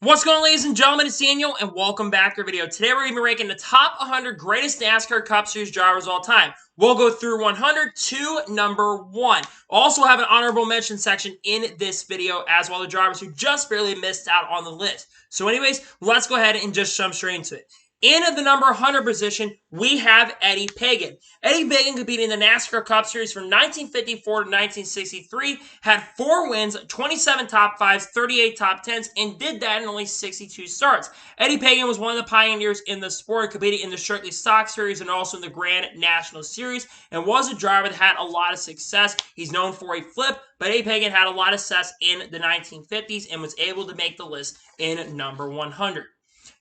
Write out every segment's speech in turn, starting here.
What's going on, ladies and gentlemen? It's Daniel, and welcome back to our video. Today, we're going to be ranking the top 100 greatest NASCAR Cup Series drivers of all time. We'll go through 100 to number 1. We'll also have an honorable mention section in this video, as well as the drivers who just barely missed out on the list. So anyways, let's go ahead and just jump straight into it. In the number 100 position, we have Eddie Pagan. Eddie Pagan competed in the NASCAR Cup Series from 1954 to 1963, had 4 wins, 27 top 5s, 38 top 10s, and did that in only 62 starts. Eddie Pagan was one of the pioneers in the sport, competing in the strictly stock series and also in the Grand National Series, and was a driver that had a lot of success. He's known for a flip, but Eddie Pagan had a lot of success in the 1950s and was able to make the list in number 100.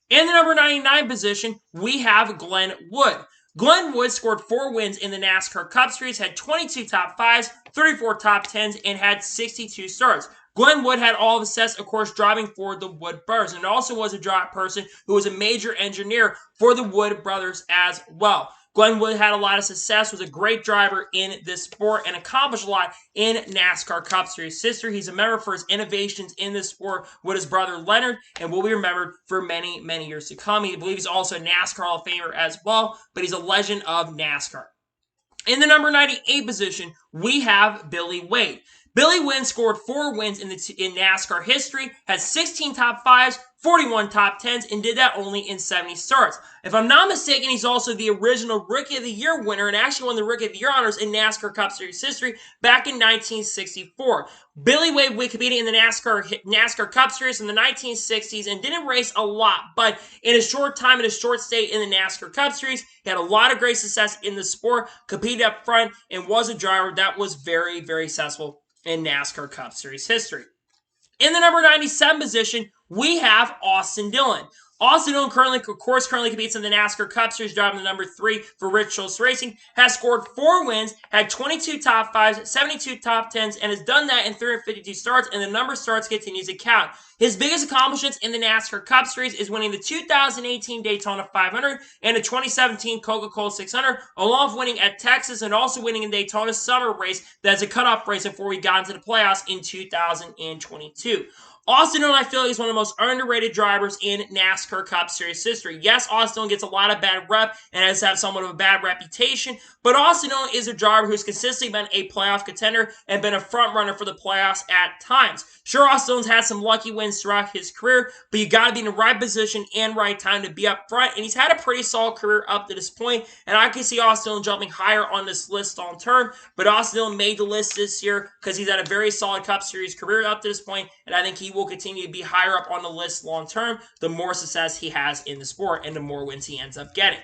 In the number 99 position, we have Glenn Wood. Glenn Wood scored 4 wins in the NASCAR Cup Series, had 22 top 5s, 34 top 10s, and had 62 starts. Glenn Wood had all the success, of course, driving for the Wood brothers, and also was a person who was a major engineer for the Wood brothers as well. Glenn Wood had a lot of success, was a great driver in this sport, and accomplished a lot in NASCAR Cup Series history. He's a member for his innovations in this sport with his brother Leonard, and will be remembered for many, many years to come. I believe he's also a NASCAR Hall of Famer as well, but he's a legend of NASCAR. In the number 98 position, we have Billy Wade. Billy Wade scored 4 wins in NASCAR history, had 16 top 5s, 41 top 10s, and did that only in 70 starts. If I'm not mistaken, he's also the original Rookie of the Year winner and actually won the Rookie of the Year honors in NASCAR Cup Series history back in 1964. Billy Wade competed in the NASCAR Cup Series in the 1960s and didn't race a lot, but in a short time, in a short stay in the NASCAR Cup Series, he had a lot of great success in the sport, competed up front, and was a driver that was very, very successful in NASCAR Cup Series history. In the number 97 position, we have Austin Dillon. Austin Dillon currently competes in the NASCAR Cup Series, driving the number 3 for Rich Schultz Racing. Has scored 4 wins, had 22 top 5s, 72 top 10s, and has done that in 352 starts, and the number of starts continues to count. His biggest accomplishments in the NASCAR Cup Series is winning the 2018 Daytona 500 and the 2017 Coca-Cola 600, along with winning at Texas and also winning in Daytona summer race that's a cutoff race before we got into the playoffs in 2022. Austin Dillon, I feel like, is one of the most underrated drivers in NASCAR Cup Series history. Yes, Austin Dillon gets a lot of bad rep and has had somewhat of a bad reputation, but Austin Dillon is a driver who's consistently been a playoff contender and been a front runner for the playoffs at times. Sure, Austin Dillon's had some lucky wins throughout his career, but you got to be in the right position and right time to be up front, and he's had a pretty solid career up to this point, and I can see Austin Dillon jumping higher on this list long term, but Austin Dillon made the list this year because he's had a very solid Cup Series career up to this point, and I think he will continue to be higher up on the list long term, the more success he has in the sport and the more wins he ends up getting.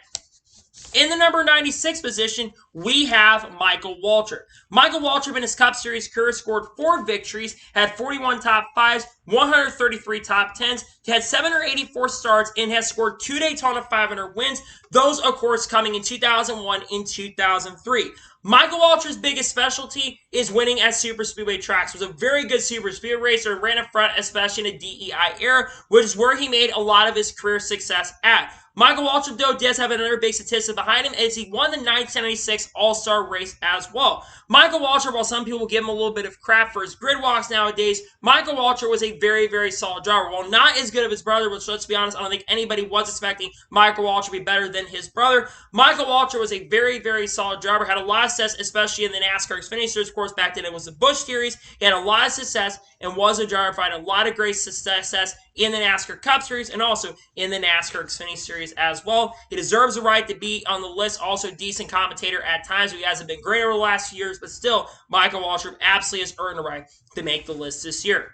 In the number 96 position, we have Michael Waltrip. Michael Waltrip in his Cup Series career scored 4 victories, had 41 top 5s, 133 top 10s, had 784 starts, and has scored 2 Daytona 500 wins, those, of course, coming in 2001 and 2003. Michael Waltrip's biggest specialty is winning at super speedway tracks. He was a very good super speedway racer, ran in front, especially in the DEI era, which is where he made a lot of his career success at. Michael Waltrip, though, does have another big statistic behind him, as he won the 1996 All-Star race as well. Michael Waltrip, while some people will give him a little bit of crap for his grid walks nowadays, Michael Waltrip was a very, very solid driver. While not as good of his brother, which, let's be honest, I don't think anybody was expecting Michael Waltrip to be better than his brother, Michael Waltrip was a very, very solid driver, had a lot of success, especially in the NASCAR Xfinity Series. Of course, back then it was the Busch Series. He had a lot of success and was a driver, had a lot of great success in the NASCAR Cup Series and also in the NASCAR Xfinity Series as well. He deserves the right to be on the list. Also, decent commentator at times. He hasn't been great over the last few years, but still, Michael Waltrip absolutely has earned the right to make the list this year.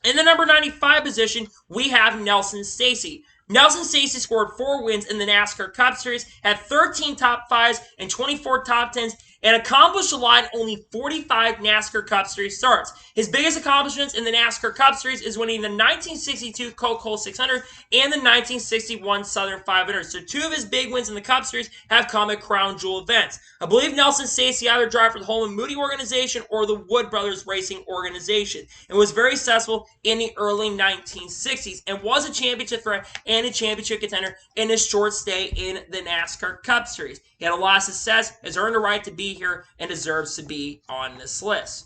In the number 95 position, we have Nelson Stacy. Nelson Stacy scored 4 wins in the NASCAR Cup Series, had 13 top 5s and 24 top 10s, and accomplished a lot in only 45 NASCAR Cup Series starts. His biggest accomplishments in the NASCAR Cup Series is winning the 1962 Coca-Cola 600 and the 1961 Southern 500. So 2 of his big wins in the Cup Series have come at crown jewel events. I believe Nelson Stacy either drove for the Holman Moody organization or the Wood Brothers Racing organization, and was very successful in the early 1960s, and was a championship threat and a championship contender in his short stay in the NASCAR Cup Series. He had a lot of success, has earned the right to be here, and deserves to be on this list.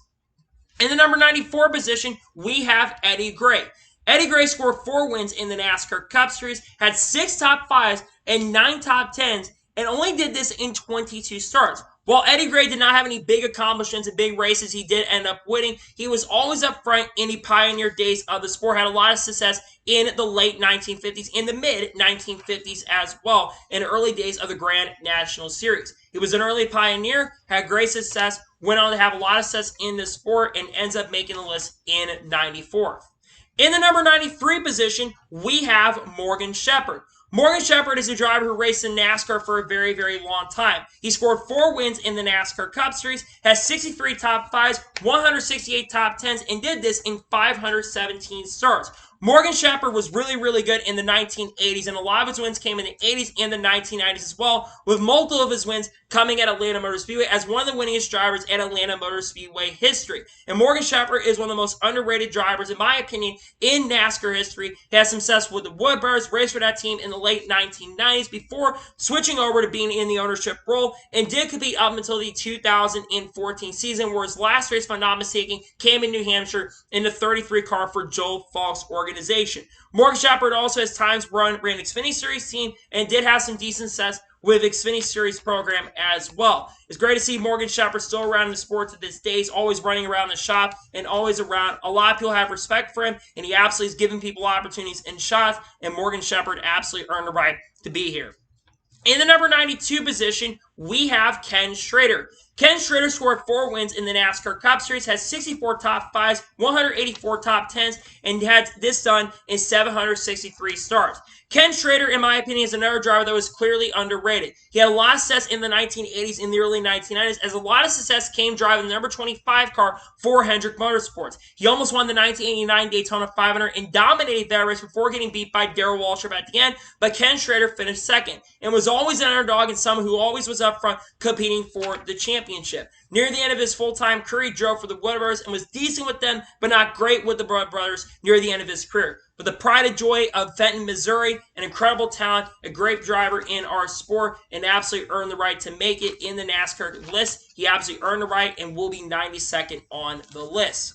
In the number 94 position, we have Eddie Gray. Eddie Gray scored 4 wins in the NASCAR Cup Series, had 6 top 5s and 9 top 10s, and only did this in 22 starts. While Eddie Gray did not have any big accomplishments in big races, he did end up winning. He was always up front in the pioneer days of the sport, had a lot of success in the late 1950s, in the mid 1950s as well, in the early days of the Grand National Series. He was an early pioneer, had great success, went on to have a lot of success in the sport, and ends up making the list in 94. In the number 93 position, we have Morgan Shepard. Morgan Shepard is a driver who raced in NASCAR for a very, very long time. He scored 4 wins in the NASCAR Cup Series, has 63 top 5s, 168 top 10s, and did this in 517 starts. Morgan Shepard was really, really good in the 1980s, and a lot of his wins came in the 80s and the 1990s as well, with multiple of his wins coming at Atlanta Motor Speedway as one of the winningest drivers in Atlanta Motor Speedway history. And Morgan Shepard is one of the most underrated drivers, in my opinion, in NASCAR history. He had some success with the Wood Brothers, raced for that team in the late 1990s before switching over to being in the ownership role, and did compete up until the 2014 season, where his last race, if I'm not mistaken, came in New Hampshire in the 33 car for Joe Falk's organization. Morgan Shepard also has times ran the Xfinity Series team and did have some decent success with the Xfinity Series program as well. It's great to see Morgan Shepard still around in the sport to this day. He's always running around the shop and always around. A lot of people have respect for him, and he absolutely is giving people opportunities and shots, and Morgan Shepard absolutely earned the right to be here. In the number 92 position, we have Ken Schrader. Ken Schrader scored 4 wins in the NASCAR Cup Series, has 64 top 5s, 184 top 10s, and had this done in 763 starts. Ken Schrader, in my opinion, is another driver that was clearly underrated. He had a lot of success in the 1980s and the early 1990s, as a lot of success came driving the number 25 car for Hendrick Motorsports. He almost won the 1989 Daytona 500 and dominated that race before getting beat by Darrell Waltrip at the end, but Ken Schrader finished second and was always an underdog and someone who always was up front competing for the championship. Near the end of his full-time career, he drove for the Wood Brothers and was decent with them, but not great with the Wood Brothers near the end of his career. But the pride and joy of Fenton, Missouri, an incredible talent, a great driver in our sport, and absolutely earned the right to make it in the NASCAR list. He absolutely earned the right and will be 92nd on the list.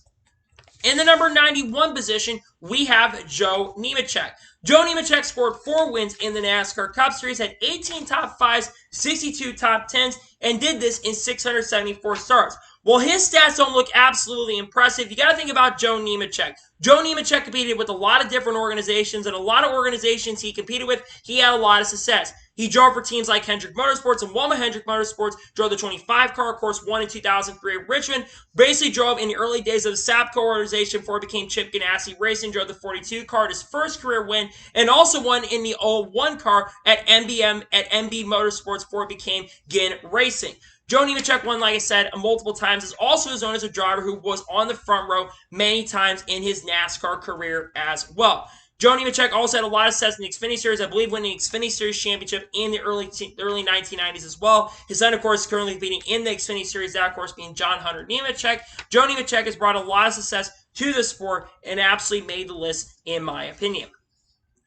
In the number 91 position, we have Joe Nemechek. Joe Nemechek scored 4 wins in the NASCAR Cup Series, had 18 top 5s, 62 top 10s, and did this in 674 starts. While his stats don't look absolutely impressive, you got to think about Joe Nemechek. Joe Nemechek competed with a lot of different organizations, and a lot of organizations he competed with, he had a lot of success. He drove for teams like Hendrick Motorsports and Walma Hendrick Motorsports, drove the 25 car, of course, won in 2003 at Richmond, basically drove in the early days of the SAPCO organization before it became Chip Ganassi Racing, drove the 42 car, his first career win, and also won in the 01 car at MB Motorsports before it became Ginn Racing. Joe Nemechek won, like I said, multiple times. Is also known as a driver who was on the front row many times in his NASCAR career as well. Joe Nemechek also had a lot of success in the Xfinity Series, I believe winning the Xfinity Series championship in the early 1990s as well. His son, of course, is currently competing in the Xfinity Series, that, of course, being John Hunter Nemechek. Joe Nemechek has brought a lot of success to the sport and absolutely made the list, in my opinion.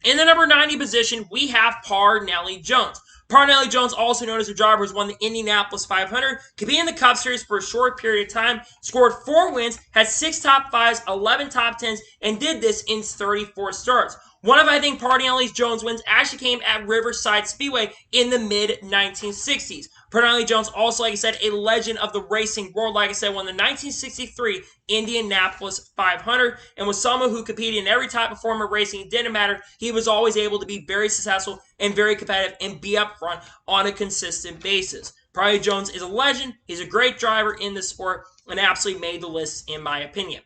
In the number 90 position, we have Parnelli Jones. Parnelli Jones, also known as a driver who's won the Indianapolis 500, competed in the Cup Series for a short period of time, scored 4 wins, had 6 top 5s, 11 top 10s, and did this in 34 starts. One of, I think, Parnelli Jones' wins actually came at Riverside Speedway in the mid-1960s. Parnelli Jones, also, like I said, a legend of the racing world. Like I said, won the 1963 Indianapolis 500 and was someone who competed in every type of form of racing. It didn't matter. He was always able to be very successful and very competitive and be up front on a consistent basis. Parnelli Jones is a legend. He's a great driver in the sport and absolutely made the list, in my opinion.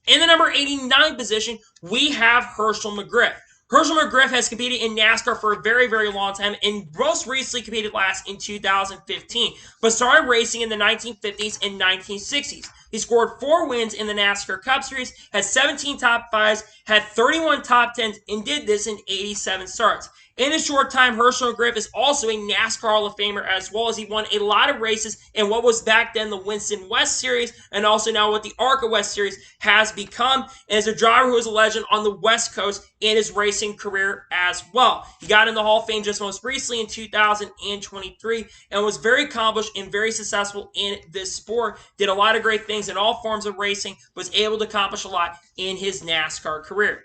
In the number 89 position, we have Herschel McGriff. Herschel McGriff has competed in NASCAR for a very, very long time and most recently competed last in 2015, but started racing in the 1950s and 1960s. He scored 4 wins in the NASCAR Cup Series, had 17 top 5s, had 31 top 10s, and did this in 87 starts. In a short time, Herschel McGriff is also a NASCAR Hall of Famer, as well as he won a lot of races in what was back then the Winston West Series, and also now what the ARCA West Series has become, and is a driver who is a legend on the West Coast in his racing career as well. He got in the Hall of Fame just most recently in 2023, and was very accomplished and very successful in this sport. Did a lot of great things in all forms of racing, was able to accomplish a lot in his NASCAR career.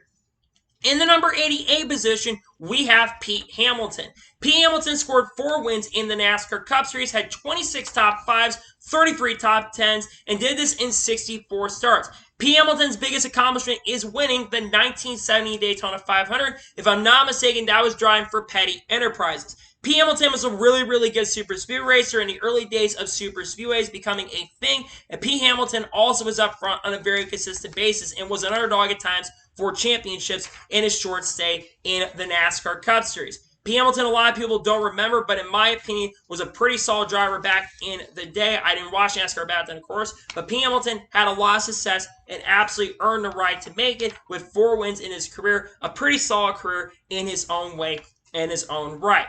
In the number 88 position, we have Pete Hamilton. Pete Hamilton scored 4 wins in the NASCAR Cup Series, had 26 top 5s, 33 top 10s, and did this in 64 starts. Pete Hamilton's biggest accomplishment is winning the 1970 Daytona 500. If I'm not mistaken, that was driving for Petty Enterprises. Pete Hamilton was a really good super speedway racer in the early days of super speedways becoming a thing, and Pete Hamilton also was up front on a very consistent basis and was an underdog at times for championships in his short stay in the NASCAR Cup Series. Pete Hamilton, a lot of people don't remember, but in my opinion, was a pretty solid driver back in the day. I didn't watch NASCAR back then, of course, but Pete Hamilton had a lot of success and absolutely earned the right to make it with 4 wins in his career, a pretty solid career in his own way and his own right.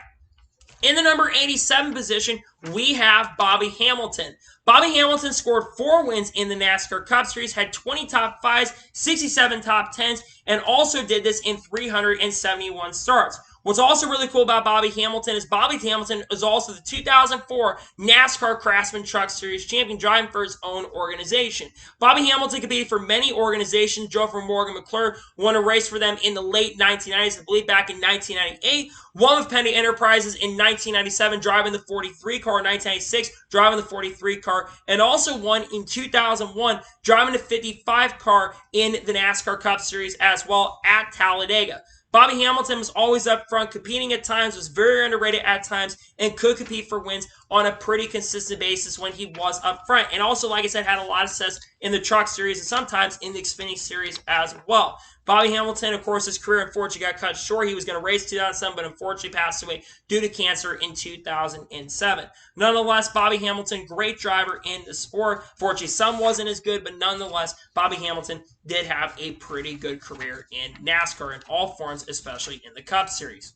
In the number 87 position, we have Bobby Hamilton. Bobby Hamilton scored 4 wins in the NASCAR Cup Series, had 20 top 5s, 67 top 10s, and also did this in 371 starts. What's also really cool about Bobby Hamilton is Bobby Hamilton is also the 2004 NASCAR Craftsman Truck Series champion, driving for his own organization. Bobby Hamilton competed for many organizations, drove for Morgan McClure, won a race for them in the late 1990s, I believe back in 1998, won with Petty Enterprises in 1997, driving the 43 car, 1996, driving the 43 car, and also won in 2001, driving the 55 car in the NASCAR Cup Series as well at Talladega. Bobby Hamilton was always up front, competing at times, was very underrated at times, and could compete for wins on a pretty consistent basis when he was up front. And also, like I said, had a lot of success in the Truck Series and sometimes in the Xfinity Series as well. Bobby Hamilton, of course, his career unfortunately got cut short. He was going to race 2007, but unfortunately passed away due to cancer in 2007. Nonetheless, Bobby Hamilton, great driver in the sport. Fortunately, some wasn't as good, but nonetheless, Bobby Hamilton did have a pretty good career in NASCAR in all forms, especially in the Cup Series.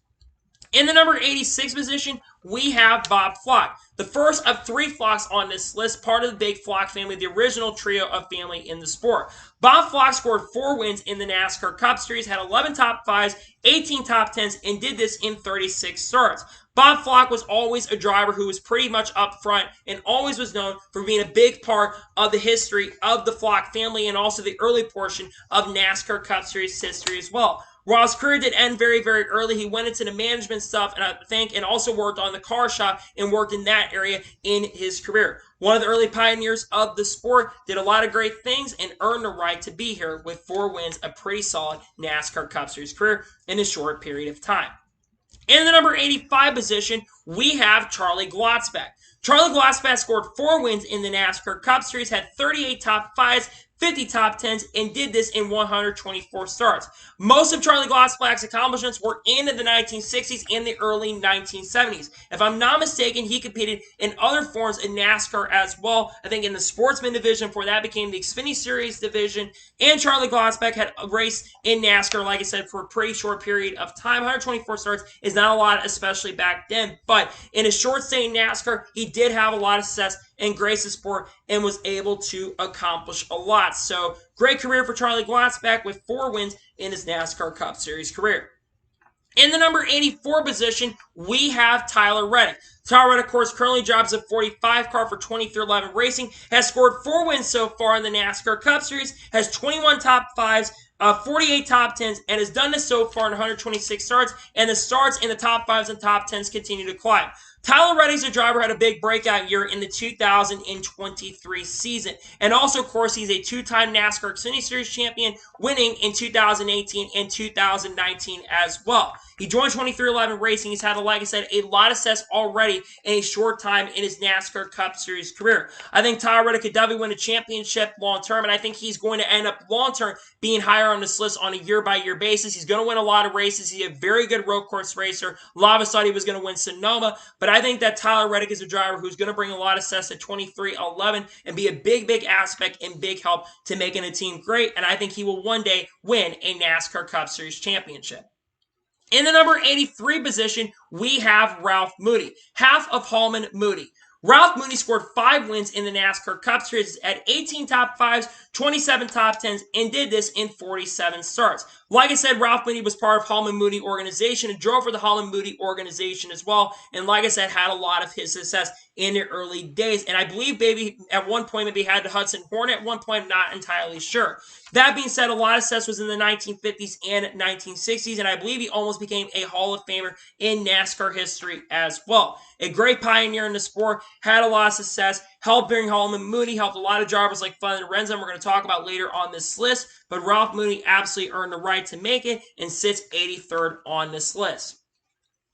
In the number 86 position, we have Bob Flock, the first of 3 Flocks on this list, part of the big Flock family, the original trio of family in the sport. Bob Flock scored 4 wins in the NASCAR Cup Series, had 11 top 5s, 18 top 10s, and did this in 36 starts. Bob Flock was always a driver who was pretty much up front and always was known for being a big part of the history of the Flock family and also the early portion of NASCAR Cup Series history as well. While his career did end very early, he went into the management stuff and also worked on the car shop and worked in that area in his career. One of the early pioneers of the sport, did a lot of great things and earned the right to be here with 4 wins, a pretty solid NASCAR Cup Series career in a short period of time. In the number 85 position, we have Charlie Glotzbeck. Charlie Glotzbeck scored 4 wins in the NASCAR Cup Series, had 38 top 5s, 50 top 10s, and did this in 124 starts. Most of Charlie Glotzbeck's accomplishments were in the 1960s and the early 1970s. If I'm not mistaken, he competed in other forms in NASCAR as well. I think in the Sportsman division, before that became the Xfinity Series division. And Charlie Glotzbeck had raced in NASCAR, like I said, for a pretty short period of time. 124 starts is not a lot, especially back then. But in a short stay in NASCAR, he did have a lot of success and graced the sport and was able to accomplish a lot. So, great career for Charlie Glotzbeck with 4 wins in his NASCAR Cup Series career. In the number 84 position, we have Tyler Reddick. Tyler Reddick, of course, currently drives a 45 car for 23XI Racing, has scored 4 wins so far in the NASCAR Cup Series, has 21 top 5s, 48 top 10s, and has done this so far in 126 starts, and the starts in the top 5s and top 10s continue to climb. Tyler Reddick's a driver, had a big breakout year in the 2023 season. And also, of course, he's a 2-time NASCAR Xfinity Series champion, winning in 2018 and 2019 as well. He joined 23XI Racing. He's had, like I said, a lot of success already in a short time in his NASCAR Cup Series career. I think Tyler Reddick could definitely win a championship long term, and I think he's going to end up long term being higher on this list on a year-by-year basis. He's going to win a lot of races. He's a very good road course racer. A lot of us thought he was going to win Sonoma, but I think that Tyler Reddick is a driver who's going to bring a lot of success at 23XI and be a big aspect and big help to making a team great, and I think he will one day win a NASCAR Cup Series championship. In the number 83 position, we have Ralph Moody, half of Hallman Moody. Ralph Moody scored 5 wins in the NASCAR Cup Series at 18 top 5s, 27 top 10s, and did this in 47 starts. Like I said, Ralph Moody was part of Holman Moody organization and drove for the Holman Moody organization as well. And like I said, had a lot of his success in the early days. And I believe maybe at one point maybe had the Hudson Hornet at one point, I'm not entirely sure. That being said, a lot of success was in the 1950s and 1960s, and I believe he almost became a Hall of Famer in NASCAR history as well. A great pioneer in the sport, had a lot of success, helped bring Holman Moody, helped a lot of drivers like Fun and Renzo, we're going to talk about later on this list, but Ralph Moody absolutely earned the right to make it and sits 83rd on this list.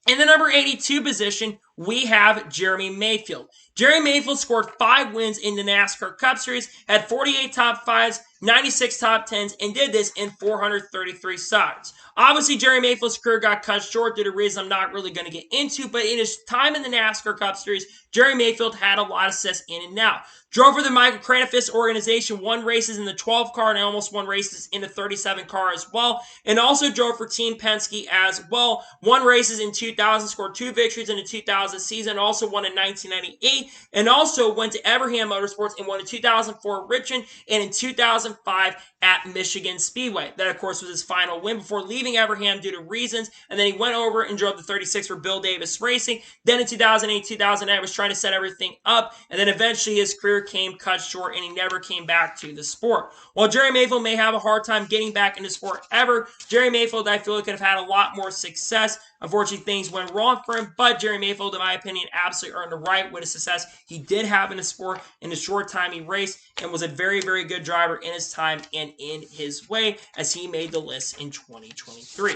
In the number 82 position, we have Jeremy Mayfield. Jeremy Mayfield scored 5 wins in the NASCAR Cup Series, had 48 top 5s, 96 top 10s, and did this in 433 starts. Obviously, Jeremy Mayfield's career got cut short due to reasons I'm not really going to get into, but in his time in the NASCAR Cup Series, Jeremy Mayfield had a lot of success in and out. Drove for the Michael Cranafis organization, won races in the 12 car and almost won races in the 37 car as well, and also drove for Team Penske as well. Won races in 2000, scored 2 victories in the 2000 season, also won in 1998, and also went to Everham Motorsports and won in 2004 at Richmond and in 2005 at Michigan Speedway. That, of course, was his final win before leaving Everham due to reasons, and then he went over and drove the 36 for Bill Davis Racing. Then in 2008, 2009, was trying to set everything up, and then eventually his career came cut short, and he never came back to the sport. While Jerry Mayfield may have a hard time getting back into sport ever, Jerry Mayfield, I feel like, could have had a lot more success. Unfortunately, things went wrong for him, but Jerry Mayfield, in my opinion, absolutely earned the right with the success he did have in the sport in the short time he raced, and was a very, very good driver in his time and in his way as he made the list in 2023.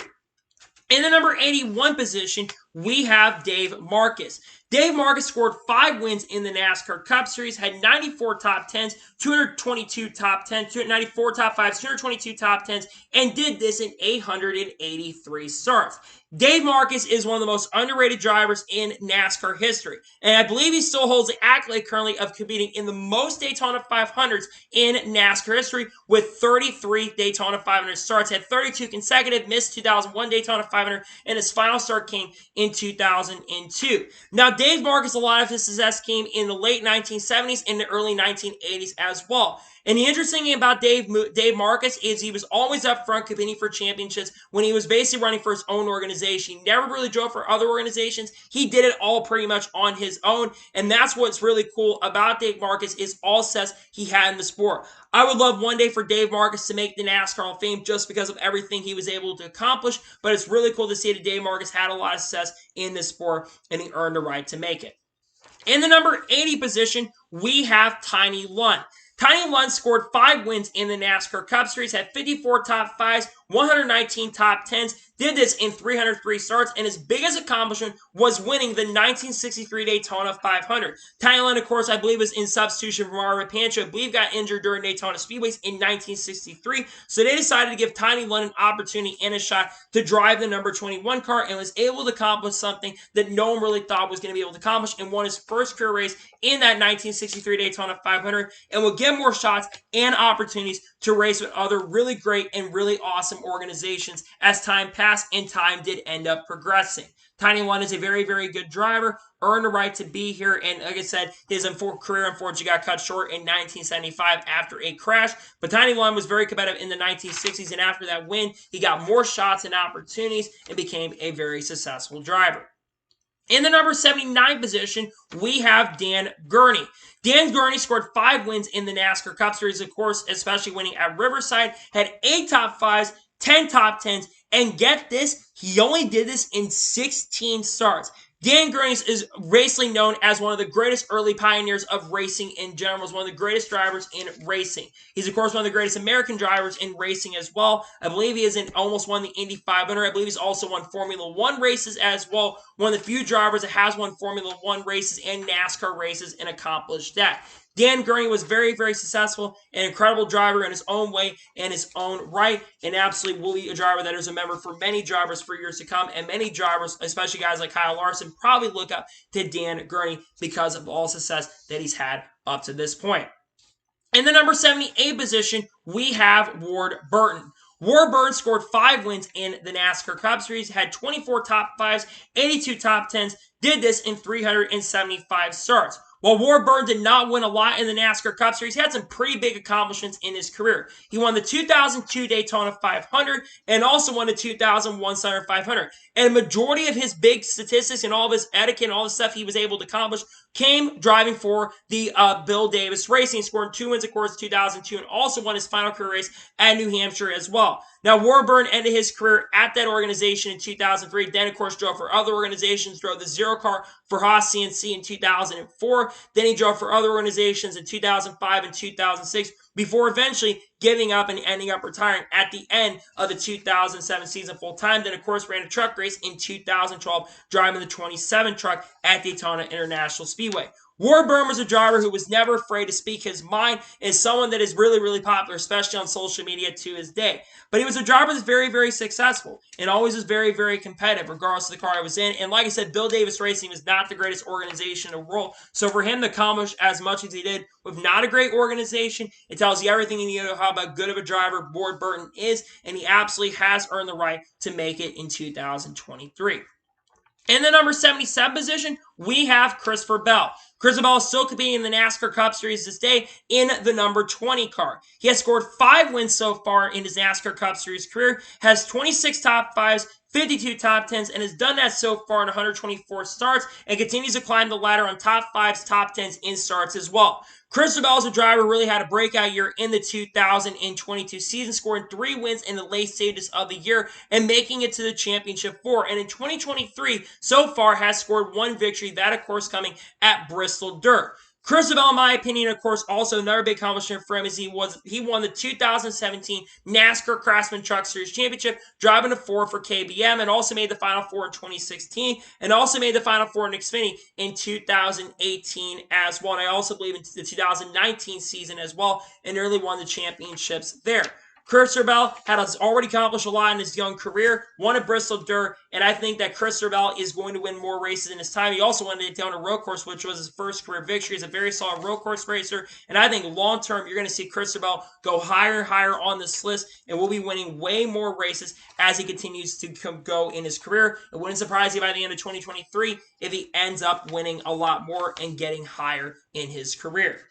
In the number 81 position, we have Dave Marcus. Dave Marcus scored 5 wins in the NASCAR Cup Series, had 94 top 10s, 222 top 10s, 94 top 5s, 222 top 10s, and did this in 883 starts. Dave Marcus is one of the most underrated drivers in NASCAR history, and I believe he still holds the accolade currently of competing in the most Daytona 500s in NASCAR history with 33 Daytona 500 starts, had 32 consecutive, missed 2001 Daytona 500, and his final start came in 2002. Now, Dave Marcus, a lot of his success came in the late 1970s and the early 1980s as well. And the interesting thing about Dave Marcus is he was always up front competing for championships when he was basically running for his own organization. He never really drove for other organizations. He did it all pretty much on his own. And that's what's really cool about Dave Marcus is all success he had in the sport. I would love one day for Dave Marcus to make the NASCAR Hall of Fame just because of everything he was able to accomplish. But it's really cool to see that Dave Marcus had a lot of success in this sport and he earned the right to make it. In the number 80 position, we have Tiny Lund. Tiny Lund scored 5 wins in the NASCAR Cup Series, had 54 top 5s, 119 top 10s, did this in 303 starts, and his biggest accomplishment was winning the 1963 Daytona 500. Tiny Lund, of course, I believe was in substitution for Marvin Panch, I believe got injured during Daytona Speedways in 1963, so they decided to give Tiny Lund an opportunity and a shot to drive the number 21 car, and was able to accomplish something that no one really thought was going to be able to accomplish, and won his first career race in that 1963 Daytona 500, and will get more shots and opportunities to race with other really great and really awesome organizations as time passed and time did end up progressing. Tiny Lund is a very, very good driver, earned the right to be here, and like I said, his career unfortunately got cut short in 1975 after a crash, but Tiny Lund was very competitive in the 1960s, and after that win, he got more shots and opportunities and became a very successful driver. In the number 79 position, we have Dan Gurney. Dan Gurney scored 5 wins in the NASCAR Cup Series, of course, especially winning at Riverside, had 8 top 5s, 10 top 10s, and get this, he only did this in 16 starts. Dan Gurney is racely known as one of the greatest early pioneers of racing in general, as one of the greatest drivers in racing. He's, of course, one of the greatest American drivers in racing as well. I believe he has almost won the Indy 500. I believe he's also won Formula 1 races as well. One of the few drivers that has won Formula 1 races and NASCAR races and accomplished that. Dan Gurney was very, very successful, an incredible driver in his own way and his own right, and absolutely will be a driver that is a member for many drivers for years to come, and many drivers, especially guys like Kyle Larson, probably look up to Dan Gurney because of all success that he's had up to this point. In the number 78 position, we have Ward Burton. Ward Burton scored 5 wins in the NASCAR Cup Series, had 24 top 5s, 82 top 10s, did this in 375 starts. While Warburton did not win a lot in the NASCAR Cup Series, he had some pretty big accomplishments in his career. He won the 2002 Daytona 500 and also won the 2001 Southern 500. And a majority of his big statistics and all of his etiquette and all the stuff he was able to accomplish came driving for the Bill Davis Racing, scoring 2 wins, of course, in 2002, and also won his final career race at New Hampshire as well. Now, Warburton ended his career at that organization in 2003. Then, of course, drove for other organizations, drove the Zero car for Haas CNC in 2004. Then he drove for other organizations in 2005 and 2006 before eventually giving up and ending up retiring at the end of the 2007 season full-time. Then, of course, ran a truck race in 2012, driving the 27 truck at Daytona International Speedway. Warburton was a driver who was never afraid to speak his mind, and someone that is really, really popular, especially on social media to his day. But he was a driver that's very, very successful and always was very, very competitive, regardless of the car he was in. And like I said, Bill Davis Racing was not the greatest organization in the world. So for him to accomplish as much as he did with not a great organization, it tells you everything you need to know how about good of a driver Warburton is, and he absolutely has earned the right to make it in 2023. In the number 77 position, we have Christopher Bell. Christopher Bell is still competing in the NASCAR Cup Series this day in the number 20 car. He has scored 5 wins so far in his NASCAR Cup Series career, has 26 top 5s, 52 top 10s, and has done that so far in 124 starts, and continues to climb the ladder on top 5s, top 10s in starts as well. Christopher Bell, as a driver, really had a breakout year in the 2022 season, scoring 3 wins in the late stages of the year and making it to the championship 4. And in 2023, so far, has scored 1 victory, that, of course, coming at Bristol Dirt. Christopher Bell, in my opinion, of course, also another big accomplishment for him is he won the 2017 NASCAR Craftsman Truck Series Championship, driving a 4 for KBM, and also made the Final Four in 2016, and also made the Final Four in Xfinity in 2018 as well. And I also believe in the 2019 season as well, and nearly won the championships there. Christopher Bell has already accomplished a lot in his young career, won at Bristol Dirt, and I think that Christopher Bell is going to win more races in his time. He also won the Daytona Road Course, which was his first career victory. He's a very solid road course racer, and I think long-term, you're going to see Christopher Bell go higher and higher on this list, and will be winning way more races as he continues to go in his career. It wouldn't surprise you by the end of 2023 if he ends up winning a lot more and getting higher in his career.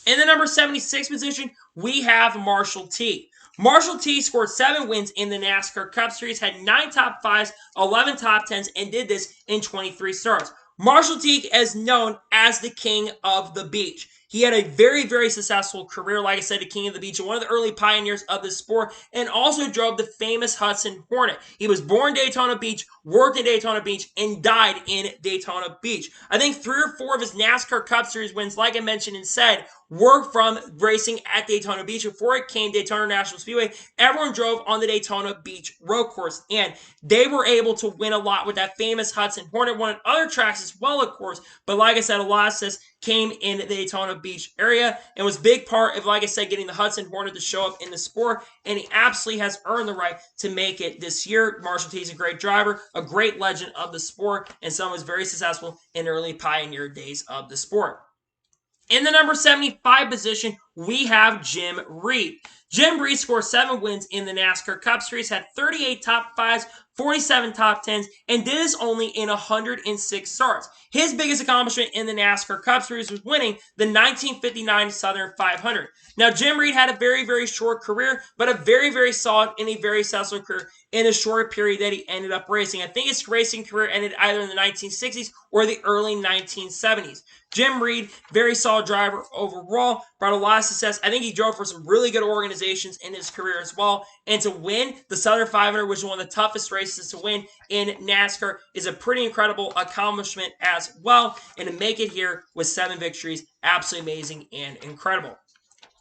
In the number 76 position, we have Marshall T. Marshall T scored 7 wins in the NASCAR Cup Series, had 9 top 5s, 11 top 10s, and did this in 23 starts. Marshall T is known as the King of the Beach. He had a very, very successful career, like I said, the King of the Beach, and one of the early pioneers of the sport, and also drove the famous Hudson Hornet. He was born Daytona Beach, worked in Daytona Beach, and died in Daytona Beach. I think 3 or 4 of his NASCAR Cup Series wins, like I mentioned and said, were from racing at Daytona Beach. Before it came Daytona National Speedway, everyone drove on the Daytona Beach road course, and they were able to win a lot with that famous Hudson Hornet. Won at other tracks as well, of course, but like I said, a lot of this came in the Daytona Beach area and was a big part of, like I said, getting the Hudson Hornet to show up in the sport, and he absolutely has earned the right to make it this year. Marshall T is a great driver, a great legend of the sport, and someone who was very successful in early pioneer days of the sport. In the number 75 position, we have Jim Reed. Jim Reed scored 7 wins in the NASCAR Cup Series, had 38 top 5s, 47 top 10s, and did this only in 106 starts. His biggest accomplishment in the NASCAR Cup Series was winning the 1959 Southern 500. Now, Jim Reed had a very, very short career, but a very, very solid and a very successful career in a short period that he ended up racing. I think his racing career ended either in the 1960s or the early 1970s. Jim Reed, very solid driver overall, brought a lot of success. I think he drove for some really good organizations in his career as well. And to win the Southern 500, which is one of the toughest races to win in NASCAR, is a pretty incredible accomplishment as well. And to make it here with 7 victories, absolutely amazing and incredible.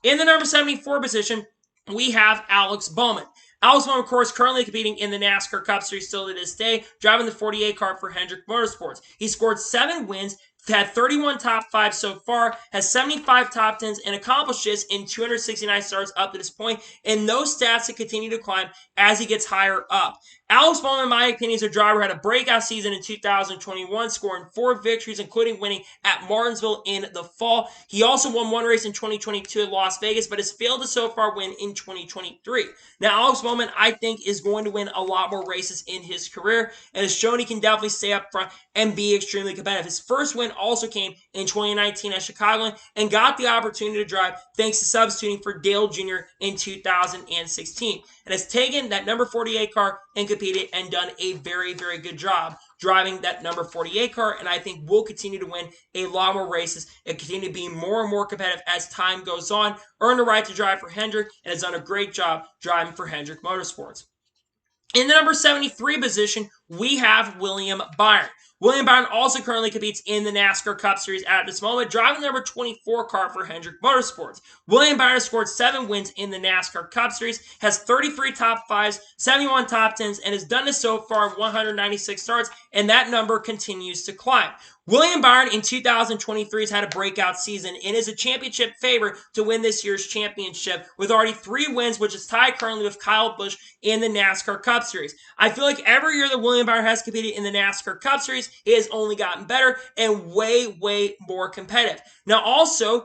In the number 74 position, we have Alex Bowman. Alex Bowman, of course, currently competing in the NASCAR Cup Series still to this day, driving the 48 car for Hendrick Motorsports. He scored 7 wins, had 31 top 5s so far, has 75 top 10s, and accomplished this in 269 starts up to this point, and those stats that continue to climb as he gets higher up. Alex Bowman, in my opinion, is a driver who had a breakout season in 2021, scoring 4 victories, including winning at Martinsville in the fall. He also won 1 race in 2022 at Las Vegas, but has failed to so far win in 2023. Now, Alex Bowman, I think, is going to win a lot more races in his career, and has shown he can definitely stay up front and be extremely competitive. His first win also came in 2019 at Chicagoland and got the opportunity to drive thanks to substituting for Dale Jr. in 2016. And has taken that number 48 car and competed and done a very, very good job driving that number 48 car, and I think will continue to win a lot more races and continue to be more and more competitive as time goes on. Earned the right to drive for Hendrick and has done a great job driving for Hendrick Motorsports. In the number 73 position, we have William Byron. William Byron also currently competes in the NASCAR Cup Series at this moment, driving the number 24 car for Hendrick Motorsports. William Byron has scored 7 wins in the NASCAR Cup Series, has 33 top 5s, 71 top 10s, and has done this so far in 196 starts, and that number continues to climb. William Byron in 2023 has had a breakout season and is a championship favorite to win this year's championship with already 3 wins, which is tied currently with Kyle Busch in the NASCAR Cup Series. I feel like every year that William Byron has competed in the NASCAR Cup Series, it has only gotten better and way, way more competitive. Now,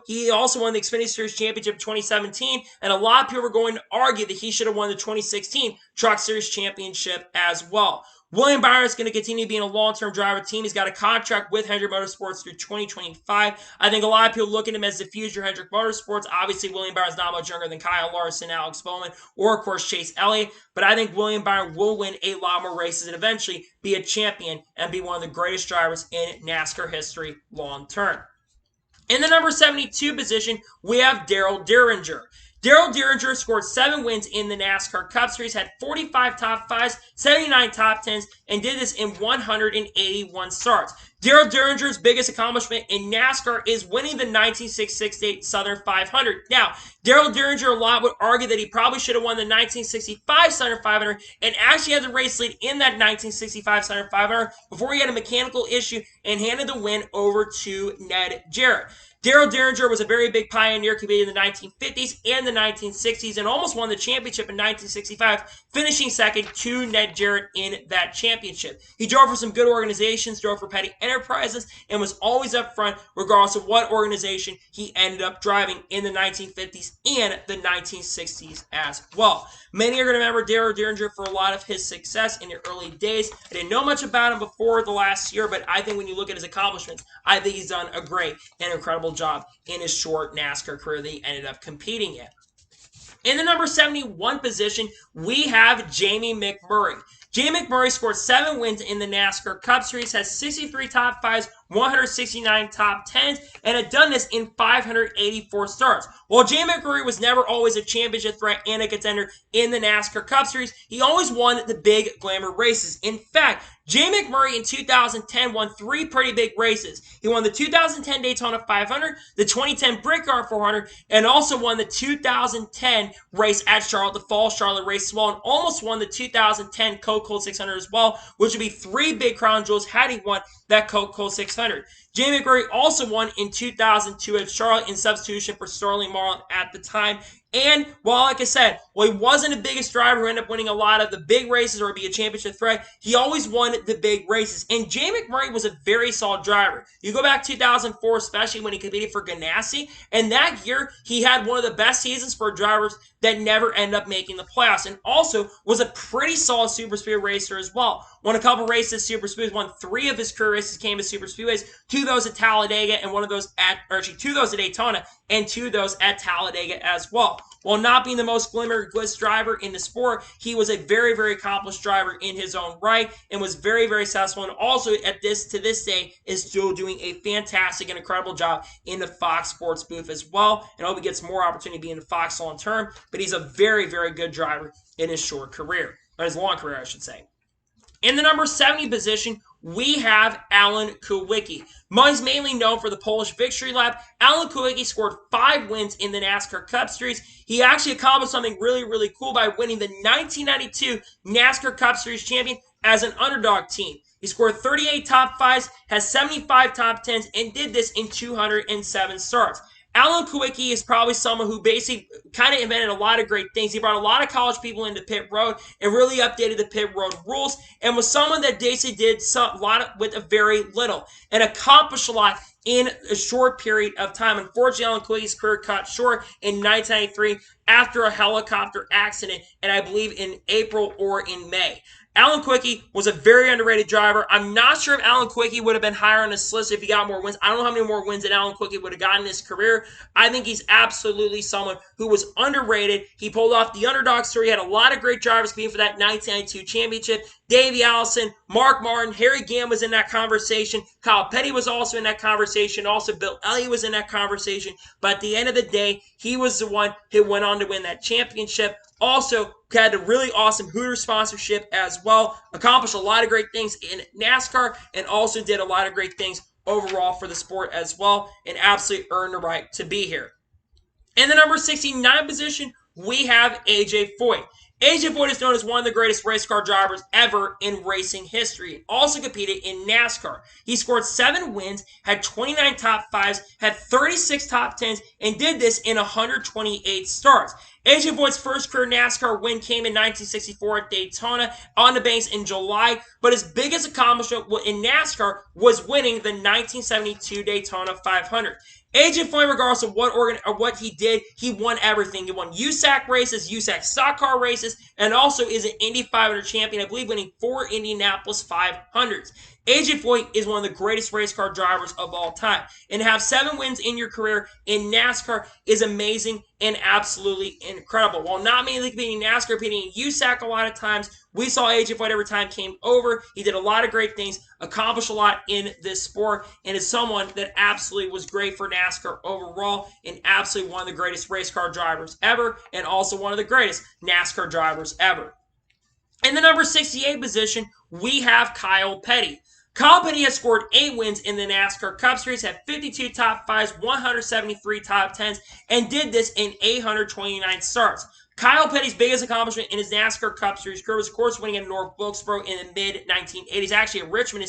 he also won the Xfinity Series Championship 2017, and a lot of people are going to argue that he should have won the 2016 Truck Series Championship as well. William Byron is going to continue being a long-term driver team. He's got a contract with Hendrick Motorsports through 2025. I think a lot of people look at him as the future Hendrick Motorsports. Obviously, William Byron is not much younger than Kyle Larson, Alex Bowman, or, of course, Chase Elliott. But I think William Byron will win a lot more races and eventually be a champion and be one of the greatest drivers in NASCAR history long-term. In the number 72 position, we have Daryl Derringer. Daryl Derringer scored 7 wins in the NASCAR Cup Series, had 45 top 5s, 79 top 10s, and did this in 181 starts. Daryl Derringer's biggest accomplishment in NASCAR is winning the 1968 Southern 500. Now, Daryl Derringer, a lot would argue that he probably should have won the 1965 Southern 500 and actually had the race lead in that 1965 Southern 500 before he had a mechanical issue and handed the win over to Ned Jarrett. Daryl Derringer was a very big pioneer, competing in the 1950s and the 1960s, and almost won the championship in 1965, finishing second to Ned Jarrett in that championship. He drove for some good organizations, drove for Petty Enterprises, and was always up front regardless of what organization he ended up driving in the 1950s and the 1960s as well. Many are going to remember Daryl Derringer for a lot of his success in the early days. I didn't know much about him before the last year, but I think when you look at his accomplishments, I think he's done a great and incredible job in his short NASCAR career that he ended up competing in. In the number 71 position, we have Jamie McMurray. Jamie McMurray scored 7 wins in the NASCAR Cup Series, has 63 top 5s, 169 top 10s, and had done this in 584 starts. While Jamie McMurray was never always a championship threat and a contender in the NASCAR Cup Series, he always won the big glamour races. In fact, Jamie McMurray in 2010 won 3 pretty big races. He won the 2010 Daytona 500, the 2010 Brickyard 400, and also won the 2010 race at Charlotte, the Fall Charlotte race as well, and almost won the 2010 Coca-Cola 600 as well, which would be 3 big crown jewels had he won that Coca-Cola 600. Jamie McMurray also won in 2002 at Charlotte in substitution for Sterling Marlin at the time. And while, like I said, he wasn't the biggest driver who ended up winning a lot of the big races or be a championship threat, he always won the big races. And Jamie McMurray was a very solid driver. You go back to 2004, especially when he competed for Ganassi, and that year he had one of the best seasons for drivers that never end up making the playoffs, and also was a pretty solid super speedway racer as well. Won a couple races, super speedways, won 3 of his career races came to super speedways, 2 of those at Talladega, and 2 of those at Daytona, and 2 of those at Talladega as well. While not being the most glitz driver in the sport, he was a very, very accomplished driver in his own right and was very, very successful. And also to this day is still doing a fantastic and incredible job in the Fox Sports booth as well. And I hope he gets more opportunity to be in the Fox long term. But he's a very, very good driver in his short career, or his long career, I should say. In the number 70 position, we have Alan Kulwicki. He's mainly known for the Polish Victory Lap. Alan Kulwicki scored 5 wins in the NASCAR Cup Series. He actually accomplished something really, really cool by winning the 1992 NASCAR Cup Series champion as an underdog team. He scored 38 top 5s, has 75 top 10s, and did this in 207 starts. Alan Kulwicki is probably someone who basically kind of invented a lot of great things. He brought a lot of college people into pit road and really updated the pit road rules, and was someone that basically did a lot with a very little and accomplished a lot in a short period of time. Unfortunately, Alan Kulwicki's career cut short in 1993 after a helicopter accident, and I believe in April or in May. Alan Kulwicki was a very underrated driver. I'm not sure if Alan Kulwicki would have been higher on this list if he got more wins. I don't know how many more wins that Alan Kulwicki would have gotten in his career. I think he's absolutely someone who was underrated. He pulled off the underdog story. He had a lot of great drivers competing for that 1992 championship. Davey Allison, Mark Martin, Harry Gant was in that conversation. Kyle Petty was also in that conversation. Also, Bill Elliott was in that conversation. But at the end of the day, he was the one who went on to win that championship. Also, had a really awesome Hooter sponsorship as well. Accomplished a lot of great things in NASCAR and also did a lot of great things overall for the sport as well and absolutely earned the right to be here. In the number 69 position, we have A.J. Foyt. A.J. Foyt is known as one of the greatest race car drivers ever in racing history. He also competed in NASCAR. He scored 7 wins, had 29 top 5s, had 36 top 10s, and did this in 128 starts. A.J. Foyt's first career NASCAR win came in 1964 at Daytona on the banks in July, but his biggest accomplishment in NASCAR was winning the 1972 Daytona 500. A.J. Foyt, regardless of what he did, he won everything. He won USAC races, USAC stock car races, and also is an Indy 500 champion, I believe winning 4 Indianapolis 500s. A.J. Foyt is one of the greatest race car drivers of all time. And to have 7 wins in your career in NASCAR is amazing and absolutely incredible. While not mainly competing in NASCAR, competing in USAC a lot of times, we saw A.J. Foyt every time came over. He did a lot of great things, accomplished a lot in this sport, and is someone that absolutely was great for NASCAR overall and absolutely one of the greatest race car drivers ever and also one of the greatest NASCAR drivers ever. In the number 68 position, we have Kyle Petty. Kyle Petty has scored 8 wins in the NASCAR Cup Series, had 52 top 5s, 173 top 10s, and did this in 829 starts. Kyle Petty's biggest accomplishment in his NASCAR Cup Series career was, of course, winning at North Wilkesboro in the mid-1980s, actually at Richmond,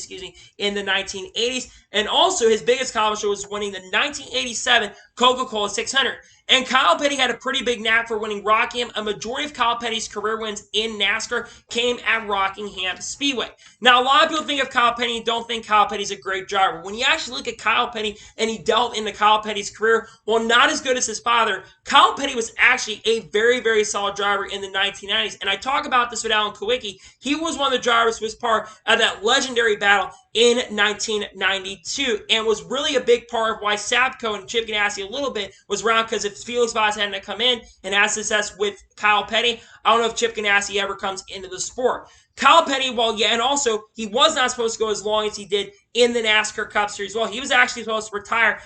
in the 1980s. And also, his biggest accomplishment was winning the 1987 Coca-Cola 600. And Kyle Petty had a pretty big knack for winning Rockingham. A majority of Kyle Petty's career wins in NASCAR came at Rockingham Speedway. Now, a lot of people think of Kyle Petty and don't think Kyle Petty's a great driver. When you actually look at Kyle Petty and he delved into Kyle Petty's career, while not as good as his father, Kyle Petty was actually a very, very solid driver in the 1990s. And I talk about this with Alan Kulwicki. He was one of the drivers who was part of that legendary battle in 1992 and was really a big part of why Sapco and Chip Ganassi a little bit was around, because if Felix Vaz hadn't come in and had success with Kyle Petty, I don't know if Chip Ganassi ever comes into the sport. Kyle Petty, and also he was not supposed to go as long as he did in the NASCAR Cup Series. Well, he was actually supposed to retire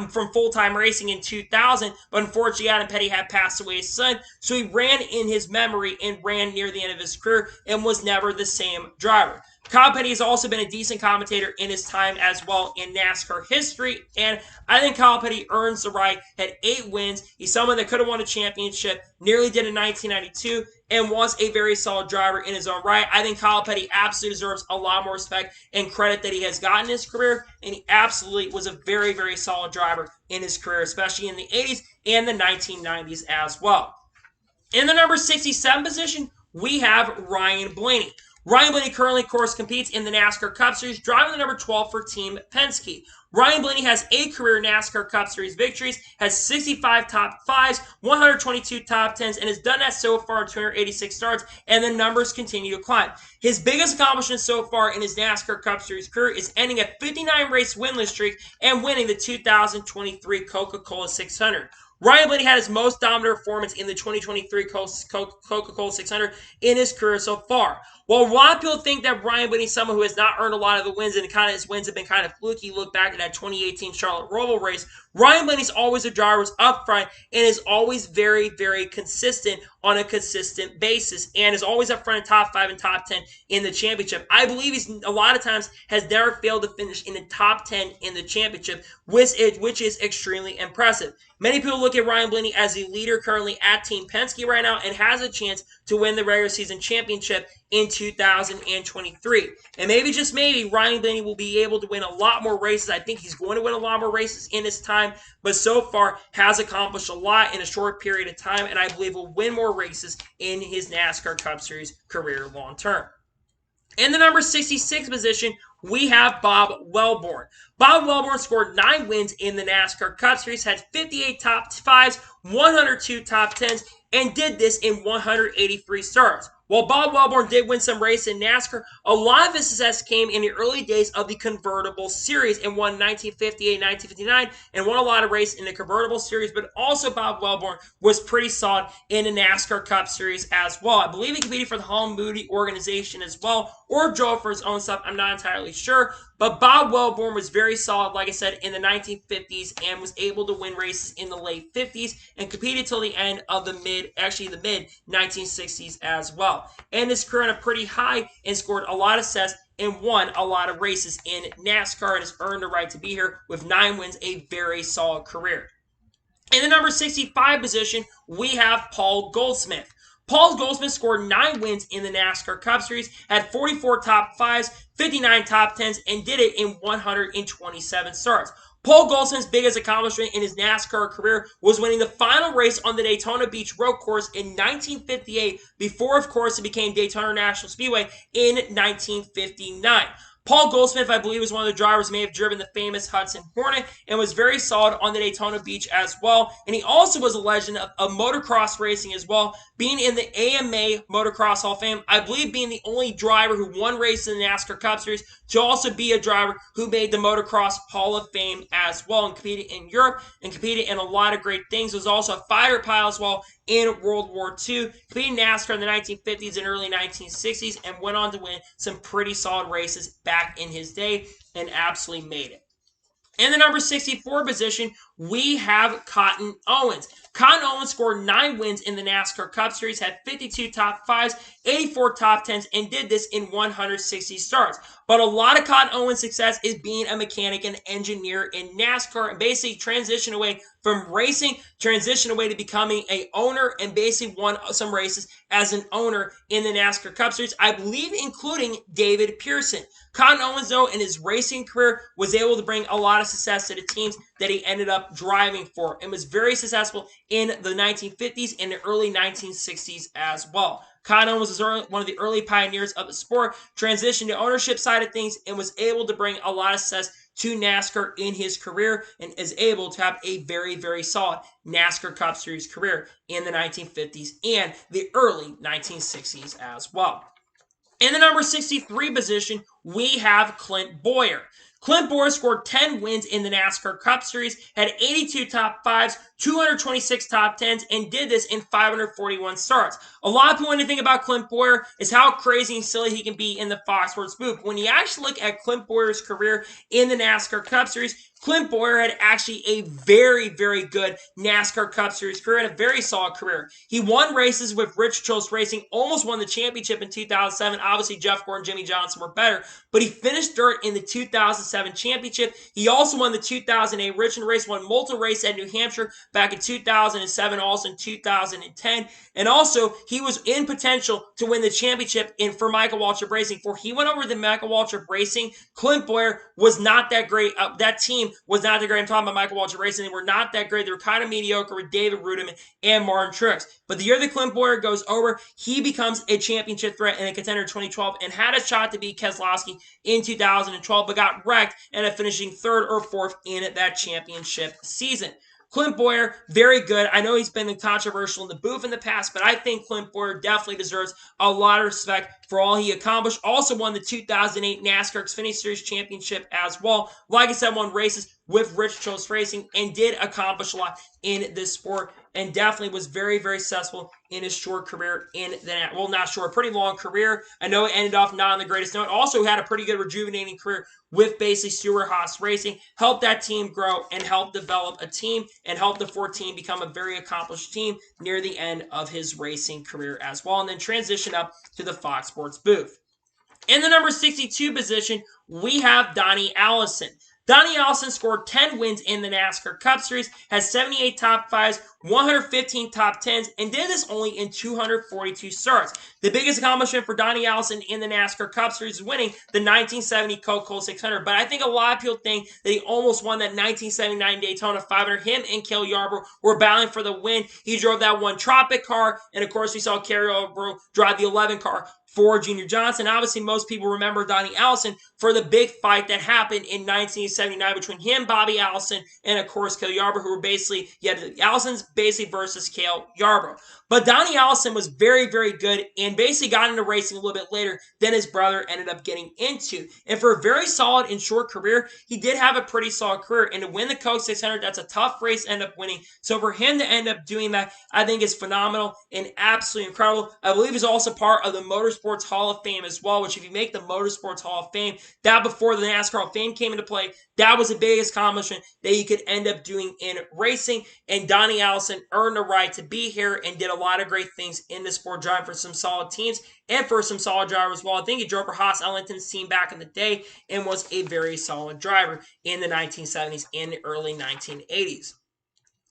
from full-time racing in 2000, but unfortunately Adam Petty had passed away his son, so he ran in his memory and ran near the end of his career and was never the same driver. Kyle Petty has also been a decent commentator in his time as well in NASCAR history, and I think Kyle Petty earns the right, had 8 wins. He's someone that could have won a championship, nearly did in 1992, and was a very solid driver in his own right. I think Kyle Petty absolutely deserves a lot more respect and credit that he has gotten in his career, and he absolutely was a very, very solid driver in his career, especially in the 80s and the 1990s as well. In the number 67 position, we have Ryan Blaney. Ryan Blaney currently, of course, competes in the NASCAR Cup Series, driving the number 12 for Team Penske. Ryan Blaney has 8 career NASCAR Cup Series victories, has 65 top 5s, 122 top 10s, and has done that so far in 286 starts, and the numbers continue to climb. His biggest accomplishment so far in his NASCAR Cup Series career is ending a 59-race winless streak and winning the 2023 Coca-Cola 600. Ryan Blaney had his most dominant performance in the 2023 Coca-Cola 600 in his career so far. While a lot of people think that Ryan Blaney is someone who has not earned a lot of the wins and his wins have been kind of fluky, look back at that 2018 Charlotte Roval race, Ryan Blaney's always a driver who's up front and is always very, very consistent on a consistent basis and is always up front in top 5 and top 10 in the championship. I believe he's a lot of times has never failed to finish in the top 10 in the championship, which is extremely impressive. Many people look at Ryan Blaney as the leader currently at Team Penske right now and has a chance to win the regular season championship in 2023. And maybe, just maybe, Ryan Blaney will be able to win a lot more races. I think he's going to win a lot more races in his time, but so far has accomplished a lot in a short period of time, and I believe will win more races in his NASCAR Cup Series career long term. In the number 66 position, we have Bob Welborn. Bob Welborn scored 9 wins in the NASCAR Cup Series, had 58 top 5s, 102 top 10s, and did this in 183 starts. While Bob Welborn did win some races in NASCAR, a lot of his success came in the early days of the convertible series and won 1958, 1959, and won a lot of races in the convertible series, but also Bob Welborn was pretty solid in the NASCAR Cup Series as well. I believe he competed for the Hall Moody organization as well, or drove for his own stuff. I'm not entirely sure. But Bob Welborn was very solid, like I said, in the 1950s and was able to win races in the late 50s and competed till the end of the mid 1960s as well. And his career on a pretty high and scored a lot of success and won a lot of races in NASCAR and has earned the right to be here with 9 wins, a very solid career. In the number 65 position, we have Paul Goldsmith. Paul Goldsmith scored 9 wins in the NASCAR Cup Series, had 44 top 5s, 59 top 10s, and did it in 127 starts. Paul Goldsmith's biggest accomplishment in his NASCAR career was winning the final race on the Daytona Beach Road Course in 1958, before, of course, it became Daytona National Speedway in 1959. Paul Goldsmith, I believe, was one of the drivers who may have driven the famous Hudson Hornet and was very solid on the Daytona Beach as well. And he also was a legend of motocross racing as well, being in the AMA Motocross Hall of Fame. I believe being the only driver who won races in the NASCAR Cup Series to also be a driver who made the Motocross Hall of Fame as well and competed in Europe and competed in a lot of great things. Was also a fighter pilot as well in World War II, competed in NASCAR in the 1950s and early 1960s, and went on to win some pretty solid races back in his day and absolutely made it. In the number 64 position, we have Cotton Owens. Cotton Owens scored 9 wins in the NASCAR Cup Series, had 52 top 5s, 84 top 10s, and did this in 160 starts. But a lot of Cotton Owens' success is being a mechanic and engineer in NASCAR and basically transition away from racing, transition away to becoming an owner, and basically won some races as an owner in the NASCAR Cup Series, I believe including David Pearson. Cotton Owens, though, in his racing career, was able to bring a lot of success to the teams that he ended up driving for and was very successful in the 1950s and the early 1960s as well. Cotton Owens was one of the early pioneers of the sport, transitioned to ownership side of things, and was able to bring a lot of success to NASCAR in his career and is able to have a very, very solid NASCAR Cup Series career in the 1950s and the early 1960s as well. In the number 63 position, we have Clint Boyer. Clint Boyer scored 10 wins in the NASCAR Cup Series, had 82 top 5s, 226 top 10s, and did this in 541 starts. A lot of people, when they think about Clint Boyer, is how crazy and silly he can be in the Fox Sports booth. When you actually look at Clint Boyer's career in the NASCAR Cup Series, Clint Boyer had actually a very, very good NASCAR Cup Series career and a very solid career. He won races with Rich Choate Racing, almost won the championship in 2007. Obviously, Jeff Gordon and Jimmy Johnson were better, but he finished third in the 2007 championship. He also won the 2008 Richmond race, won multiple races at New Hampshire back in 2007, also in 2010. And also, he was in potential to win the championship for Michael Waltrip Racing. Before he went over to Michael Waltrip Racing, Clint Boyer was not that great. That team was not that great. I'm talking about Michael Waltrip Racing. They were not that great. They were kind of mediocre with David Rudiman and Martin Truex. But the year that Clint Boyer goes over, he becomes a championship threat and a contender in 2012 and had a shot to beat Keselowski in 2012, but got wrecked and ended up finishing third or fourth in that championship season. Clint Boyer, very good. I know he's been controversial in the booth in the past, but I think Clint Boyer definitely deserves a lot of respect for all he accomplished. Also won the 2008 NASCAR Xfinity Series Championship as well. Like I said, won races with Rich Choate Racing and did accomplish a lot in this sport and definitely was very, very successful in his short career in that. Well, not short, pretty long career. I know it ended off not on the greatest note. Also had a pretty good rejuvenating career with basically Stewart-Haas Racing. Helped that team grow and helped develop a team and helped the Ford team become a very accomplished team near the end of his racing career as well. And then transition up to the Fox Sports booth. In the number 62 position, we have Donnie Allison. Donnie Allison scored 10 wins in the NASCAR Cup Series, has 78 top 5s, 115 top 10s, and did this only in 242 starts. The biggest accomplishment for Donnie Allison in the NASCAR Cup Series is winning the 1970 Coca-Cola 600, but I think a lot of people think that he almost won that 1979 Daytona 500. Him and Cale Yarbrough were battling for the win. He drove that one Tropic car, and of course we saw Cale Yarbrough drive the 11 car for Junior Johnson. Obviously, most people remember Donnie Allison for the big fight that happened in 1979 between him, Bobby Allison, and of course Cale Yarbrough, who were basically, Allison's basically versus Cale Yarbrough. But Donnie Allison was very, very good and basically got into racing a little bit later than his brother ended up getting into. And for a very solid and short career, he did have a pretty solid career. And to win the Coke 600, that's a tough race to end up winning. So for him to end up doing that, I think is phenomenal and absolutely incredible. I believe he's also part of the Motorsports Hall of Fame as well, which if you make the Motorsports Hall of Fame, that before the NASCAR Hall of Fame came into play, that was the biggest accomplishment that you could end up doing in racing. And Donnie Allison earned the right to be here and did a lot of great things in the sport, driving for some solid teams and for some solid drivers as well. I think he drove for Haas Ellington's team back in the day and was a very solid driver in the 1970s and the early 1980s.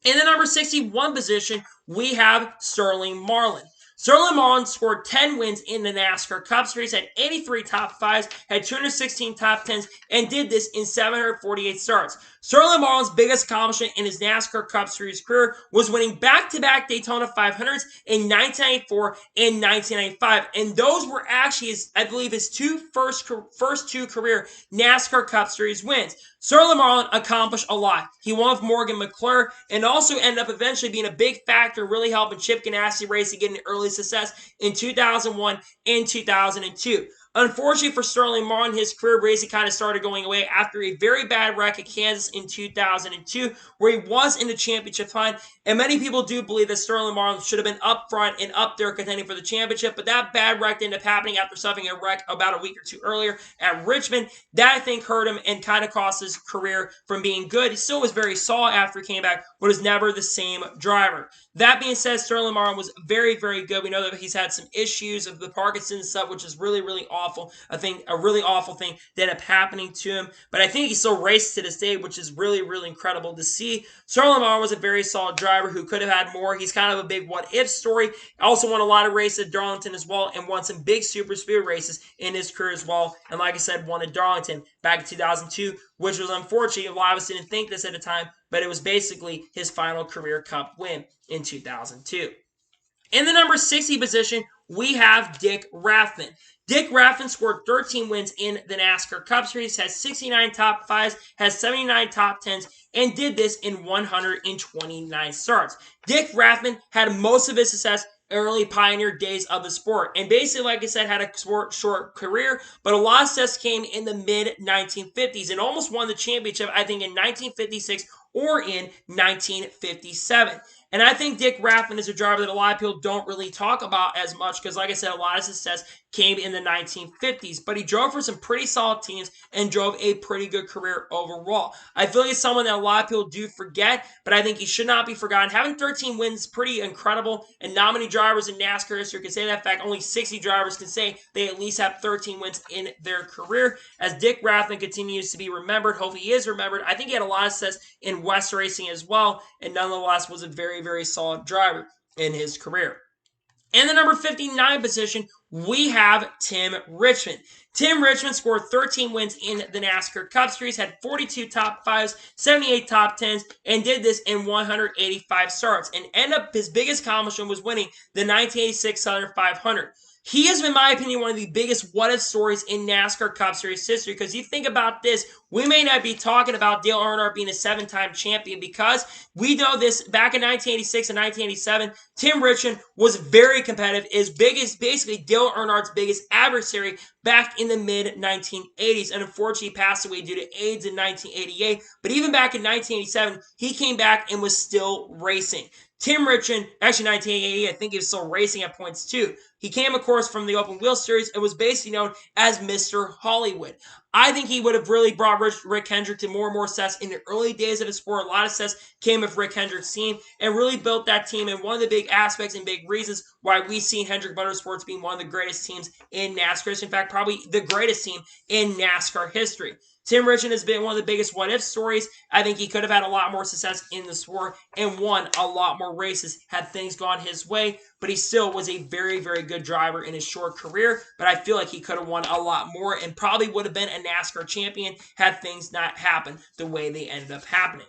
In the number 61 position, we have Sterling Marlin. Sterling Marlin scored 10 wins in the NASCAR Cup Series, had 83 top 5s, had 216 top 10s, and did this in 748 starts. Sterling Marlin's biggest accomplishment in his NASCAR Cup Series career was winning back-to-back Daytona 500s in 1994 and 1995, and those were actually, I believe, his first two career NASCAR Cup Series wins. Sterling Marlin accomplished a lot. He won with Morgan McClure and also ended up eventually being a big factor, really helping Chip Ganassi Racing get an early success in 2001 and 2002. Unfortunately for Sterling Marlin, his career basically kind of started going away after a very bad wreck at Kansas in 2002, where he was in the championship hunt. And many people do believe that Sterling Marlin should have been up front and up there contending for the championship, but that bad wreck ended up happening after suffering a wreck about a week or two earlier at Richmond. That, I think, hurt him and kind of cost his career from being good. He still was very solid after he came back, but was never the same driver. That being said, Sterling Marlin was very, very good. We know that he's had some issues of the Parkinson's stuff, which is really, really awful. I think a really awful thing that ended up happening to him. But I think he still races to this day, which is really, really incredible to see. Sterling Marlin was a very solid driver who could have had more. He's kind of a big what-if story. Also won a lot of races at Darlington as well and won some big super speed races in his career as well. And like I said, won at Darlington back in 2002, which was unfortunate. A lot of us didn't think this at the time, but it was basically his final career Cup win in 2002. In the number 60 position, we have Dick Rathman. Dick Rathman scored 13 wins in the NASCAR Cup Series, has 69 top 5s, has 79 top 10s, and did this in 129 starts. Dick Rathman had most of his success early pioneer days of the sport. And basically, like I said, had a short career, but a lot of success came in the mid-1950s and almost won the championship, I think, in 1956 or in 1957. And I think Dick Rathman is a driver that a lot of people don't really talk about as much because, like I said, a lot of success came in the 1950s. But he drove for some pretty solid teams and drove a pretty good career overall. I feel like he's someone that a lot of people do forget, but I think he should not be forgotten. Having 13 wins is pretty incredible, and not many drivers in NASCAR history can say that. In fact, only 60 drivers can say they at least have 13 wins in their career. As Dick Rathman continues to be remembered, hopefully he is remembered. I think he had a lot of success in West racing as well, and nonetheless was a very, very solid driver in his career. In the number 59 position, we have Tim Richmond. Tim Richmond scored 13 wins in the NASCAR Cup Series, had 42 top 5s, 78 top 10s, and did this in 185 starts. And his biggest accomplishment was winning the 1986 Southern 500. He is, in my opinion, one of the biggest what-if stories in NASCAR Cup Series history, because you think about this, we may not be talking about Dale Earnhardt being a 7-time champion, because we know this back in 1986 and 1987, Tim Richmond was very competitive, basically Dale Earnhardt's biggest adversary back in the mid-1980s, and unfortunately passed away due to AIDS in 1988, but even back in 1987, he came back and was still racing. Tim Richmond, actually 1988, I think he was still racing at points too. He came, of course, from the Open Wheel Series and was basically known as Mr. Hollywood. I think he would have really brought Rick Hendrick to more and more success in the early days of his sport. A lot of success came with Rick Hendrick's team and really built that team. And one of the big aspects and big reasons why we've seen Hendrick Motorsports being one of the greatest teams in NASCAR. In fact, probably the greatest team in NASCAR history. Tim Richmond has been one of the biggest what-if stories. I think he could have had a lot more success in the sport and won a lot more races had things gone his way, but he still was a very, very good driver in his short career, but I feel like he could have won a lot more and probably would have been a NASCAR champion had things not happened the way they ended up happening.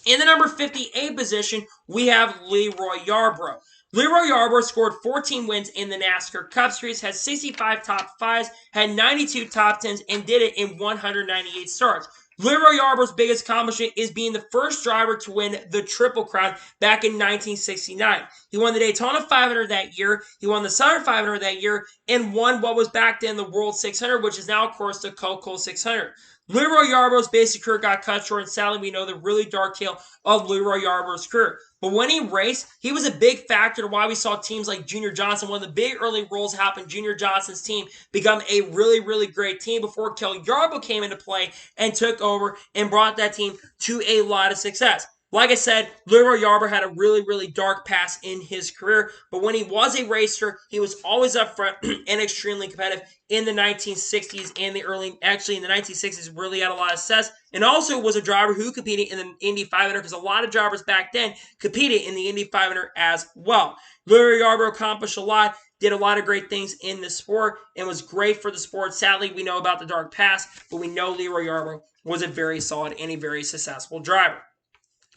In the number 58 position, we have Leroy Yarbrough. Leroy Yarbrough scored 14 wins in the NASCAR Cup Series, had 65 top 5s, had 92 top 10s, and did it in 198 starts. Leroy Yarbrough's biggest accomplishment is being the first driver to win the Triple Crown back in 1969. He won the Daytona 500 that year, he won the Southern 500 that year, and won what was back then the World 600, which is now, of course, the Coca-Cola 600. Leroy Yarbrough's basic career got cut short, and sadly, we know the really dark tale of Leroy Yarbrough's career. But when he raced, he was a big factor to why we saw teams like Junior Johnson. One of the big early roles happened. Junior Johnson's team become a really, really great team before Kel Yarbrough came into play and took over and brought that team to a lot of success. Like I said, Leroy Yarbrough had a really, really dark past in his career, but when he was a racer, he was always up front and extremely competitive in the 1960s and actually in the 1960s, really had a lot of success, and also was a driver who competed in the Indy 500 because a lot of drivers back then competed in the Indy 500 as well. Leroy Yarbrough accomplished a lot, did a lot of great things in the sport, and was great for the sport. Sadly, we know about the dark past, but we know Leroy Yarbrough was a very solid and a very successful driver.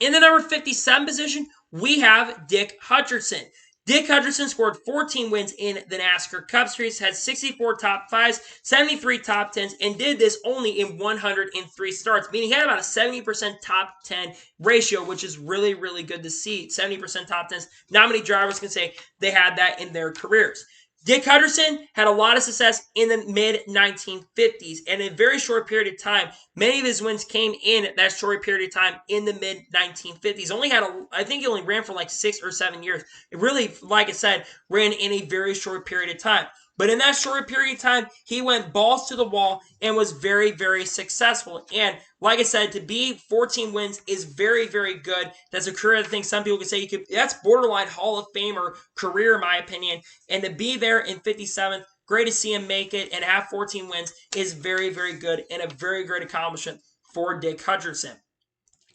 In the number 57 position, we have Dick Hutcherson. Dick Hutcherson scored 14 wins in the NASCAR Cup Series, had 64 top 5s, 73 top 10s, and did this only in 103 starts, meaning he had about a 70% top 10 ratio, which is really, really good to see. 70% top 10s. Not many drivers can say they had that in their careers. Dick Hutcherson had a lot of success in the mid-1950s, and in a very short period of time, many of his wins came in that short period of time in the mid-1950s. I think he only ran for like 6 or 7 years. It really, like I said, ran in a very short period of time. But in that short period of time, he went balls to the wall and was very, very successful. And like I said, to be 14 wins is very, very good. That's a career I think some people could say that's borderline Hall of Famer career, in my opinion. And to be there in 57th, great to see him make it and have 14 wins is very, very good and a very great accomplishment for Dick Hutcherson.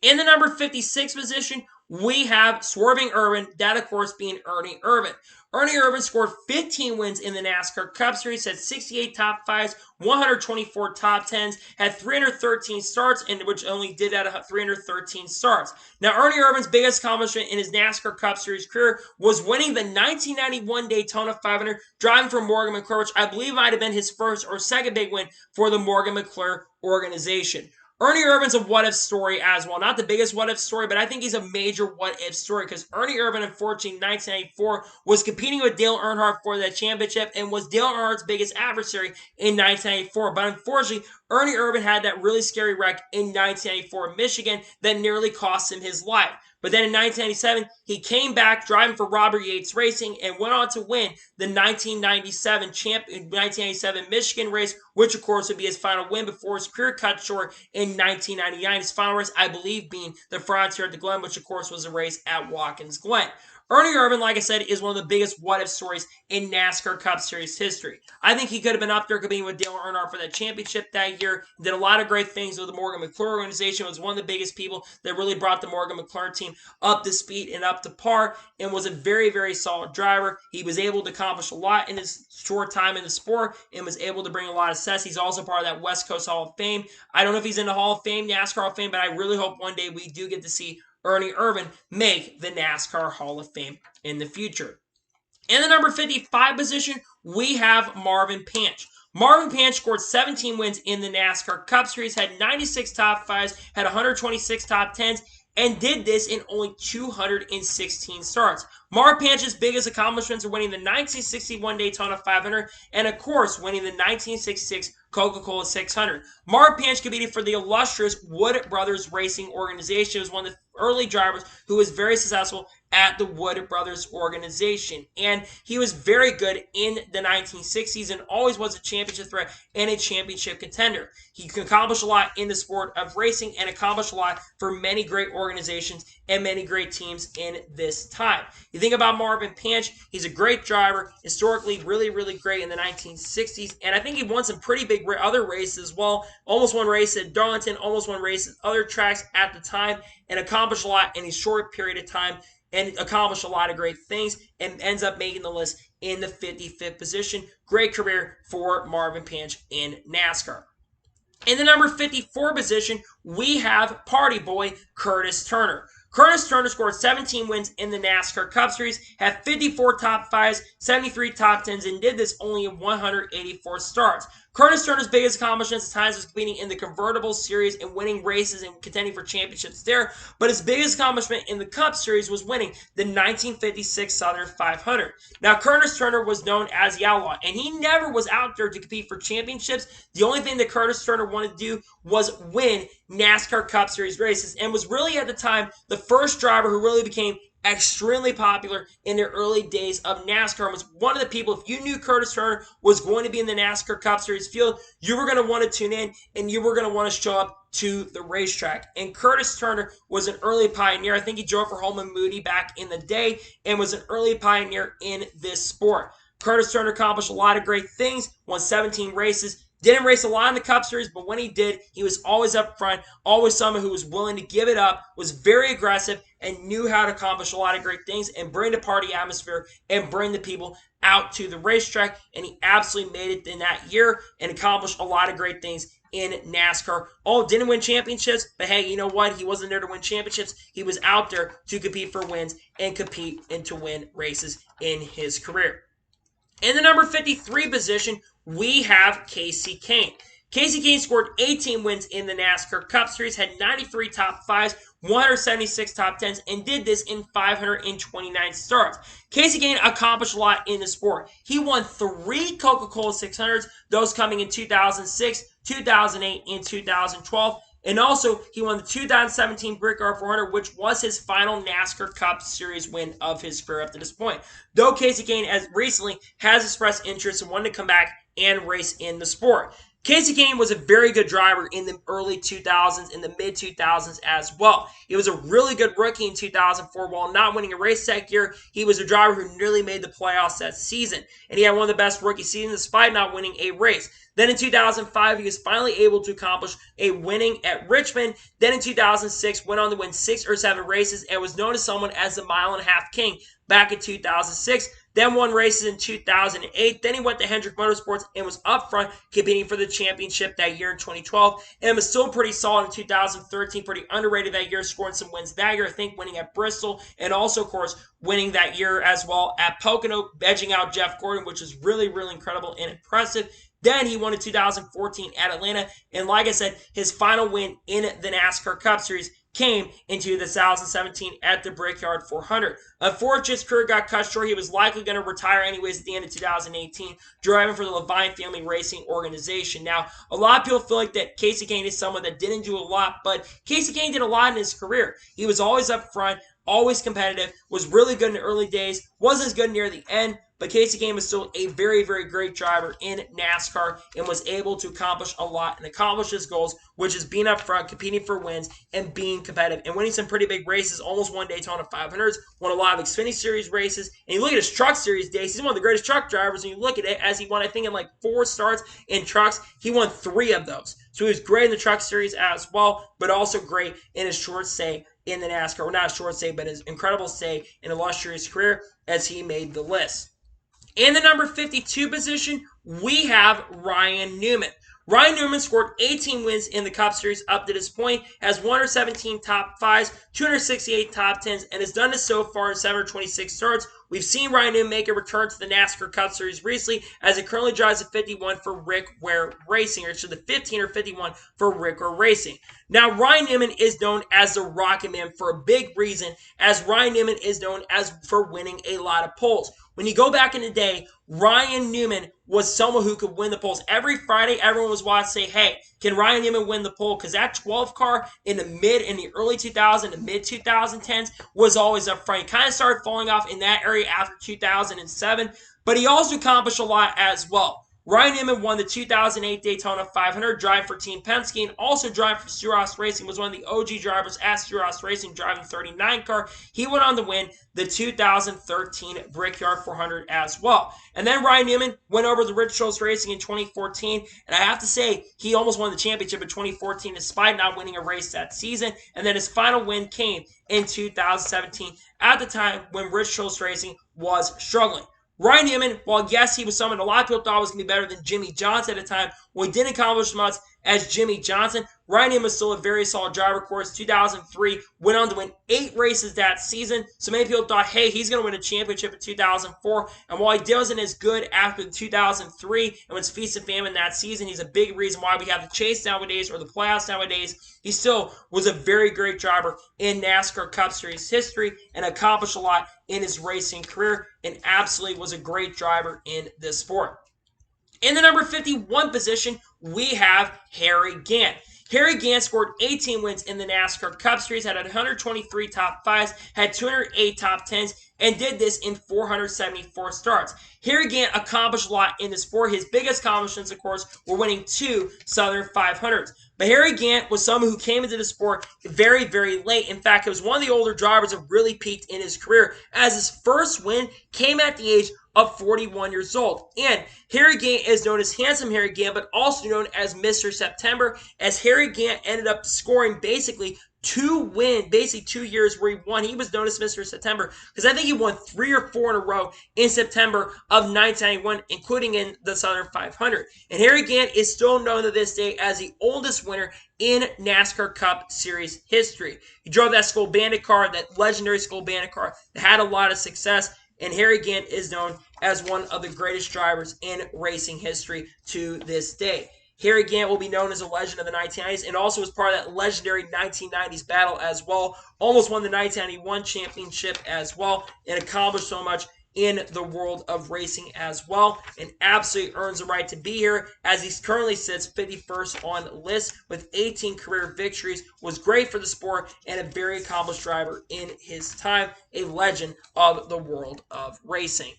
In the number 56 position, we have Swerving Irvin, that of course being Ernie Irvin. Ernie Irvin scored 15 wins in the NASCAR Cup Series, had 68 top 5s, 124 top 10s, had 313 starts, and which only did that at 313 starts. Now, Ernie Irvin's biggest accomplishment in his NASCAR Cup Series career was winning the 1991 Daytona 500, driving for Morgan McClure, which I believe might have been his first or second big win for the Morgan McClure organization. Ernie Irvin's a what-if story as well. Not the biggest what-if story, but I think he's a major what-if story because Ernie Irvin, unfortunately, in 1994 was competing with Dale Earnhardt for that championship and was Dale Earnhardt's biggest adversary in 1994. But unfortunately, Ernie Irvin had that really scary wreck in 1994 in Michigan that nearly cost him his life. But then in 1997, he came back driving for Robert Yates Racing and went on to win the 1997 Michigan race, which of course would be his final win before his career cut short in 1999. His final race, I believe, being the Frontier at the Glen, which of course was a race at Watkins Glen. Ernie Irvin, like I said, is one of the biggest what-if stories in NASCAR Cup Series history. I think he could have been up there competing with Dale Earnhardt for that championship that year. Did a lot of great things with the Morgan McClure organization. Was one of the biggest people that really brought the Morgan McClure team up to speed and up to par and was a very, very solid driver. He was able to accomplish a lot in his short time in the sport and was able to bring a lot of success. He's also part of that West Coast Hall of Fame. I don't know if he's in the Hall of Fame, NASCAR Hall of Fame, but I really hope one day we do get to see Ernie Irvin make the NASCAR Hall of Fame in the future. In the number 55 position, we have Marvin Panch. Marvin Panch scored 17 wins in the NASCAR Cup Series, had 96 top 5s, had 126 top 10s, and did this in only 216 starts. Marvin Panch's biggest accomplishments are winning the 1961 Daytona 500 and, of course, winning the 1966 Coca-Cola 600. Marvin Panch competed for the illustrious Wood Brothers Racing organization. He was one of the early drivers who was very successful at the Wood Brothers organization. And he was very good in the 1960s and always was a championship threat and a championship contender. He accomplished a lot in the sport of racing and accomplished a lot for many great organizations and many great teams in this time. You think about Marvin Panch, he's a great driver, historically really, really great in the 1960s, and I think he won some pretty big other races as well. Almost won race at Darlington, almost won races at other tracks at the time, and accomplished a lot in a short period of time, and accomplished a lot of great things, and ends up making the list in the 55th position. Great career for Marvin Panch in NASCAR. In the number 54 position, we have Party Boy Curtis Turner. Curtis Turner scored 17 wins in the NASCAR Cup Series, had 54 top 5s, 73 top 10s, and did this only in 184 starts. Curtis Turner's biggest accomplishments at times was competing in the convertible series and winning races and contending for championships there, but his biggest accomplishment in the Cup Series was winning the 1956 Southern 500. Now, Curtis Turner was known as the Outlaw, and he never was out there to compete for championships. The only thing that Curtis Turner wanted to do was win NASCAR Cup Series races, and was really at the time the first driver who really became extremely popular in the early days of NASCAR, and was one of the people, if you knew Curtis Turner was going to be in the NASCAR Cup Series field, you were going to want to tune in and you were going to want to show up to the racetrack. And Curtis Turner was an early pioneer. I think he drove for Holman Moody back in the day and was an early pioneer in this sport. Curtis Turner accomplished a lot of great things, won 17 races, didn't race a lot in the Cup Series, but when he did, he was always up front, always someone who was willing to give it up, was very aggressive, and knew how to accomplish a lot of great things and bring the party atmosphere and bring the people out to the racetrack. And he absolutely made it in that year and accomplished a lot of great things in NASCAR. Didn't win championships, but hey, you know what? He wasn't there to win championships. He was out there to compete for wins and compete and to win races in his career. In the number 53 position, we have Kasey Kahne. Kasey Kahne scored 18 wins in the NASCAR Cup Series, had 93 top 5s, 176 top 10s, and did this in 529 starts. Kasey Kahne accomplished a lot in the sport. He won 3 Coca-Cola 600s, those coming in 2006, 2008, and 2012. And also, he won the 2017 Brickyard 400, which was his final NASCAR Cup Series win of his career up to this point. Though Kasey Kahne as recently has expressed interest and wanted to come back and race in the sport. Kasey Kahne was a very good driver in the early 2000s, in the mid-2000s as well. He was a really good rookie in 2004. While not winning a race that year, he was a driver who nearly made the playoffs that season. And he had one of the best rookie seasons despite not winning a race. Then in 2005, he was finally able to accomplish a winning at Richmond. Then in 2006, went on to win 6 or 7 races and was known as someone as the mile-and-a-half king back in 2006. Then won races in 2008. Then he went to Hendrick Motorsports and was up front competing for the championship that year in 2012. And was still pretty solid in 2013, pretty underrated that year, scoring some wins that year. I think winning at Bristol and also, of course, winning that year as well at Pocono, edging out Jeff Gordon, which is really, really incredible and impressive. Then he won in 2014 at Atlanta. And like I said, his final win in the NASCAR Cup Series came into the 2017 at the Brickyard 400. Unfortunately, his career got cut short. He was likely going to retire anyways at the end of 2018, driving for the Levine Family Racing Organization. Now, a lot of people feel like that Kasey Kahne is someone that didn't do a lot, but Kasey Kahne did a lot in his career. He was always up front, always competitive, was really good in the early days, wasn't as good near the end, but Kasey Kahne was still a very, very great driver in NASCAR and was able to accomplish a lot and accomplish his goals, which is being up front, competing for wins, and being competitive and winning some pretty big races. Almost won Daytona 500s, won a lot of Xfinity Series races, and you look at his Truck Series days, he's one of the greatest truck drivers, and you look at it as he won, I think, in like 4 starts in trucks. He won 3 of those. So he was great in the Truck Series as well, but also great in his short stay in the NASCAR. Well, not a short stay, but his incredible stay in a illustrious career as he made the list. In the number 52 position, we have Ryan Newman. Ryan Newman scored 18 wins in the Cup Series up to this point, has 117 top 5s, 268 top 10s, and has done this so far in 726 starts. We've seen Ryan Newman make a return to the NASCAR Cup Series recently, as he currently drives a 51 for Rick Ware Racing, or so the 15 or 51 for Rick Ware Racing. Now, Ryan Newman is known as the Rocket Man for a big reason, as Ryan Newman is known as for winning a lot of poles. When you go back in the day, Ryan Newman was someone who could win the poles. Every Friday, everyone was watching say, hey, can Ryan Newman win the pole? Because that 12 car in the early 2000s, the mid 2010s was always up front. He kind of started falling off in that area after 2007, but he also accomplished a lot as well. Ryan Newman won the 2008 Daytona 500, driving for Team Penske, and also driving for Stu Ross Racing, was one of the OG drivers at Stu Ross Racing, driving the 39 car. He went on to win the 2013 Brickyard 400 as well. And then Ryan Newman went over to Rich Schultz Racing in 2014, and I have to say, he almost won the championship in 2014 despite not winning a race that season. And then his final win came in 2017 at the time when Rich Schultz Racing was struggling. Ryan Newman, while yes, he was someone a lot of people thought was going to be better than Jimmy Johnson at the time, well, he didn't accomplish much as Jimmy Johnson. Ryan was still a very solid driver, of course. 2003, went on to win 8 races that season. So Mayfield thought, hey, he's going to win a championship in 2004. And while he wasn't as good after 2003 and was feast and famine that season, he's a big reason why we have the chase nowadays or the playoffs nowadays. He still was a very great driver in NASCAR Cup Series history and accomplished a lot in his racing career and absolutely was a great driver in this sport. In the number 51 position, we have Harry Gant. Harry Gant scored 18 wins in the NASCAR Cup Series, had 123 top 5s, had 208 top 10s, and did this in 474 starts. Harry Gant accomplished a lot in the sport. His biggest accomplishments, of course, were winning 2 Southern 500s. But Harry Gant was someone who came into the sport very, very late. In fact, he was one of the older drivers that really peaked in his career, as his first win came at the age of 41 years old. And Harry Gant is known as Handsome Harry Gant, but also known as Mr. September, as Harry Gant ended up scoring basically 2 years where he won. He was known as Mr. September because I think he won 3 or 4 in a row in September of 1991, including in the Southern 500. And Harry Gant is still known to this day as the oldest winner in NASCAR Cup Series history. He drove that Skull Bandit car, that legendary Skull Bandit car that had a lot of success. And Harry Gant is known as one of the greatest drivers in racing history to this day. Harry Gant will be known as a legend of the 1990s and also was part of that legendary 1990s battle as well. Almost won the 1991 championship as well and accomplished so much in the world of racing as well, and absolutely earns the right to be here as he currently sits 51st on the list with 18 career victories, was great for the sport, and a very accomplished driver in his time, a legend of the world of racing.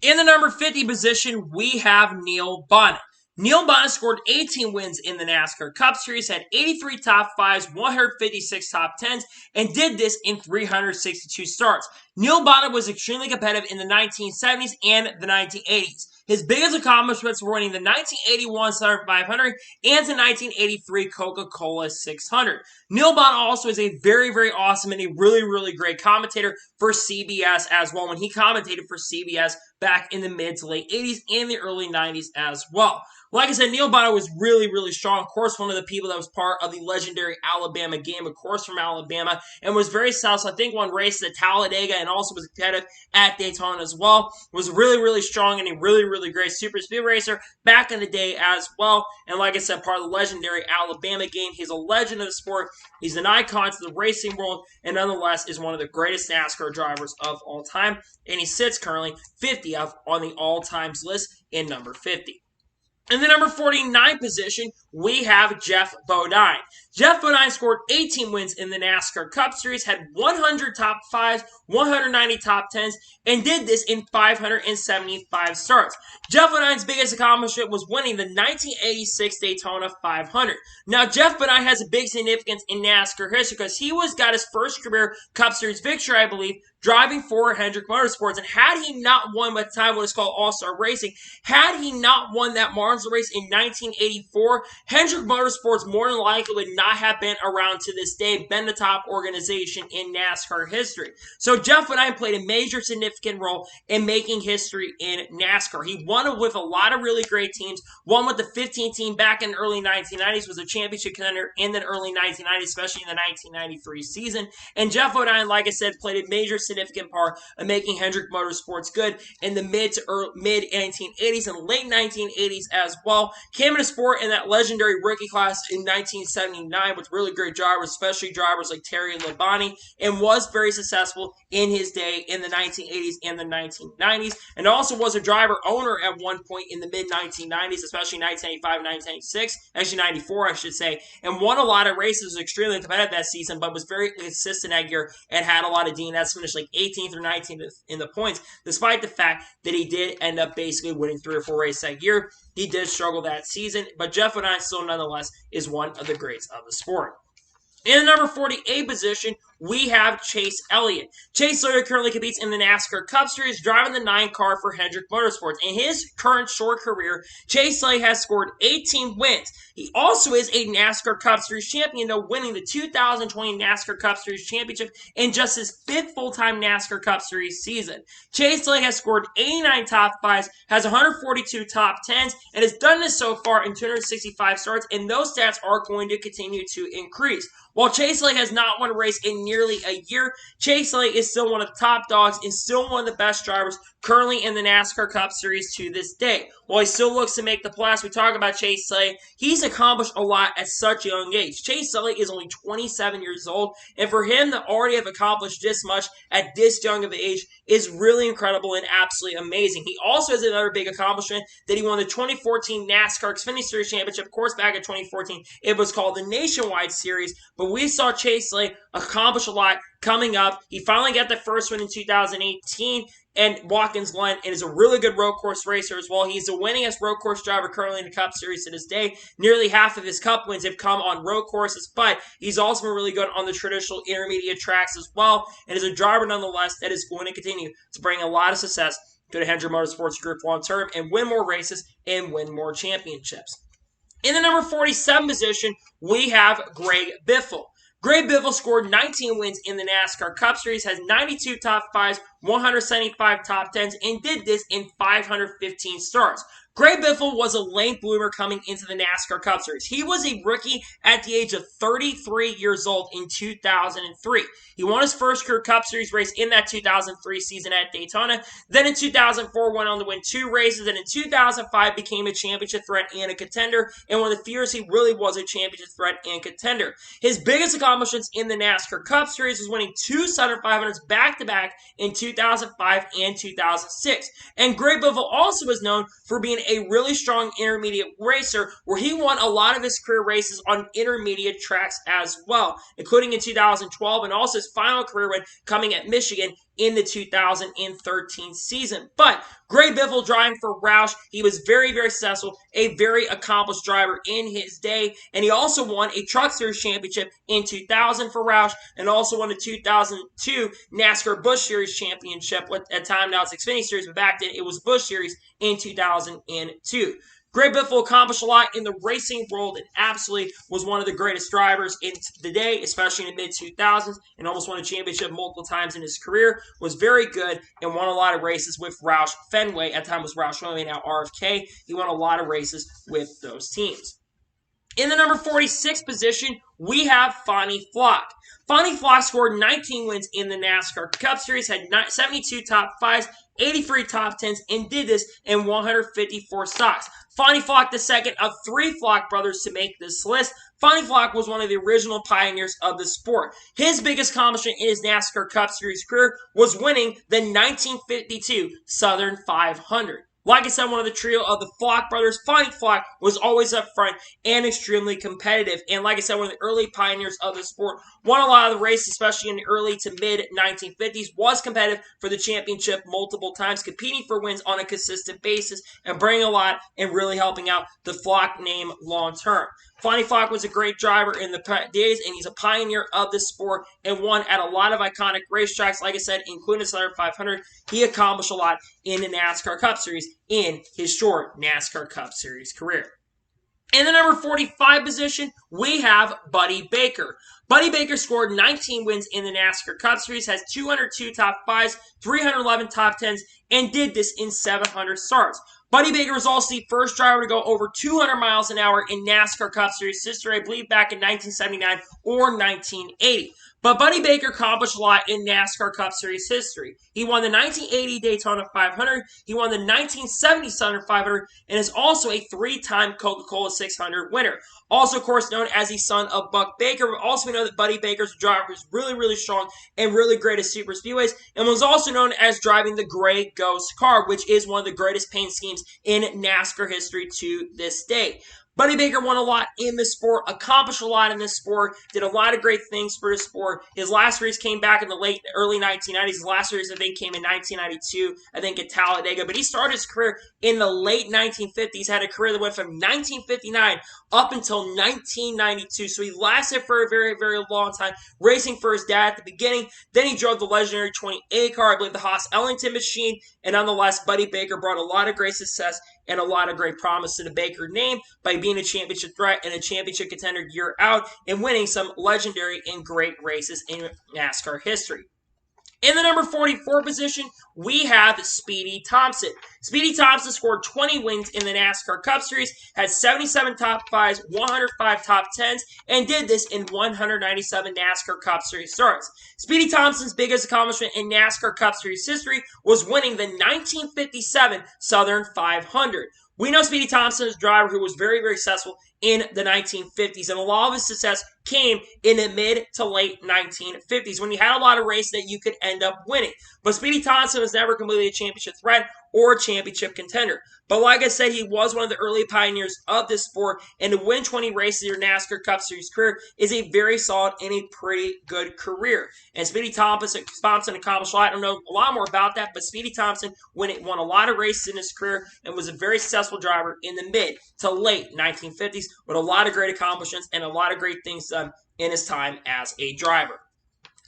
In the number 50 position, we have Neil Bonnett. Neil Bonnett scored 18 wins in the NASCAR Cup Series, had 83 top 5s, 156 top 10s, and did this in 362 starts. Neil Bonnett was extremely competitive in the 1970s and the 1980s. His biggest accomplishments were winning the 1981 Southern 500 and the 1983 Coca-Cola 600. Neil Bonnett also is a very, very awesome and a really, really great commentator for CBS as well, when he commentated for CBS back in the mid to late 80s and the early 90s as well. Like I said, Neil Bonnett was really, really strong. Of course, one of the people that was part of the legendary Alabama game, of course, from Alabama, and was very successful. I think won races at Talladega and also was competitive at Daytona as well. Was really, really strong and a really, really great super speed racer back in the day as well. And like I said, part of the legendary Alabama game. He's a legend of the sport. He's an icon to the racing world, and nonetheless is one of the greatest NASCAR drivers of all time. And he sits currently 50th on the all-times list in number 50. In the number 49 position, we have Geoff Bodine. Geoff Bodine scored 18 wins in the NASCAR Cup Series, had 100 top 5s, 190 top 10s, and did this in 575 starts. Geoff Bodine's biggest accomplishment was winning the 1986 Daytona 500. Now, Geoff Bodine has a big significance in NASCAR history because he got his first career Cup Series victory, I believe, driving for Hendrick Motorsports. And had he not won by the time what is called All-Star Racing, had he not won that Martinsville race in 1984, Hendrick Motorsports more than likely would not have been around to this day, been the top organization in NASCAR history. So Geoff Bodine played a major significant role in making history in NASCAR. He won with a lot of really great teams, won with the 15 team back in the early 1990s, was a championship contender in the early 1990s, especially in the 1993 season. And Geoff Bodine, like I said, played a major significant part of making Hendrick Motorsports good in the mid 1980s and late 1980s as well. Came into sport in that legendary rookie class in 1979 with really great drivers, especially drivers like Terry Labonte, and was very successful in his day in the 1980s and the 1990s, and also was a driver owner at one point in the mid 1990s, especially 1985 and 1996, actually 94 I should say, and won a lot of races, was extremely competitive that season, but was very consistent that year and had a lot of DNS, finished like 18th or 19th in the points, despite the fact that he did end up basically winning 3 or 4 races that year. He did struggle that season, but Geoff Bodine still nonetheless is one of the greats of the sport. In the number 48 position, we have Chase Elliott. Chase Elliott currently competes in the NASCAR Cup Series, driving the 9 car for Hendrick Motorsports. In his current short career, Chase Elliott has scored 18 wins. He also is a NASCAR Cup Series champion, though winning the 2020 NASCAR Cup Series championship in just his 5th full-time NASCAR Cup Series season. Chase Elliott has scored 89 top 5s, has 142 top 10s, and has done this so far in 265 starts, and those stats are going to continue to increase. While Chase Elliott has not won a race in nearly a year, Chase Elliott is still one of the top dogs and still one of the best drivers currently in the NASCAR Cup Series to this day. While he still looks to make the playoffs, we talk about Chase Elliott. He's accomplished a lot at such a young age. Chase Elliott is only 27 years old, and for him to already have accomplished this much at this young of an age is really incredible and absolutely amazing. He also has another big accomplishment that he won the 2014 NASCAR Xfinity Series Championship. Of course, back in 2014, it was called the Nationwide Series, but we saw Chase Elliott accomplish a lot coming up. He finally got the first win in 2018 and Watkins Glen, and is a really good road course racer as well. He's the winningest road course driver currently in the Cup Series to this day. Nearly half of his Cup wins have come on road courses, but he's also been really good on the traditional intermediate tracks as well, and is a driver nonetheless that is going to continue to bring a lot of success to the Hendrick Motorsports Group long term and win more races and win more championships. In the number 47 position, we have Greg Biffle. Greg Biffle scored 19 wins in the NASCAR Cup Series, has 92 top 5s, 175 top 10s, and did this in 515 starts. Greg Biffle was a late bloomer coming into the NASCAR Cup Series. He was a rookie at the age of 33 years old in 2003. He won his first career Cup Series race in that 2003 season at Daytona. Then in 2004 went on to win 2 races, and in 2005 became a championship threat and a contender, and one of the few years he really was a championship threat and contender. His biggest accomplishments in the NASCAR Cup Series was winning 2 Sauter 500s back-to-back in 2005 and 2006. And Greg Biffle also is known for being a really strong intermediate racer, where he won a lot of his career races on intermediate tracks as well, including in 2012 and also his final career win coming at Michigan in the 2013 season. But Greg Biffle driving for Roush, he was very, very successful, a very accomplished driver in his day, and he also won a Truck Series championship in 2000 for Roush, and also won the 2002 NASCAR Busch Series championship. At time now it's Xfinity Series, but back then it was Busch Series in 2002. Greg Biffle accomplished a lot in the racing world and absolutely was one of the greatest drivers in the day, especially in the mid-2000s, and almost won a championship multiple times in his career, was very good, and won a lot of races with Roush Fenway. At the time it was Roush Fenway, now RFK. He won a lot of races with those teams. In the number 46 position, we have Fonnie Flock. Fonnie Flock scored 19 wins in the NASCAR Cup Series, had 72 top 5s, 83 top 10s, and did this in 154 stops. Fonnie Flock, the second of 3 Flock brothers to make this list. Fonnie Flock was one of the original pioneers of the sport. His biggest accomplishment in his NASCAR Cup Series career was winning the 1952 Southern 500. Like I said, one of the trio of the Flock brothers, Fonnie Flock was always up front and extremely competitive. And like I said, one of the early pioneers of the sport, won a lot of the races, especially in the early to mid-1950s, was competitive for the championship multiple times, competing for wins on a consistent basis, and bringing a lot and really helping out the Flock name long-term. Fonnie Flock was a great driver in the days, and he's a pioneer of the sport and won at a lot of iconic racetracks. Like I said, including the Southern 500, he accomplished a lot in the NASCAR Cup Series in his short NASCAR Cup Series career. In the number 45 position, we have Buddy Baker. Buddy Baker scored 19 wins in the NASCAR Cup Series, has 202 top 5s, 311 top 10s, and did this in 700 starts. Buddy Baker was also the first driver to go over 200 miles an hour in NASCAR Cup Series history, I believe back in 1979 or 1980. But Buddy Baker accomplished a lot in NASCAR Cup Series history. He won the 1980 Daytona 500, he won the 1970 Southern 500, and is also a 3-time Coca-Cola 600 winner. Also, of course, known as the son of Buck Baker. We also know that Buddy Baker's driver was really, really strong and really great at super speedways, and was also known as driving the Gray Ghost car, which is one of the greatest paint schemes in NASCAR history to this day. Buddy Baker won a lot in the sport, accomplished a lot in this sport, did a lot of great things for the sport. His last race came back in the early 1990s. His last race, I think, came in 1992, I think, at Talladega. But he started his career in the late 1950s, had a career that went from 1959 up until 1992. So he lasted for a very, very long time, racing for his dad at the beginning. Then he drove the legendary 28 car, I believe the Haas Ellington machine. And nonetheless, Buddy Baker brought a lot of great success and a lot of great promise to the Baker name by being a championship threat and a championship contender year out and winning some legendary and great races in NASCAR history. In the number 44 position, we have Speedy Thompson. Speedy Thompson scored 20 wins in the NASCAR Cup Series, had 77 top 5s, 105 top 10s, and did this in 197 NASCAR Cup Series starts. Speedy Thompson's biggest accomplishment in NASCAR Cup Series history was winning the 1957 Southern 500. We know Speedy Thompson is a driver who was very, very successful in the 1950s, and a lot of his success came in the mid to late 1950s when he had a lot of races that you could end up winning. But Speedy Thompson was never completely a championship threat or a championship contender. But like I said, he was one of the early pioneers of this sport, and to win 20 races in your NASCAR Cup Series career is a very solid and a pretty good career. And Speedy Thompson accomplished a lot. I don't know a lot more about that, but Speedy Thompson won a lot of races in his career and was a very successful driver in the mid to late 1950s with a lot of great accomplishments and a lot of great things done in his time as a driver.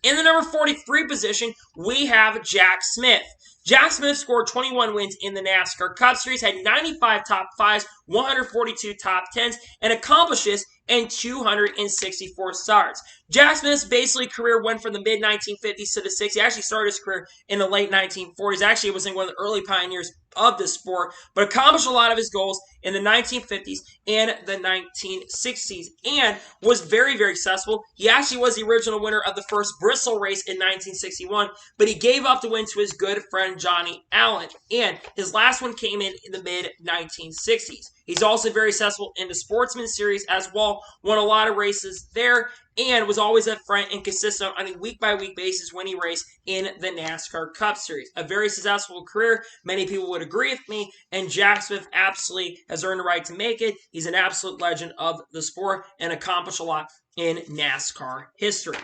In the number 43 position, we have Jack Smith. Jack Smith scored 21 wins in the NASCAR Cup Series, had 95 top 5s, 142 top 10s, and accomplished this in 264 starts. Jack Smith's basically career went from the mid-1950s to the 60s. He actually started his career in the late 1940s. Actually, it was one of the early pioneers of the sport, but accomplished a lot of his goals in the 1950s and the 1960s, and was very, very successful. He actually was the original winner of the first Bristol race in 1961, but he gave up the win to his good friend Donnie Allison, and his last one came in the mid-1960s. He's also very successful in the Sportsman Series as well, won a lot of races there, and was always up front and consistent on a week-by-week basis when he raced in the NASCAR Cup Series. A very successful career. Many people would agree with me, and Jack Smith absolutely has earned the right to make it. He's an absolute legend of the sport and accomplished a lot in NASCAR history.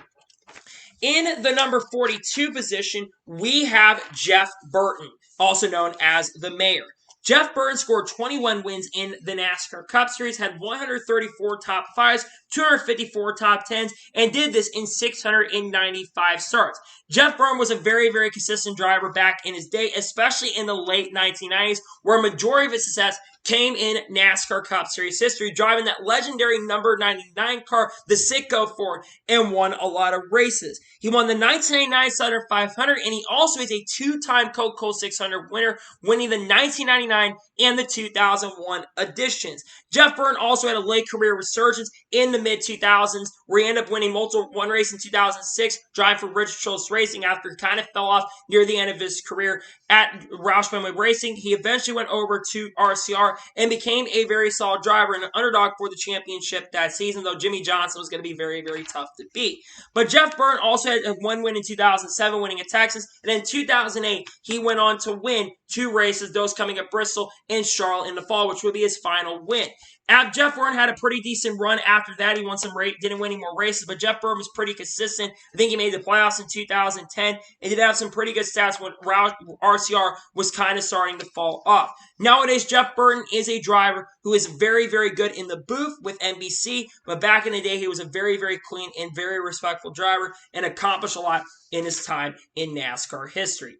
In the number 42 position, we have Jeff Burton, also known as the Mayor. Jeff Burton scored 21 wins in the NASCAR Cup Series, had 134 top 5s, 254 top 10s, and did this in 695 starts. Jeff Burton was a very, very consistent driver back in his day, especially in the late 1990s, where a majority of his success came in NASCAR Cup Series history, driving that legendary number 99 car, the Citgo Ford, and won a lot of races. He won the 1999 Southern 500, and he also is a two-time Coca-Cola 600 winner, winning the 1999 and the 2001 editions. Jeff Burton also had a late career resurgence in the mid-2000s, where he ended up winning one race in 2006, driving for Richard Childress Racing after he kind of fell off near the end of his career at Roush Fenway Racing. He eventually went over to RCR and became a very solid driver and an underdog for the championship that season, though Jimmy Johnson was going to be very, very tough to beat. But Jeff Burton also had one win in 2007, winning at Texas, and in 2008, he went on to win two races, those coming at Bristol and Charlotte in the fall, which would be his final win. Jeff Burton had a pretty decent run after that. He won didn't win any more races, but Jeff Burton was pretty consistent. I think he made the playoffs in 2010 and did have some pretty good stats when RCR was kind of starting to fall off. Nowadays, Jeff Burton is a driver who is very, very good in the booth with NBC, but back in the day, he was a very, very clean and very respectful driver and accomplished a lot in his time in NASCAR history.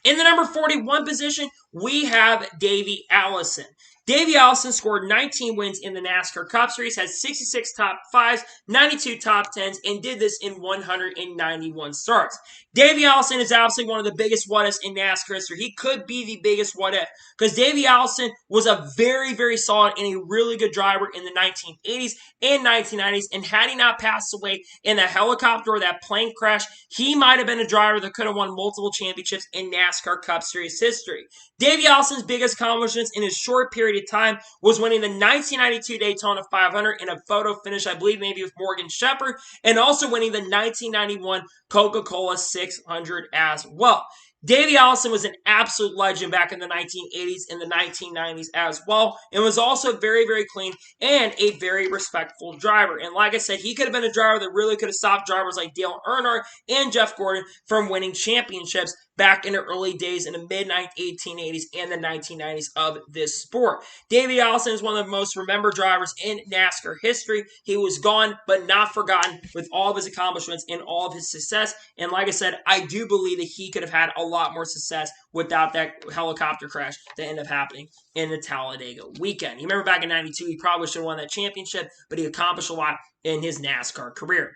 In the number 41 position, we have Davey Allison. Davey Allison scored 19 wins in the NASCAR Cup Series, had 66 top 5s, 92 top 10s, and did this in 191 starts. Davey Allison is absolutely one of the biggest what-ifs in NASCAR history. He could be the biggest what-if because Davey Allison was a very, very solid and a really good driver in the 1980s and 1990s, and had he not passed away in that helicopter or that plane crash, he might have been a driver that could have won multiple championships in NASCAR Cup Series history. Davey Allison's biggest accomplishments in his short period of time was winning the 1992 Daytona 500 in a photo finish, I believe maybe with Morgan Shepard, and also winning the 1991 Coca-Cola 600 as well. Davey Allison was an absolute legend back in the 1980s and the 1990s as well, and was also very, very clean and a very respectful driver. And like I said, he could have been a driver that really could have stopped drivers like Dale Earnhardt and Jeff Gordon from winning championships back in the early days in the mid-1880s and the 1990s of this sport. Davey Allison is one of the most remembered drivers in NASCAR history. He was gone but not forgotten with all of his accomplishments and all of his success. And like I said, I do believe that he could have had a lot more success without that helicopter crash that ended up happening in the Talladega weekend. You remember back in 92, he probably should have won that championship, but he accomplished a lot in his NASCAR career.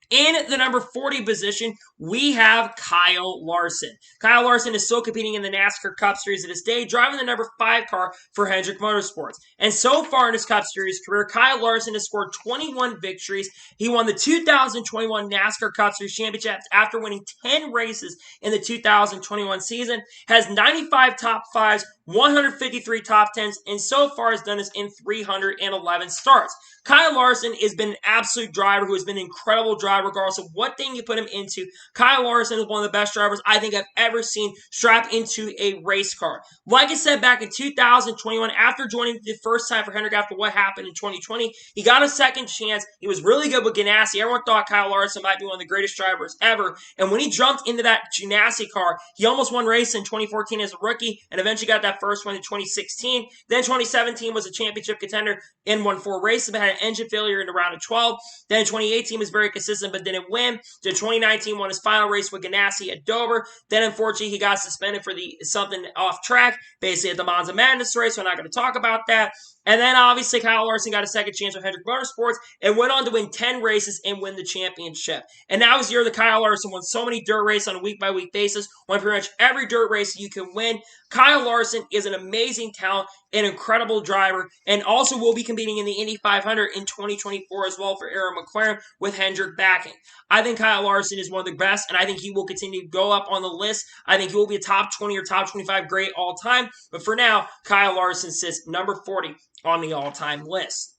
In the number 40 position, we have Kyle Larson. Kyle Larson is still competing in the NASCAR Cup Series to this day, driving the number 5 car for Hendrick Motorsports. And so far in his Cup Series career, Kyle Larson has scored 21 victories. He won the 2021 NASCAR Cup Series Championship after winning 10 races in the 2021 season, has 95 top 5s, 153 top 10s, and so far has done this in 311 starts. Kyle Larson has been an absolute driver who has been an incredible driver regardless of what thing you put him into. Kyle Larson is one of the best drivers I think I've ever seen strapped into a race car. Like I said, back in 2021, after joining the first time for Hendrick after what happened in 2020, he got a second chance. He was really good with Ganassi. Everyone thought Kyle Larson might be one of the greatest drivers ever. And when he jumped into that Ganassi car, he almost won race in 2014 as a rookie and eventually got that first one in 2016. Then 2017 was a championship contender and won 4 races, but had an engine failure in the round of 12. Then in 2018 was very consistent but didn't win. Then 2019 won his final race with Ganassi at Dover. Then unfortunately he got suspended for something off track, basically at the Monza Madness race, so I'm not going to talk about that. And then obviously Kyle Larson got a second chance with Hendrick Motorsports and went on to win 10 races and win the championship. And that was the year that Kyle Larson won so many dirt races on a week-by-week basis, won pretty much every dirt race you can win. Kyle Larson is an amazing talent, an incredible driver, and also will be competing in the Indy 500 in 2024 as well for Aaron McLaren with Hendrick backing. I think Kyle Larson is one of the best, and I think he will continue to go up on the list. I think he will be a top 20 or top 25 great all time. But for now, Kyle Larson sits number 40 on the all-time list.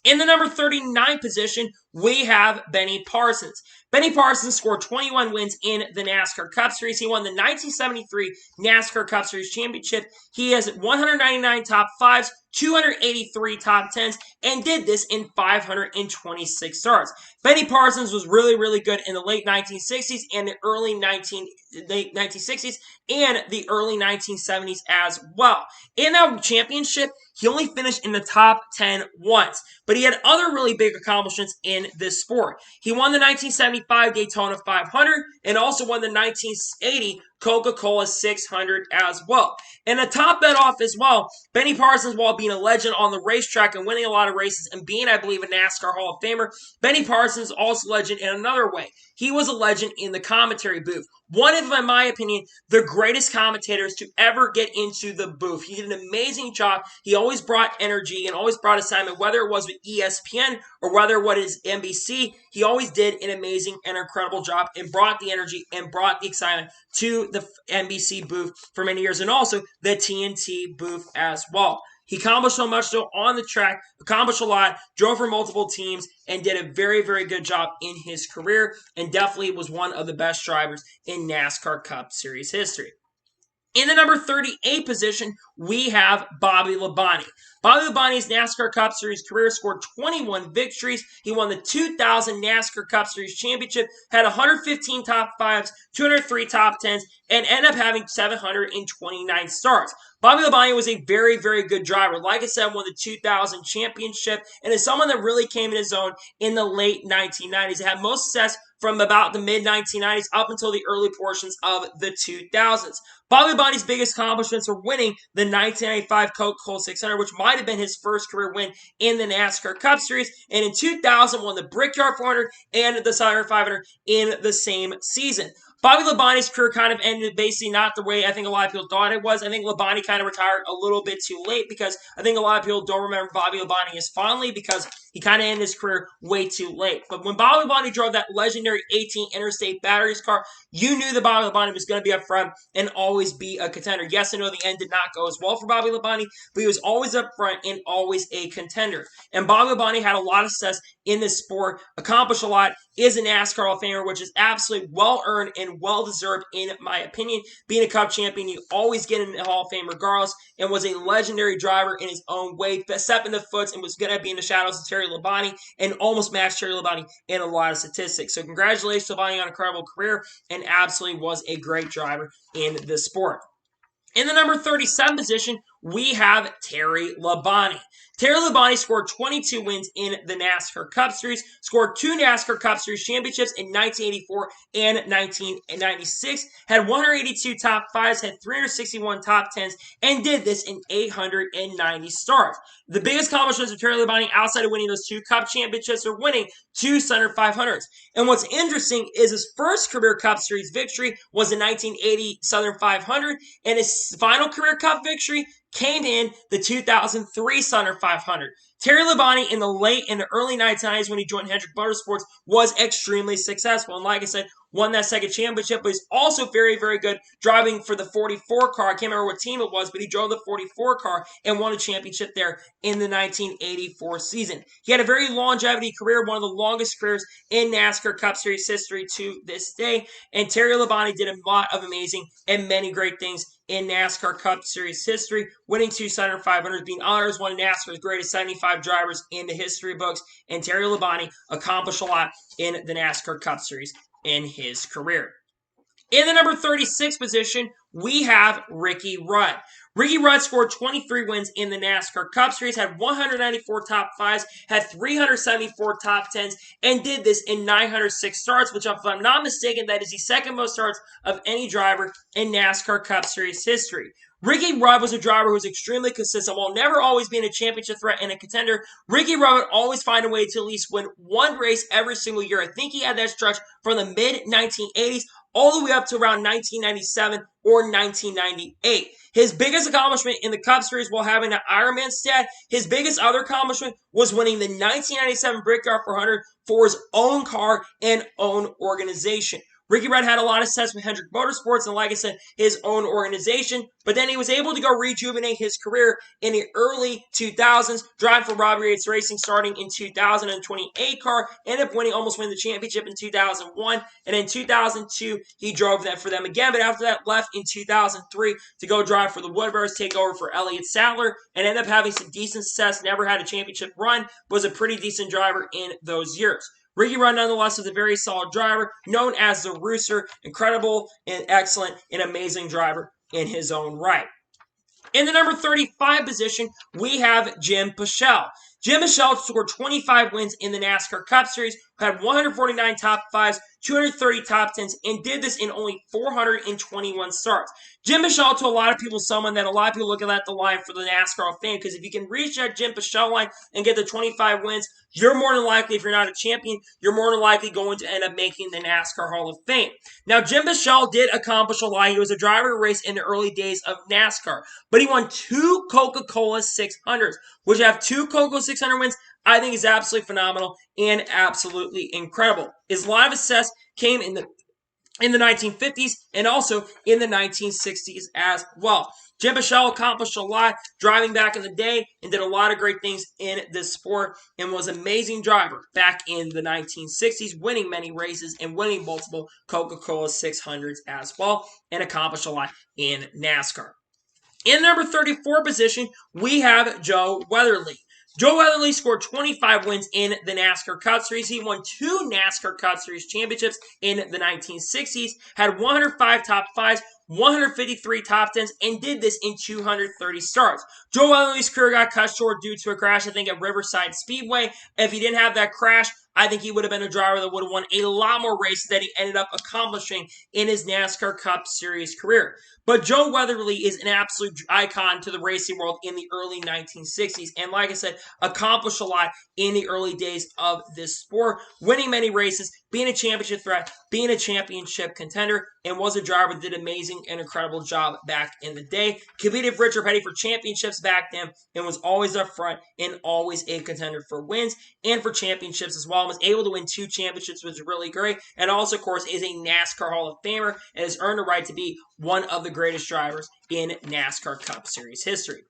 In the number 39 position, we have Benny Parsons. Benny Parsons scored 21 wins in the NASCAR Cup Series. He won the 1973 NASCAR Cup Series Championship. He has 199 top 5s, 283 top 10s, and did this in 526 starts. Benny Parsons was really, really good in the late 1960s and the late 1960s and the early 1970s as well. In that championship, he only finished in the top 10 once, but he had other really big accomplishments in this sport. He won the 1975 Daytona 500 and also won the 1980 Coca-Cola 600 as well. And to top that off as well, Benny Parsons, while being a legend on the racetrack and winning a lot of races and being, I believe, a NASCAR Hall of Famer, Benny Parsons is also a legend in another way. He was a legend in the commentary booth. One of, in my opinion, the greatest commentators to ever get into the booth. He did an amazing job. He always brought energy and always brought excitement, whether it was with ESPN or whether it was NBC. He always did an amazing and incredible job and brought the energy and brought the excitement to the NBC booth for many years and also the TNT booth as well. He accomplished so much so on the track, accomplished a lot, drove for multiple teams, and did a very, very good job in his career, and definitely was one of the best drivers in NASCAR Cup Series history. In the number 38 position, we have Bobby Labonte. Bobby Labonte's NASCAR Cup Series career scored 21 victories. He won the 2000 NASCAR Cup Series Championship, had 115 top 5s, 203 top 10s, and ended up having 729 starts. Bobby Labonte was a very, very good driver. Like I said, won the 2000 championship, and is someone that really came in his own in the late 1990s. He had most success from about the mid-1990s up until the early portions of the 2000s. Bobby Labonte's biggest accomplishments were winning the 1995 Coca-Cola 600, which might have been his first career win in the NASCAR Cup Series, and in 2000 won the Brickyard 400 and the Sauter 500 in the same season. Bobby Labonte's career kind of ended basically not the way I think a lot of people thought it was. I think Labonte kind of retired a little bit too late because I think a lot of people don't remember Bobby Labonte as fondly because he kind of ended his career way too late. But when Bobby Labonte drove that legendary 18 Interstate Batteries car, you knew that Bobby Labonte was going to be up front and always be a contender. Yes, I know the end did not go as well for Bobby Labonte, but he was always up front and always a contender. And Bobby Labonte had a lot of success in this sport, accomplished a lot, is a NASCAR Hall of Famer, which is absolutely well-earned and well-deserved in my opinion. Being a Cup champion, you always get in the Hall of Fame regardless, and was a legendary driver in his own way, stepping the foot and was going to be in the shadows of Terry Labonte and almost matched Terry Labonte in a lot of statistics. So congratulations to Labonte on an incredible career, and absolutely was a great driver in the sport. In the number 37 position, we have Terry Labonte. Terry Labonte scored 22 wins in the NASCAR Cup Series, scored 2 NASCAR Cup Series championships in 1984 and 1996, had 182 top 5s, had 361 top 10s, and did this in 890 starts. The biggest accomplishments of Terry Labonte outside of winning those 2 Cup championships are winning 2 Southern 500s. And what's interesting is his first career Cup Series victory was the 1980 Southern 500, and his final career Cup victory came in the 2003 Southern 500. Terry Labonte in the early 1990s when he joined Hendrick Motorsports was extremely successful. And like I said, won that second championship, but he's also very, very good driving for the 44 car. I can't remember what team it was, but he drove the 44 car and won a championship there in the 1984 season. He had a very longevity career, one of the longest careers in NASCAR Cup Series history to this day. And Terry Labonte did a lot of amazing and many great things in NASCAR Cup Series history, winning 2 Southern 500s, being honored as one of NASCAR's greatest 75 drivers in the history books. And Terry Labonte accomplished a lot in the NASCAR Cup Series in his career. In the number 36 position, we have Ricky Rudd. Ricky Rudd scored 23 wins in the NASCAR Cup Series, had 194 top 5s, had 374 top 10s, and did this in 906 starts, which if I'm not mistaken, that is the second most starts of any driver in NASCAR Cup Series history. Ricky Rudd was a driver who was extremely consistent. While never always being a championship threat and a contender, Ricky Rudd would always find a way to at least win one race every single year. I think he had that stretch from the mid-1980s all the way up to around 1997 or 1998. His biggest accomplishment in the Cup Series while having an Ironman stat, his biggest other accomplishment was winning the 1997 Brickyard 400 for his own car and own organization. Ricky Rudd had a lot of success with Hendrick Motorsports and, like I said, his own organization. But then he was able to go rejuvenate his career in the early 2000s, driving for Robbie Yates Racing starting in 2028 car, ended up almost winning the championship in 2001. And in 2002, he drove that for them again. But after that, left in 2003 to go drive for the Woodburns, take over for Elliott Sadler, and ended up having some decent success. Never had a championship run, was a pretty decent driver in those years. Ricky Rudd, nonetheless, is a very solid driver, known as the Rooster, incredible and excellent and amazing driver in his own right. In the number 35 position, we have Jim Paschal. Jim Paschal scored 25 wins in the NASCAR Cup Series, had 149 top 5s, 230 top 10s, and did this in only 421 starts. Jim Paschal, to a lot of people, someone that a lot of people look at the line for the NASCAR Hall of Fame, because if you can reach that Jim Paschal line and get the 25 wins, you're more than likely, if you're not a champion, you're more than likely going to end up making the NASCAR Hall of Fame. Now, Jim Paschal did accomplish a lot. He was a driver who raced in the early days of NASCAR, but he won 2 Coca-Cola 600s, which have 2 Coca-Cola 600 wins. I think is absolutely phenomenal and absolutely incredible. His lot of success came in the 1950s and also in the 1960s as well. Jim Paschal accomplished a lot driving back in the day and did a lot of great things in this sport and was an amazing driver back in the 1960s, winning many races and winning multiple Coca-Cola 600s as well, and accomplished a lot in NASCAR. In number 34 position, we have Joe Weatherly. Joe Weatherly scored 25 wins in the NASCAR Cup Series. He won 2 NASCAR Cup Series championships in the 1960s, had 105 top 5s, 153 top 10s, and did this in 230 starts. Joe Weatherly's career got cut short due to a crash, I think, at Riverside Speedway. If he didn't have that crash, I think he would have been a driver that would have won a lot more races than he ended up accomplishing in his NASCAR Cup Series career. But Joe Weatherly is an absolute icon to the racing world in the early 1960s. And like I said, accomplished a lot in the early days of this sport, winning many races, being a championship threat, being a championship contender, and was a driver that did an amazing and incredible job back in the day. Competed with Richard Petty for championships back then and was always up front and always a contender for wins and for championships as well. And was able to win 2 championships, which is really great. And also, of course, is a NASCAR Hall of Famer and has earned the right to be one of the greatest drivers in NASCAR Cup Series history.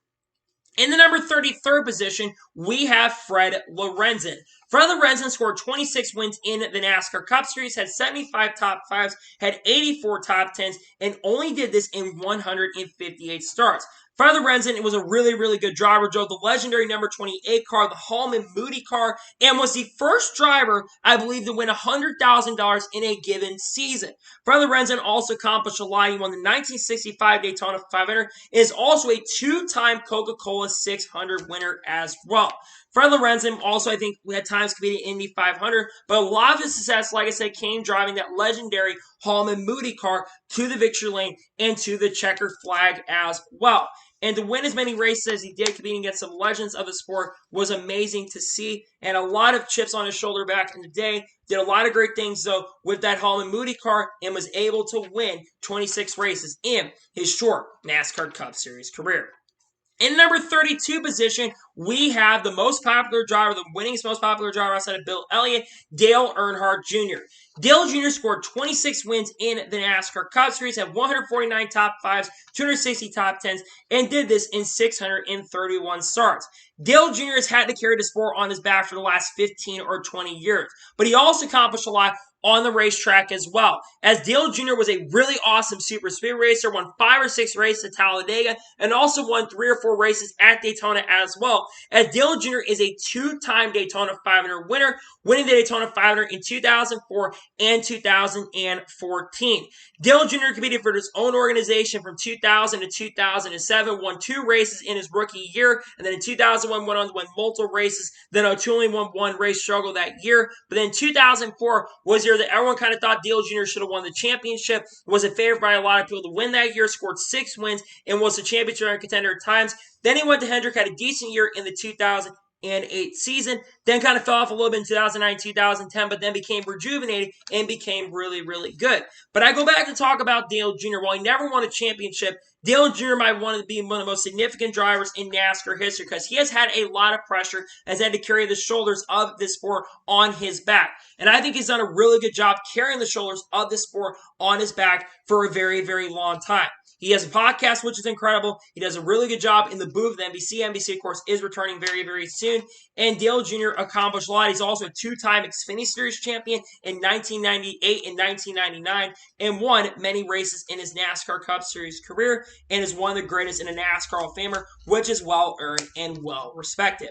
In the number 33rd position, we have Fred Lorenzen. Fred Lorenzen scored 26 wins in the NASCAR Cup Series, had 75 top 5s, had 84 top 10s, and only did this in 158 starts. Fred Lorenzen, it was a really, really good driver, drove the legendary number 28 car, the Hallman Moody car, and was the first driver, I believe, to win $100,000 in a given season. Fred Lorenzen also accomplished a lot. He won the 1965 Daytona 500, is also a two-time Coca-Cola 600 winner as well. Fred Lorenzen also, I think, at times competed in Indy 500, but a lot of his success, like I said, came driving that legendary Hallman Moody car to the victory lane and to the checkered flag as well. And to win as many races as he did, competing against some legends of the sport, was amazing to see. And a lot of chips on his shoulder back in the day. Did a lot of great things, though, with that Hallman Moody car and was able to win 26 races in his short NASCAR Cup Series career. In number 32 position, we have the most popular driver, the winningest most popular driver outside of Bill Elliott, Dale Earnhardt Jr. Dale Jr. scored 26 wins in the NASCAR Cup Series, had 149 top 5s, 260 top 10s, and did this in 631 starts. Dale Jr. has had to carry the sport on his back for the last 15 or 20 years, but he also accomplished a lot on the racetrack as well. As Dale Jr. was a really awesome super speed racer, won 5 or 6 races at Talladega, and also won 3 or 4 races at Daytona as well. As Dale Jr. is a two-time Daytona 500 winner, winning the Daytona 500 in 2004 and 2014. Dale Jr. competed for his own organization from 2000 to 2007, won 2 races in his rookie year, and then in 2001 went on to win multiple races, then only won 1 race, struggle that year. But then 2004 was the year that everyone kind of thought Dale Jr. should have won the championship, was a favorite by a lot of people to win that year, scored 6 wins, and was the championship contender at times. Then he went to Hendrick, had a decent year in the 2008 season, then kind of fell off a little bit in 2009, 2010, but then became rejuvenated and became really, really good. But I go back and talk about Dale Jr. While he never won a championship, Dale Jr. might want to be one of the most significant drivers in NASCAR history because he has had a lot of pressure, has had to carry the shoulders of this sport on his back. And I think he's done a really good job carrying the shoulders of this sport on his back for a very, very long time. He has a podcast, which is incredible. He does a really good job in the booth. The NBC. NBC, of course, is returning very, very soon. And Dale Jr. accomplished a lot. He's also a 2-time Xfinity Series champion in 1998 and 1999 and won many races in his NASCAR Cup Series career and is one of the greatest in a NASCAR Hall of Famer, which is well-earned and well-respected.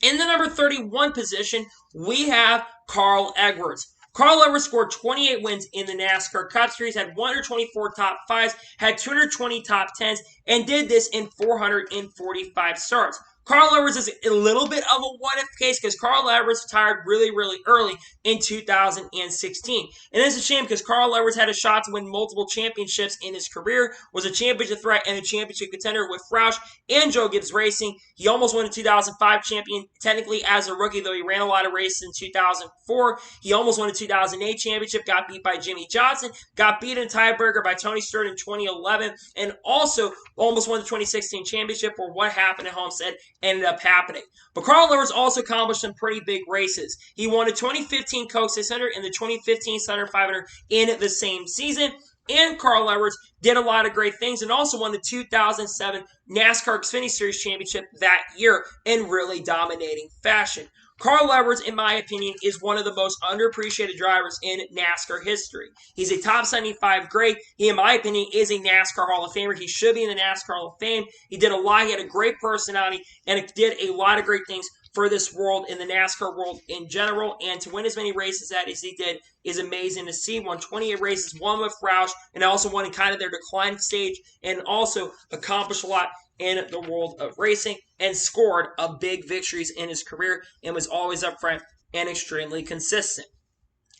In the number 31 position, we have Carl Edwards. Carl Edwards scored 28 wins in the NASCAR Cup Series, had 124 top 5s, had 220 top 10s, and did this in 445 starts. Carl Edwards is a little bit of a what-if case because Carl Edwards retired really, really early in 2016. And it's a shame because Carl Edwards had a shot to win multiple championships in his career, was a championship threat and a championship contender with Roush and Joe Gibbs Racing. He almost won a 2005 champion, technically as a rookie, though he ran a lot of races in 2004. He almost won a 2008 championship, got beat by Jimmy Johnson, got beat in tiebreaker by Tony Stewart in 2011, and also almost won the 2016 championship where what happened at Homestead ended up happening. But Carl Edwards also accomplished some pretty big races. He won a 2015 Coke 600 and the 2015 Thunder 500 in the same season. And Carl Edwards did a lot of great things and also won the 2007 NASCAR Xfinity Series Championship that year in really dominating fashion. Carl Edwards, in my opinion, is one of the most underappreciated drivers in NASCAR history. He's a top 75 great. He, in my opinion, is a NASCAR Hall of Famer. He should be in the NASCAR Hall of Fame. He did a lot. He had a great personality, and it did a lot of great things for this world, in the NASCAR world in general. And to win as many races as he did is amazing to see. Won 28 races, one with Roush, and also won in kind of their decline stage, and also accomplished a lot in the world of racing and scored a big victories in his career and was always up front and extremely consistent.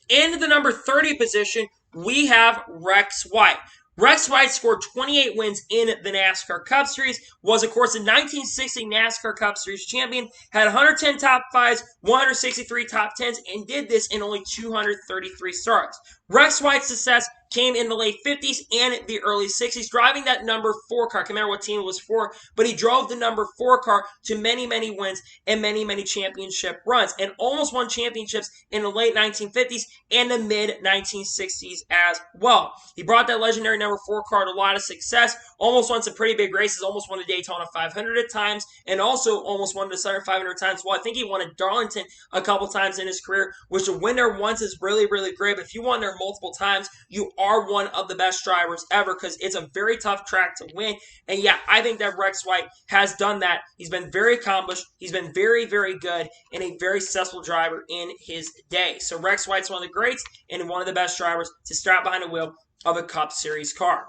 In the number 30 position, we have Rex White. Rex White scored 28 wins in the NASCAR Cup Series, was, of course, the 1960 NASCAR Cup Series champion, had 110 top 5s, 163 top 10s, and did this in only 233 starts. Rex White's success came in the late 50s and the early 60s, driving that number 4 car. I can't remember what team it was for, but he drove the number 4 car to many, many wins and many, many championship runs, and almost won championships in the late 1950s and the mid-1960s as well. He brought that legendary number 4 car to a lot of success, almost won some pretty big races, almost won the Daytona 500 at times, and also almost won the Southern 500 times. Well, I think he won at Darlington a couple times in his career, which to win there once is really, really great, but if you won there multiple times, you are one of the best drivers ever because it's a very tough track to win. And yeah, I think that Rex White has done that. He's been very accomplished. He's been very, very good and a very successful driver in his day. So Rex White's one of the greats and one of the best drivers to strap behind the wheel of a Cup Series car.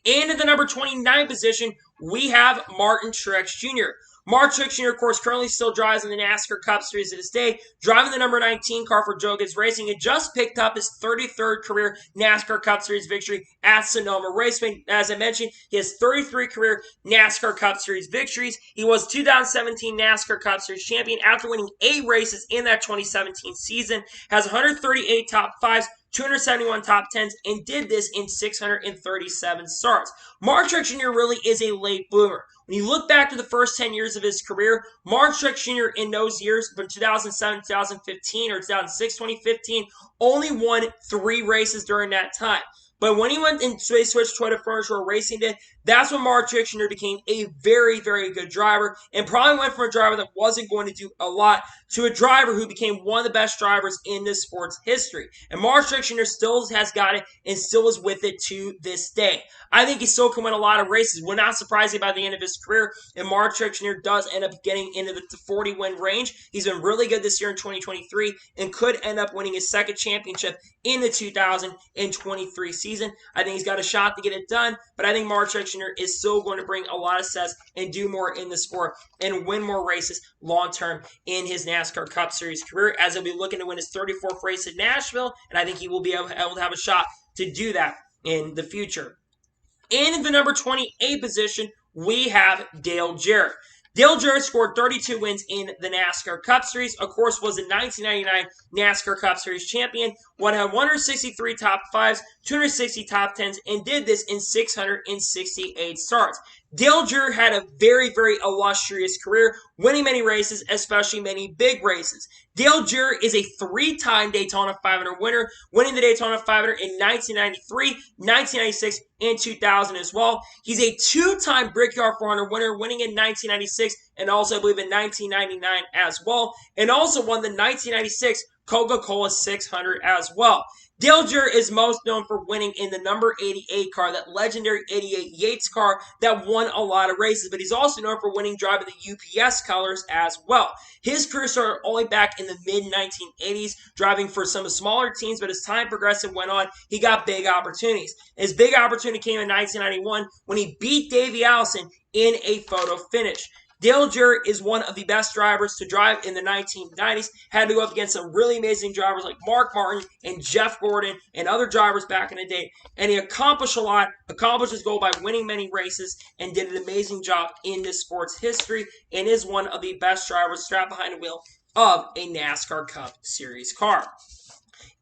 And at the number 29 position, we have Martin Truex Jr. Martin Truex Jr., of course, currently still drives in the NASCAR Cup Series to this day, driving the number 19 car for Joe Gibbs Racing. He just picked up his 33rd career NASCAR Cup Series victory at Sonoma Raceway. As I mentioned, he has 33 career NASCAR Cup Series victories. He was 2017 NASCAR Cup Series champion after winning 8 races in that 2017 season, has 138 top 5s, 271 top 10s, and did this in 637 starts. Martin Truex Jr. really is a late bloomer. When you look back to the first 10 years of his career, Martin Truex Jr. in those years, from 2007 to 2015 or 2006, 2015, only won 3 races during that time. But when he went and switched to a Furniture Racing did, that's when Martin Truex Jr. became a very, very good driver and probably went from a driver that wasn't going to do a lot to a driver who became one of the best drivers in this sport's history. And Martin Truex Jr. still has got it and still is with it to this day. I think he still can win a lot of races. Would not surprise me by the end of his career, and Martin Truex Jr. does end up getting into the 40-win range. He's been really good this year in 2023 and could end up winning his second championship in the 2023 season. I think he's got a shot to get it done, but I think Martin Truex Jr. is still going to bring a lot of success and do more in the sport and win more races long-term in his NASCAR Cup Series career, as he'll be looking to win his 34th race at Nashville, and I think he will be able to have a shot to do that in the future. In the number 28 position, we have Dale Jarrett. Dale Jarrett scored 32 wins in the NASCAR Cup Series. Of course, was the 1999 NASCAR Cup Series champion. Had 163 top 5s, 260 top 10s, and did this in 668 starts. Dale Jarrett had a very, very illustrious career, winning many races, especially many big races. Dale Jarrett is a 3-time Daytona 500 winner, winning the Daytona 500 in 1993, 1996, and 2000 as well. He's a 2-time Brickyard 400 winner, winning in 1996 and also, I believe, in 1999 as well, and also won the 1996 Coca-Cola 600 as well. Dale Jarrett is most known for winning in the number 88 car, that legendary 88 Yates car that won a lot of races, but he's also known for winning driving the UPS colors as well. His career started only back in the mid-1980s, driving for some smaller teams, but as time progressed and went on, he got big opportunities. His big opportunity came in 1991 when he beat Davey Allison in a photo finish. Dale Jarrett is one of the best drivers to drive in the 1990s. Had to go up against some really amazing drivers like Mark Martin and Jeff Gordon and other drivers back in the day. And he accomplished a lot, accomplished his goal by winning many races, and did an amazing job in this sport's history, and is one of the best drivers strapped behind the wheel of a NASCAR Cup Series car.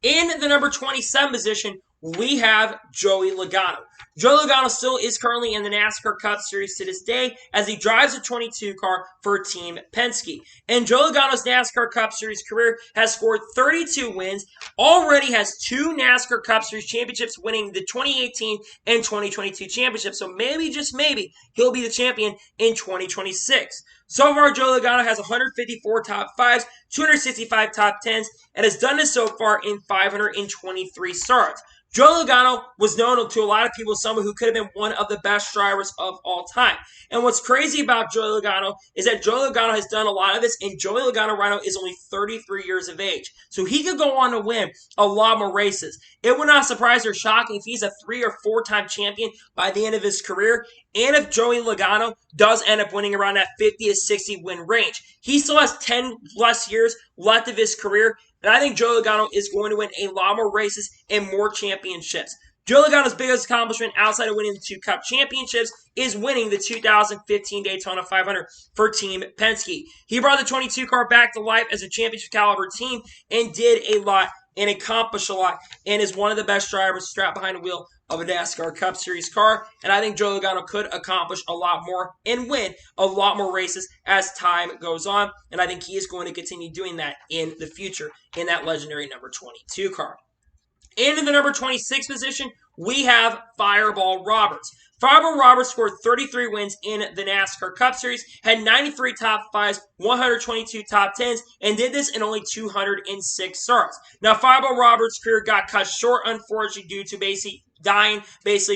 In the number 27 position, we have Joey Logano. Joey Logano still is currently in the NASCAR Cup Series to this day as he drives a 22 car for Team Penske. And Joey Logano's NASCAR Cup Series career has scored 32 wins, already has 2 NASCAR Cup Series championships, winning the 2018 and 2022 championships. So maybe, just maybe, he'll be the champion in 2026. So far, Joey Logano has 154 top 5s, 265 top 10s, and has done this so far in 523 starts. Joey Logano was known to a lot of people as someone who could have been one of the best drivers of all time. And what's crazy about Joey Logano is that Joey Logano has done a lot of this, and Joey Logano right now is only 33 years of age. So he could go on to win a lot more races. It would not surprise or shock if he's a 3 or 4-time champion by the end of his career. And if Joey Logano does end up winning around that 50 to 60 win range, he still has 10 plus years left of his career. And I think Joey Logano is going to win a lot more races and more championships. Joe Logano's biggest accomplishment outside of winning the 2 Cup championships is winning the 2015 Daytona 500 for Team Penske. He brought the 22 car back to life as a championship caliber team and did a lot and accomplished a lot and is one of the best drivers strapped behind the wheel of a NASCAR Cup Series car. And I think Joe Logano could accomplish a lot more and win a lot more races as time goes on. And I think he is going to continue doing that in the future in that legendary number 22 car. And in the number 26 position, we have Fireball Roberts. Fireball Roberts scored 33 wins in the NASCAR Cup Series, had 93 top 5s, 122 top 10s, and did this in only 206 starts. Now, Fireball Roberts' career got cut short, unfortunately, due to dying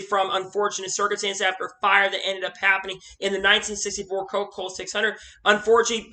from unfortunate circumstances after a fire that ended up happening in the 1964 Coca-Cola 600. Unfortunately,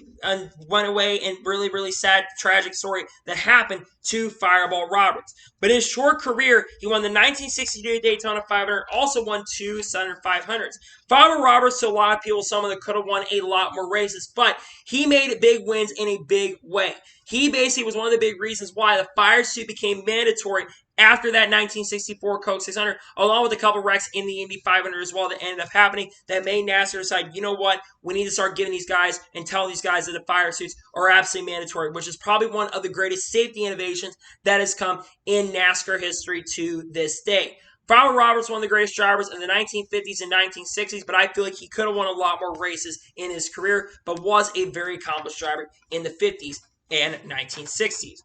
went away, and really sad, tragic story that happened to Fireball Roberts. But in his short career, he won the 1962 Daytona 500, also won 2 Southern 500s. Fireball Roberts, to a lot of people, someone that could have won a lot more races, but he made big wins in a big way. He basically was one of the big reasons why the fire suit became mandatory after that 1964 Coke 600, along with a couple wrecks in the Indy 500 as well that ended up happening, that made NASCAR decide, you know what, we need to start giving these guys and telling these guys that the fire suits are absolutely mandatory, which is probably one of the greatest safety innovations that has come in NASCAR history to this day. Fireball Roberts, one of the greatest drivers in the 1950s and 1960s, but I feel like he could have won a lot more races in his career, but was a very accomplished driver in the 50s and 1960s.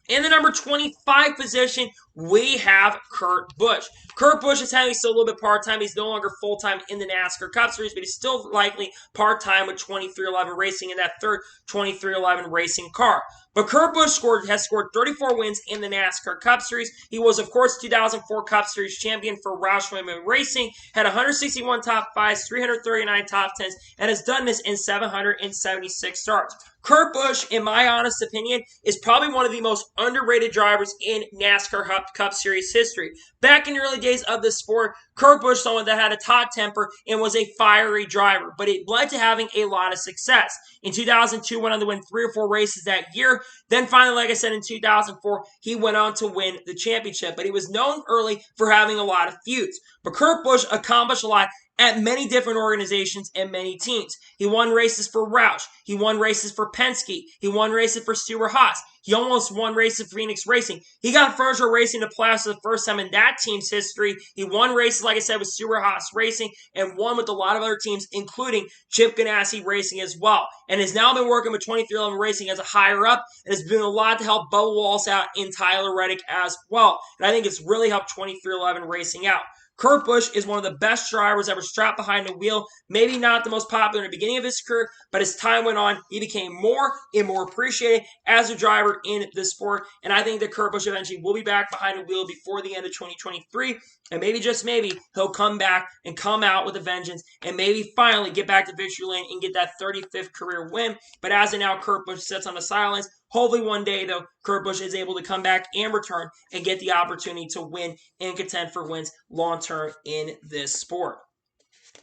In the number 25 position, we have Kurt Busch. Kurt Busch is having still a little bit part-time. He's no longer full-time in the NASCAR Cup Series, but he's still likely part-time with 2311 Racing in that third 2311 Racing car. But Kurt Busch has scored 34 wins in the NASCAR Cup Series. He was, of course, 2004 Cup Series champion for Roush Racing, had 161 top 5s, 339 top 10s, and has done this in 776 starts. Kurt Busch, in my honest opinion, is probably one of the most underrated drivers in NASCAR Cup Series history. Back in the early days of the sport, Kurt Busch, someone that had a hot temper and was a fiery driver, but it led to having a lot of success. In 2002, went on to win 3 or 4 races that year. Then finally, like I said, in 2004, he went on to win the championship, but he was known early for having a lot of feuds. But Kurt Busch accomplished a lot at many different organizations and many teams. He won races for Roush. He won races for Penske. He won races for Stewart-Haas. He almost won races for Phoenix Racing. He got Herschel Racing to playoffs for the first time in that team's history. He won races, like I said, with Stewart-Haas Racing and won with a lot of other teams, including Chip Ganassi Racing as well. And has now been working with 2311 Racing as a higher up and has been a lot to help Bubba Wallace out in Tyler Reddick as well. And I think it's really helped 2311 Racing out. Kurt Busch is one of the best drivers ever strapped behind the wheel. Maybe not the most popular in the beginning of his career, but as time went on, he became more and more appreciated as a driver in the sport. And I think that Kurt Busch eventually will be back behind the wheel before the end of 2023. And maybe, just maybe, he'll come back and come out with a vengeance and maybe finally get back to victory lane and get that 35th career win. But as of now, Kurt Busch sits on the sidelines. Hopefully one day, though, Kurt Busch is able to come back and return and get the opportunity to win and contend for wins long-term in this sport.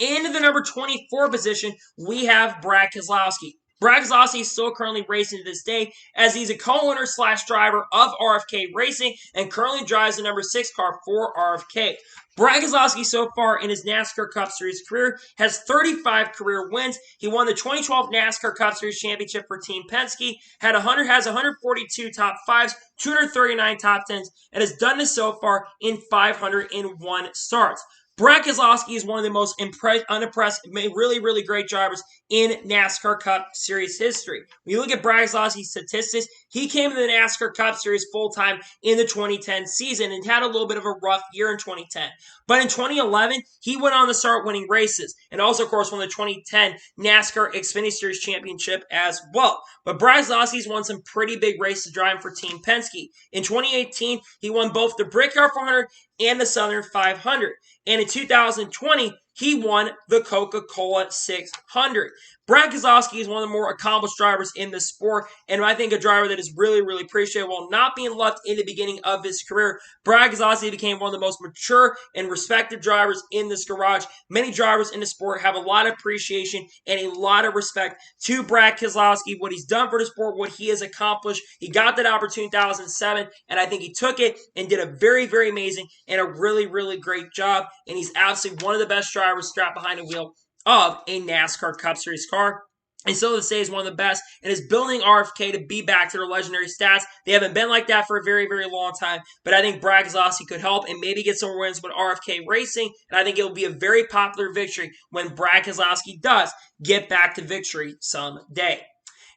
In the number 24 position, we have Brad Keselowski. Brad Keselowski is still currently racing to this day as he's a co-owner / driver of RFK Racing and currently drives the number 6 car for RFK. Brad Keselowski so far in his NASCAR Cup Series career has 35 career wins. He won the 2012 NASCAR Cup Series championship for Team Penske, has 142 top 5s, 239 top 10s, and has done this so far in 501 starts. Brad Keselowski is one of the most unimpressed, really great drivers in NASCAR Cup Series history. When you look at Brad Keselowski's statistics, he came to the NASCAR Cup Series full-time in the 2010 season and had a little bit of a rough year in 2010. But in 2011, he went on to start winning races and also, of course, won the 2010 NASCAR Xfinity Series championship as well. But Brad Keselowski's won some pretty big races driving for Team Penske. In 2018, he won both the Brickyard 400 and the Southern 500. And in 2020, he won the Coca-Cola 600. Brad Keselowski is one of the more accomplished drivers in this sport, and I think a driver that is really, really appreciated while not being left in the beginning of his career. Brad Keselowski became one of the most mature and respected drivers in this garage. Many drivers in the sport have a lot of appreciation and a lot of respect to Brad Keselowski, what he's done for the sport, what he has accomplished. He got that opportunity in 2007, and I think he took it and did a very, very amazing and a really, really great job, and he's absolutely one of the best drivers strapped behind the wheel of a NASCAR Cup Series car. And still to say he's one of the best, and is building RFK to be back to their legendary stats. They haven't been like that for a very, very long time, but I think Brad Keselowski could help and maybe get some wins with RFK Racing, and I think it will be a very popular victory when Brad Keselowski does get back to victory someday.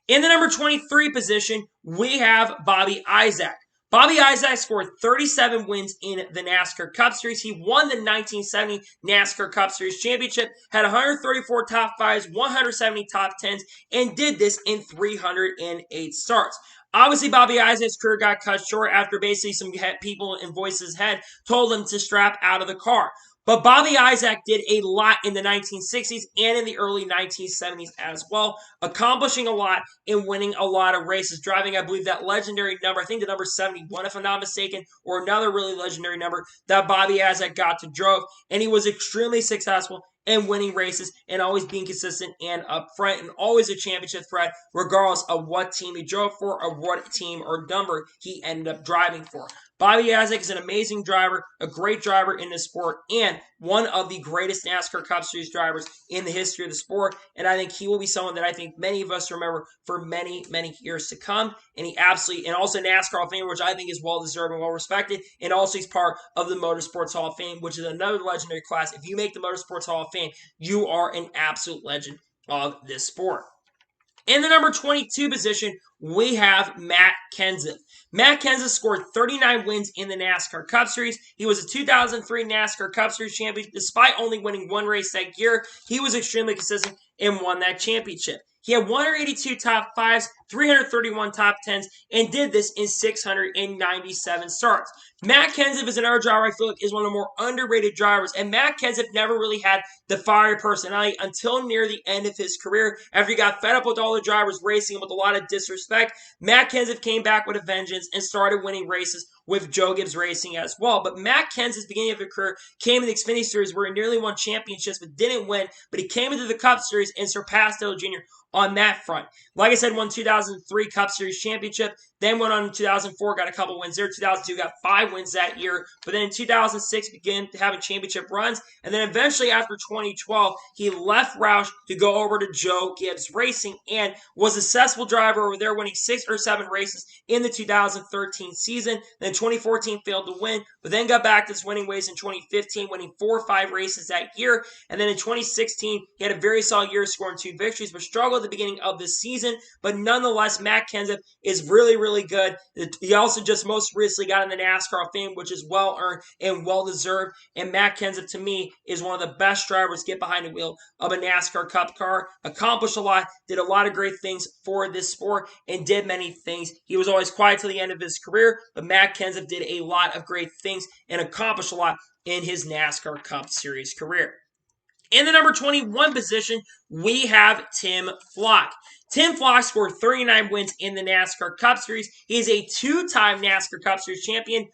In the number 23 position, we have Bobby Isaac. Bobby Isaac scored 37 wins in the NASCAR Cup Series. He won the 1970 NASCAR Cup Series championship, had 134 top 5s, 170 top 10s, and did this in 308 starts. Obviously, Bobby Isaac's career got cut short after basically some people in voices' head told him to strap out of the car. But Bobby Isaac did a lot in the 1960s and in the early 1970s as well, accomplishing a lot and winning a lot of races, driving, I believe, that legendary number, I think the number 71, if I'm not mistaken, or another really legendary number that Bobby Isaac got to drove, and he was extremely successful and winning races and always being consistent and up front and always a championship threat regardless of what team he drove for or what team or number he ended up driving for. Bobby Isaac is an amazing driver, a great driver in this sport, and one of the greatest NASCAR Cup Series drivers in the history of the sport. And I think he will be someone that I think many of us remember for many, many years to come. And he absolutely, and also NASCAR Hall of Fame, which I think is well deserved and well respected. And also he's part of the Motorsports Hall of Fame, which is another legendary class. If you make the Motorsports Hall of Fame, you are an absolute legend of this sport. In the number 22 position, we have Matt Kenseth. Matt Kenseth scored 39 wins in the NASCAR Cup Series. He was a 2003 NASCAR Cup Series champion. Despite only winning one race that year, he was extremely consistent and won that championship. He had 182 top 5s, 331 top 10s, and did this in 697 starts. Matt Kenseth is another driver I feel like is one of the more underrated drivers, and Matt Kenseth never really had the fiery personality until near the end of his career. After he got fed up with all the drivers racing with a lot of disrespect, Matt Kenseth came back with a vengeance and started winning races with Joe Gibbs Racing as well. But Matt Kenseth's beginning of his career came in the Xfinity Series where he nearly won championships but didn't win, but he came into the Cup Series and surpassed Dale Jr. on that front. Like I said, won 2003 Cup Series championship, then went on in 2004, got a couple wins there. 2002 got 5 wins that year, but then in 2006 began having championship runs, and then eventually after 2012, he left Roush to go over to Joe Gibbs Racing and was a successful driver over there, winning 6 or 7 races in the 2013 season. Then 2014 failed to win, but then got back to his winning ways in 2015, winning 4 or 5 races that year. And then in 2016, he had a very solid year, scoring 2 victories, but struggled at the beginning of this season. But nonetheless, Matt Kenseth is really, really good. He also just most recently got in the NASCAR Hall of Fame, which is well earned and well deserved. And Matt Kenseth, to me, is one of the best drivers to get behind the wheel of a NASCAR Cup car. Accomplished a lot, did a lot of great things for this sport, and did many things. He was always quiet till the end of his career, but Matt Kenseth did a lot of great things and accomplished a lot in his NASCAR Cup Series career. In the number 21 position, we have Tim Flock. Tim Flock scored 39 wins in the NASCAR Cup Series. He is a 2-time NASCAR Cup Series champion.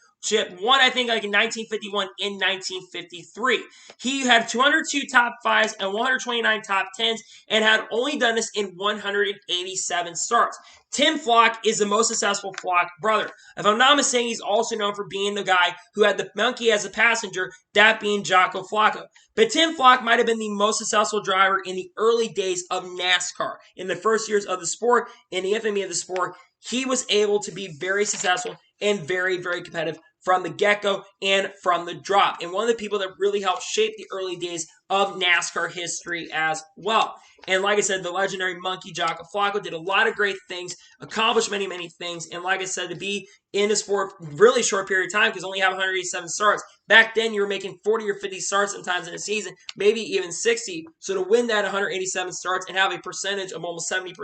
One, I think, like in 1951 and 1953. He had 202 top 5s and 129 top 10s and had only done this in 187 starts. Tim Flock is the most successful Flock brother. If I'm not mistaken, he's also known for being the guy who had the monkey as a passenger, that being Jocko Flocko. But Tim Flock might have been the most successful driver in the early days of NASCAR. In the first years of the sport, in the infamy of the sport, he was able to be very successful and very, very competitive from the get-go and from the drop. And one of the people that really helped shape the early days of NASCAR history as well. And like I said, the legendary monkey Jocko Flocko did a lot of great things, accomplished many, many things. And like I said, to be in the sport really short period of time, because only have 187 starts. Back then, you were making 40 or 50 starts sometimes in a season, maybe even 60. So to win that 187 starts and have a percentage of almost 70%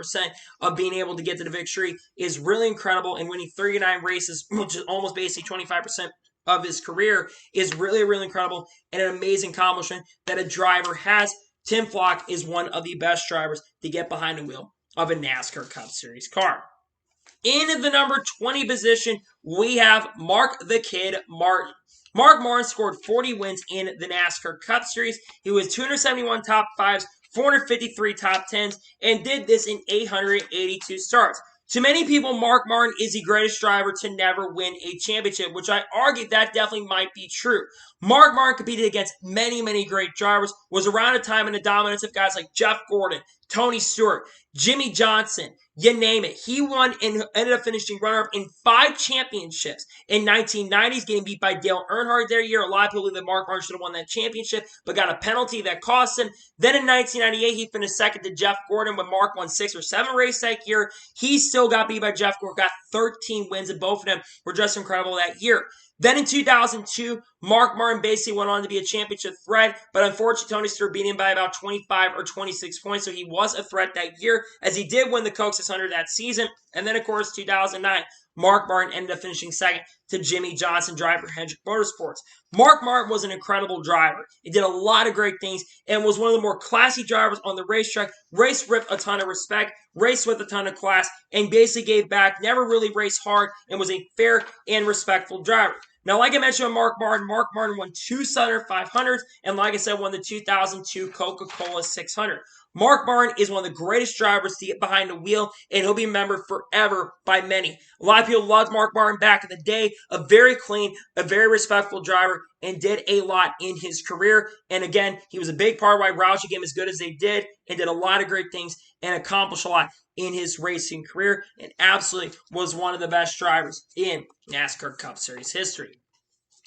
of being able to get to the victory is really incredible. And winning 39 races, which is almost basically 25% of his career, is really, really incredible and an amazing accomplishment that a driver has. Tim Flock is one of the best drivers to get behind the wheel of a NASCAR Cup Series car. In the number 20 position, we have Mark the Kid Martin. Mark Martin scored 40 wins in the NASCAR Cup Series. He was 271 top 5s, 453 top 10s, and did this in 882 starts. To many people, Mark Martin is the greatest driver to never win a championship, which I argue that definitely might be true. Mark Martin competed against many, many great drivers, was around a time in the dominance of guys like Jeff Gordon, Tony Stewart, Jimmy Johnson, you name it. He won and ended up finishing runner-up in 5 championships. In 1990s, getting beat by Dale Earnhardt that year. A lot of people believe that Mark Martin should have won that championship, but got a penalty that cost him. Then in 1998, he finished second to Jeff Gordon when Mark won 6 or 7 races that year. He still got beat by Jeff Gordon, got 13 wins, and both of them were just incredible that year. Then in 2002, Mark Martin basically went on to be a championship threat, but unfortunately, Tony Stewart beat him by about 25 or 26 points, so he was a threat that year, as he did win the Coke 600 that season. And then, of course, 2009, Mark Martin ended up finishing second to Jimmy Johnson, driver for Hendrick Motorsports. Mark Martin was an incredible driver. He did a lot of great things and was one of the more classy drivers on the racetrack. Raced with a ton of respect, raced with a ton of class, and basically gave back, never really raced hard, and was a fair and respectful driver. Now, like I mentioned with Mark Martin won 2 Sauter 500s, and like I said, won the 2002 Coca-Cola 600. Mark Martin is one of the greatest drivers to get behind the wheel, and he'll be remembered forever by many. A lot of people loved Mark Martin back in the day. A very clean, a very respectful driver, and did a lot in his career. And again, he was a big part of why Roush became as good as they did, and did a lot of great things and accomplished a lot in his racing career, and absolutely was one of the best drivers in NASCAR Cup Series history.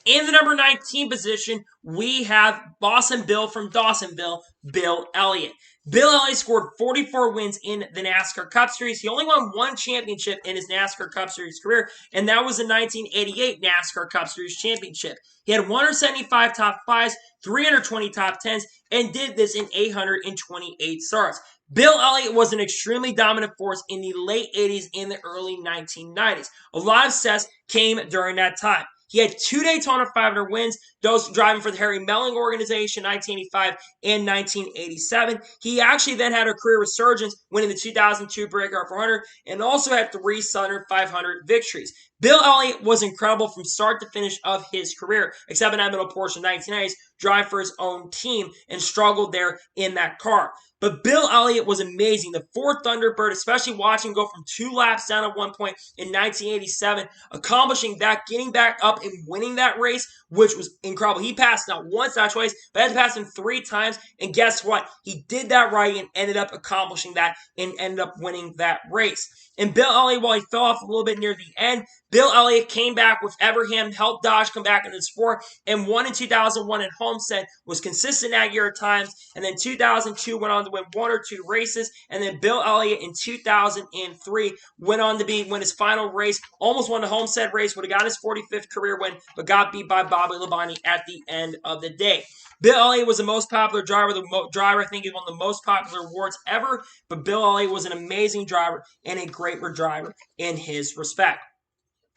In the number 19 position, we have Boston Bill from Dawsonville, Bill Elliott. Bill Elliott scored 44 wins in the NASCAR Cup Series. He only won 1 championship in his NASCAR Cup Series career, and that was the 1988 NASCAR Cup Series championship. He had 175 top 5s, 320 top 10s, and did this in 828 starts. Bill Elliott was an extremely dominant force in the late 80s and the early 1990s. A lot of success came during that time. He had 2 Daytona 500 wins, those driving for the Harry Melling organization, 1985 and 1987. He actually then had a career resurgence, winning the 2002 Breakout 400, and also had 3 Southern 500 victories. Bill Elliott was incredible from start to finish of his career, except in that middle portion of the 1990s, driving for his own team and struggled there in that car. But Bill Elliott was amazing. The Ford Thunderbird, especially watching him go from 2 laps down at one point in 1987, accomplishing that, getting back up and winning that race, which was incredible. He passed not once, not twice, but had to pass him 3 times. And guess what? He did that right and ended up accomplishing that and ended up winning that race. And Bill Elliott, while he fell off a little bit near the end, Bill Elliott came back with Everham, helped Dodge come back into the sport, and won in 2001 at Homestead, was consistent that year at times, and then 2002 went on to win 1 or 2 races, and then Bill Elliott in 2003 went on to win his final race, almost won the Homestead race, would have got his 45th career win, but got beat by Bobby Labonte at the end of the day. Bill Elliott was the most popular driver. The driver, I think, he won the most popular awards ever, but Bill Elliott was an amazing driver and a great driver in his respect.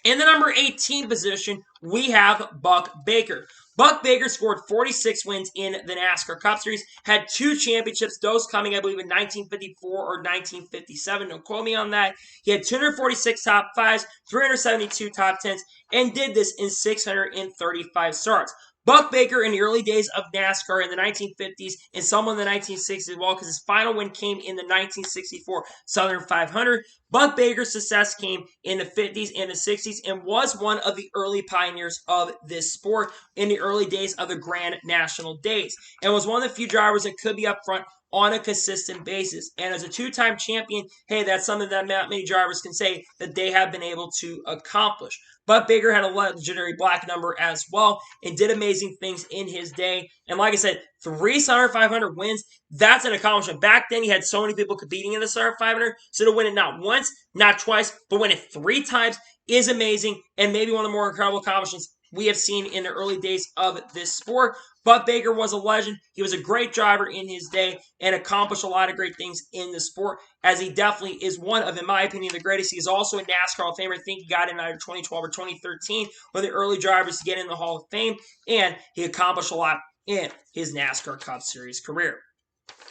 In the number 18 position, we have Buck Baker. Buck Baker scored 46 wins in the NASCAR Cup Series, had 2 championships, those coming, I believe, in 1954 or 1957. Don't quote me on that. He had 246 top 5s, 372 top 10s, and did this in 635 starts. Buck Baker in the early days of NASCAR in the 1950s and some in the 1960s as well, because his final win came in the 1964 Southern 500. Buck Baker's success came in the 50s and the 60s and was one of the early pioneers of this sport in the early days of the Grand National days, and was one of the few drivers that could be up front on a consistent basis. And as a 2-time champion, hey, that's something that not many drivers can say that they have been able to accomplish. Buck Baker had a legendary black number as well and did amazing things in his day. And like I said, 3 Sauter 500 wins, that's an accomplishment. Back then, you had so many people competing in the Sauter 500, so to win it not once, not twice, but win it 3 times is amazing and maybe one of the more incredible accomplishments we have seen in the early days of this sport. Buck Baker was a legend. He was a great driver in his day and accomplished a lot of great things in the sport, as he definitely is one of, in my opinion, the greatest. He is also a NASCAR Hall of Famer. I think he got in either 2012 or 2013, one of the early drivers to get in the Hall of Fame, and he accomplished a lot in his NASCAR Cup Series career.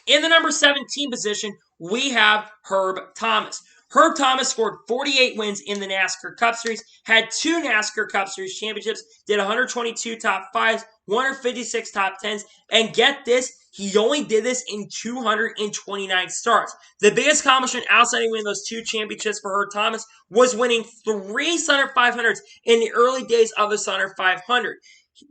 In the number 17 position, we have Herb Thomas. Herb Thomas scored 48 wins in the NASCAR Cup Series, had 2 NASCAR Cup Series championships, did 122 top 5s, 156 top 10s, and get this, he only did this in 229 starts. The biggest accomplishment outside of winning those 2 championships for Herb Thomas was winning 3 Sauter 500s in the early days of the Sauter 500.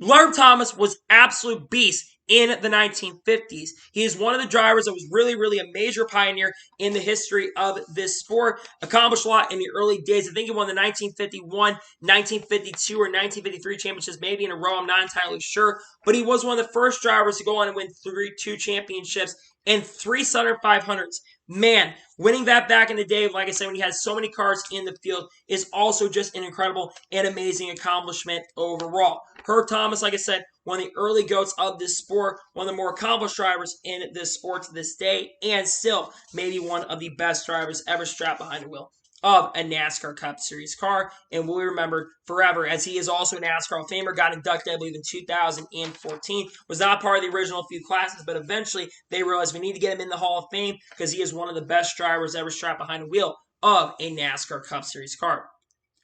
Herb Thomas was absolute beast in the 1950s. He is one of the drivers that was really a major pioneer in the history of this sport. Accomplished a lot in the early days. I think he won the 1951, 1952, or 1953 championships, maybe in a row. I'm not entirely sure. But he was one of the first drivers to go on and win 2 championships and 3 Sauter 500s. Man, winning that back in the day, like I said, when he had so many cars in the field, is also just an incredible and amazing accomplishment overall. Herb Thomas, like I said, one of the early GOATs of this sport, one of the more accomplished drivers in this sport to this day, and still maybe one of the best drivers ever strapped behind the wheel of a NASCAR Cup Series car, and will be remembered forever, as he is also a NASCAR Hall of Famer, got inducted, I believe, in 2014, was not part of the original few classes, but eventually they realized we need to get him in the Hall of Fame because he is one of the best drivers ever strapped behind the wheel of a NASCAR Cup Series car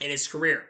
in his career.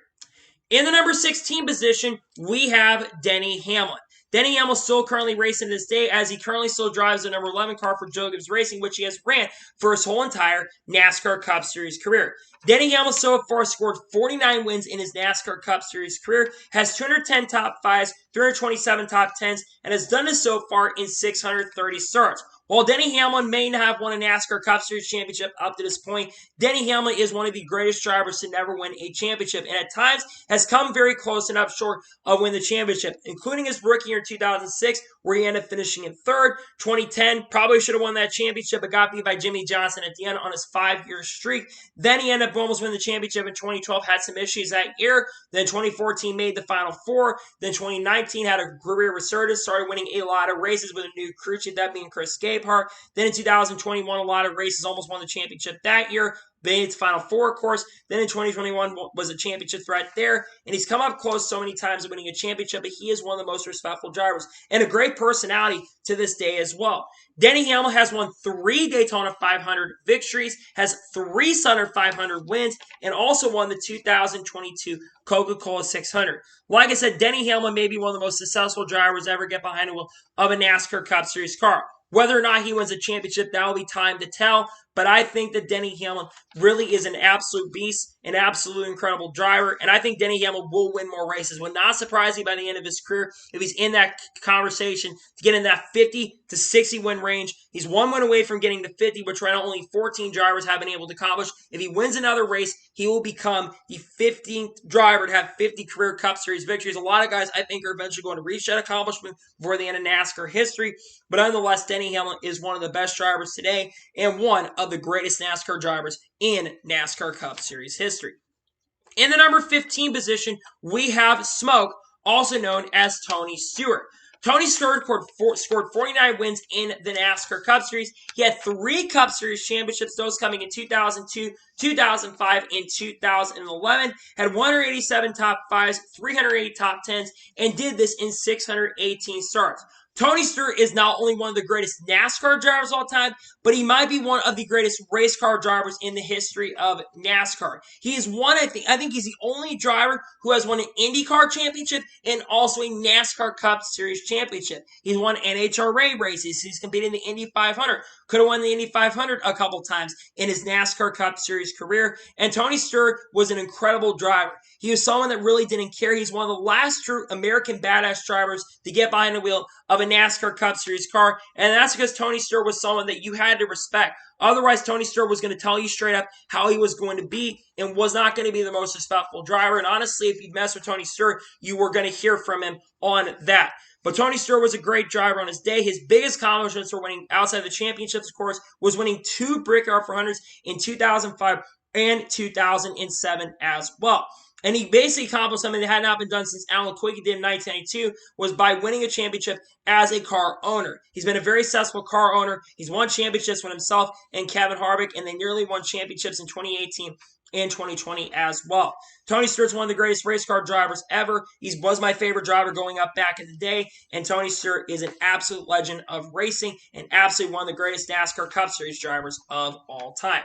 In the number 16 position, we have Denny Hamlin. Denny Hamlin still currently racing to this day, as he currently still drives the number 11 car for Joe Gibbs Racing, which he has ran for his whole entire NASCAR Cup Series career. Denny Hamlin so far scored 49 wins in his NASCAR Cup Series career, has 210 top 5s, 327 top 10s, and has done this so far in 630 starts. While Denny Hamlin may not have won a NASCAR Cup Series championship up to this point, Denny Hamlin is one of the greatest drivers to never win a championship, and at times has come very close and up short of winning the championship, including his rookie year in 2006, where he ended up finishing in 3rd. 2010, probably should have won that championship, but got beat by Jimmie Johnson at the end on his 5-year streak. Then he ended up almost winning the championship in 2012, had some issues that year. Then 2014 made the Final Four. Then 2019 had a career resurgence, started winning a lot of races with a new crew chief, that being Chris Gabehart. Then in 2020, won a lot of races, almost won the championship that year. Made it to Final Four, of course. Then in 2021 was a championship threat there. And he's come up close so many times to winning a championship, but he is one of the most respectful drivers and a great personality to this day as well. Denny Hamlin has won 3 Daytona 500 victories, has 3 Sauter 500 wins, and also won the 2022 Coca-Cola 600. Like I said, Denny Hamlin may be one of the most successful drivers ever get behind the wheel of a NASCAR Cup Series car. Whether or not he wins a championship, that will be time to tell. But I think that Denny Hamlin really is an absolute beast, an absolute incredible driver. And I think Denny Hamlin will win more races. Would not surprise me by the end of his career if he's in that conversation to get in that 50 to 60 win range. He's 1 win away from getting to 50, which right now only 14 drivers have been able to accomplish. If he wins another race, he will become the 15th driver to have 50 career Cup Series victories. A lot of guys, I think, are eventually going to reach that accomplishment before the end of NASCAR history. But nonetheless, Denny Hamlin is one of the best drivers today and one of the greatest NASCAR drivers in NASCAR Cup Series history. In the number 15 position, we have Smoke, also known as Tony Stewart. Tony Stewart scored 49 wins in the NASCAR Cup Series. He had 3 Cup Series championships, those coming in 2002, 2005, and 2011. Had 187 top 5s, 308 top 10s, and did this in 618 starts. Tony Stewart is not only one of the greatest NASCAR drivers of all time, but he might be one of the greatest race car drivers in the history of NASCAR. He is one, I think he's the only driver who has won an IndyCar championship and also a NASCAR Cup Series championship. He's won NHRA races. He's competed in the Indy 500. Could have won the Indy 500 a couple times in his NASCAR Cup Series career. And Tony Stewart was an incredible driver. He was someone that really didn't care. He's one of the last true American badass drivers to get behind the wheel of a NASCAR Cup Series car, and that's because Tony Stewart was someone that you had to respect. Otherwise, Tony Stewart was going to tell you straight up how he was going to be and was not going to be the most respectful driver. And honestly, if you mess with Tony Stewart, you were going to hear from him on that. But Tony Stewart was a great driver on his day. His biggest accomplishments for winning outside of the championships, of course, was winning 2 Brickyard 400s in 2005 and 2007 as well. And he basically accomplished something that had not been done since Kulwicki did in 1992, was by winning a championship as a car owner. He's been a very successful car owner. He's won championships with himself and Kevin Harvick, and they nearly won championships in 2018 in 2020 as well. Tony Stewart's one of the greatest race car drivers ever. He was my favorite driver going up back in the day, and Tony Stewart is an absolute legend of racing and absolutely one of the greatest NASCAR Cup Series drivers of all time.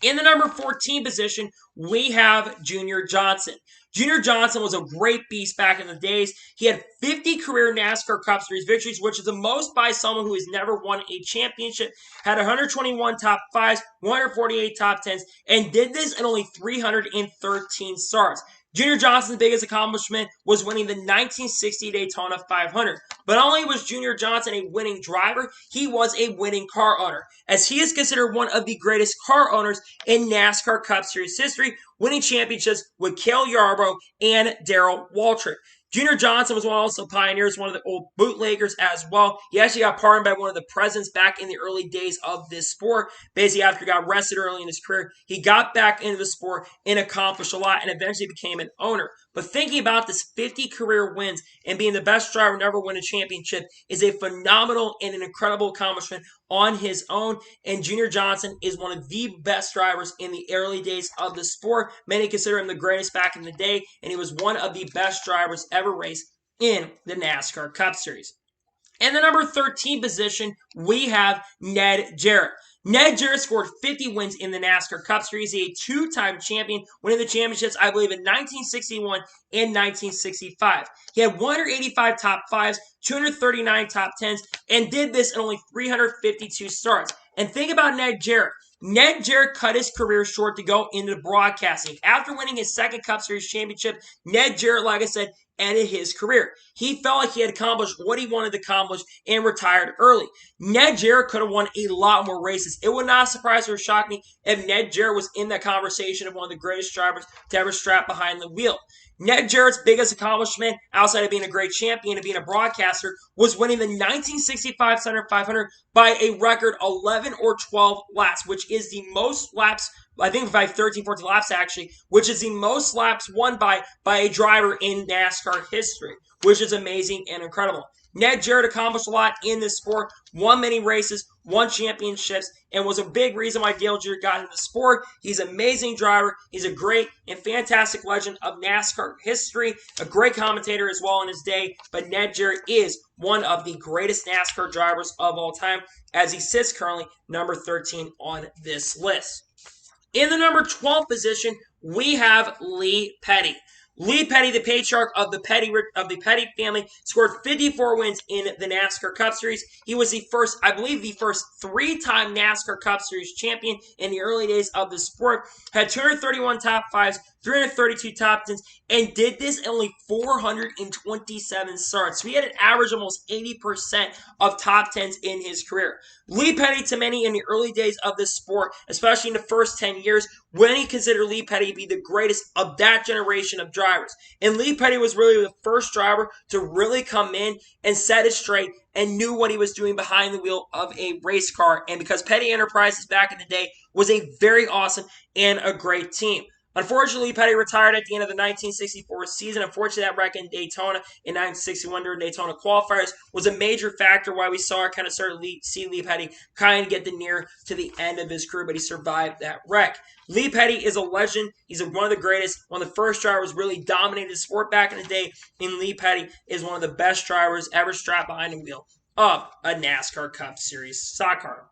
In the number 14 position, we have Junior Johnson. Junior Johnson was a great beast back in the days. He had 50 career NASCAR Cup Series victories, which is the most by someone who has never won a championship. Had 121 top fives, 148 top tens, and did this in only 313 starts. Junior Johnson's biggest accomplishment was winning the 1960 Daytona 500. But not only was Junior Johnson a winning driver, he was a winning car owner, as he is considered one of the greatest car owners in NASCAR Cup Series history, winning championships with Leroy Yarbrough and Daryl Waltrip. Junior Johnson was also pioneers, one of the old bootleggers as well. He actually got pardoned by one of the presidents back in the early days of this sport. Basically, after he got arrested early in his career, he got back into the sport and accomplished a lot and eventually became an owner. But thinking about this 50 career wins and being the best driver to ever win a championship is a phenomenal and an incredible accomplishment on his own. And Junior Johnson is one of the best drivers in the early days of the sport. Many consider him the greatest back in the day, and he was one of the best drivers ever raced in the NASCAR Cup Series. In the number 13 position, we have Ned Jarrett. Ned Jarrett scored 50 wins in the NASCAR Cup Series. He's a two-time champion, winning the championships, I believe, in 1961 and 1965. He had 185 top fives, 239 top tens, and did this in only 352 starts. And think about Ned Jarrett. Ned Jarrett cut his career short to go into broadcasting. After winning his second Cup Series championship, Ned Jarrett, like I said, ended his career. He felt like he had accomplished what he wanted to accomplish and retired early. Ned Jarrett could have won a lot more races. It would not surprise or shock me if Ned Jarrett was in that conversation of one of the greatest drivers to ever strap behind the wheel. Ned Jarrett's biggest accomplishment, outside of being a great champion and being a broadcaster, was winning the 1965 Center 500 by a record 11 or 12 laps, which is the most laps, I think by 13, 14 laps actually, which is the most laps won by a driver in NASCAR history, which is amazing and incredible. Ned Jarrett accomplished a lot in this sport, won many races, won championships, and was a big reason why Dale Jr. got into the sport. He's an amazing driver. He's a great and fantastic legend of NASCAR history, a great commentator as well in his day, but Ned Jarrett is one of the greatest NASCAR drivers of all time, as he sits currently number 13 on this list. In the number 12 position, we have Lee Petty. Lee Petty, the patriarch of the Petty family, scored 54 wins in the NASCAR Cup Series. He was the first, I believe, the first three-time NASCAR Cup Series champion in the early days of the sport. Had 231 top fives, 332 top tens, and did this in only 427 starts. So he had an average of almost 80% of top tens in his career. Lee Petty, to many in the early days of this sport, especially in the first 10 years, many consider Lee Petty to be the greatest of that generation of drivers. And Lee Petty was really the first driver to really come in and set it straight and knew what he was doing behind the wheel of a race car. And because Petty Enterprises back in the day was a very awesome and a great team. Unfortunately, Petty retired at the end of the 1964 season. Unfortunately, that wreck in Daytona in 1961 during Daytona qualifiers was a major factor why we saw kind of started to see Lee Petty kind of get near to the end of his career, but he survived that wreck. Lee Petty is a legend. He's one of the greatest, one of the first drivers really dominated the sport back in the day, and Lee Petty is one of the best drivers ever strapped behind the wheel of a NASCAR Cup Series stock car.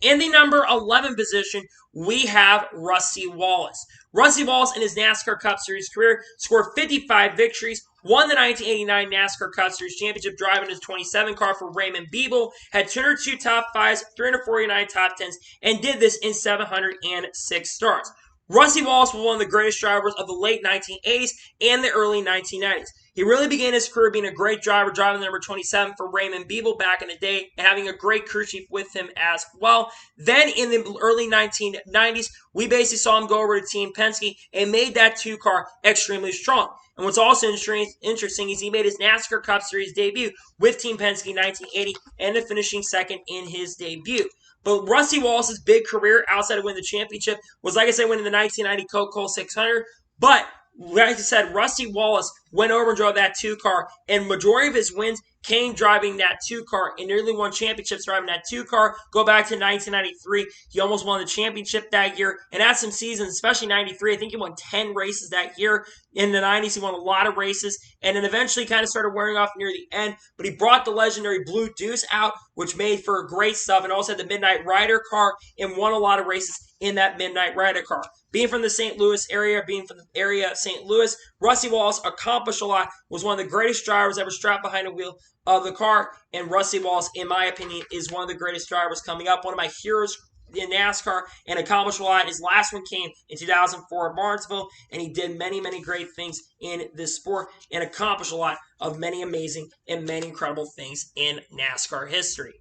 In the number 11 position, we have Rusty Wallace. Rusty Wallace in his NASCAR Cup Series career scored 55 victories, won the 1989 NASCAR Cup Series Championship driving his 27 car for Raymond Beeble, had 202 top fives, 349 top tens, and did this in 706 starts. Rusty Wallace was one of the greatest drivers of the late 1980s and the early 1990s. He really began his career being a great driver, driving the number 27 for Raymond Beeble back in the day, and having a great crew chief with him as well. Then in the early 1990s, we basically saw him go over to Team Penske and made that two-car extremely strong. And what's also interesting is he made his NASCAR Cup Series debut with Team Penske in 1980, and ended finishing second in his debut. But Rusty Wallace's big career outside of winning the championship was, like I said, winning the 1990 Coca-Cola 600. But like I said, Rusty Wallace went over and drove that 2 car, and majority of his wins came driving that 2 car and nearly won championships driving that 2 car. Go back to 1993. He almost won the championship that year. And had some seasons, especially 93, I think he won 10 races that year. In the 90s, he won a lot of races and then eventually kind of started wearing off near the end. But he brought the legendary Blue Deuce out, which made for great stuff, and also had the Midnight Rider car and won a lot of races in that Midnight Rider car. Being from the St. Louis area, being from the area of St. Louis, Rusty Wallace accomplished a lot, was one of the greatest drivers ever strapped behind the wheel of the car, and Rusty Wallace, in my opinion, is one of the greatest drivers coming up, one of my heroes in NASCAR, and accomplished a lot. His last one came in 2004 at Martinsville, and he did many, many great things in this sport and accomplished a lot of many amazing and many incredible things in NASCAR history.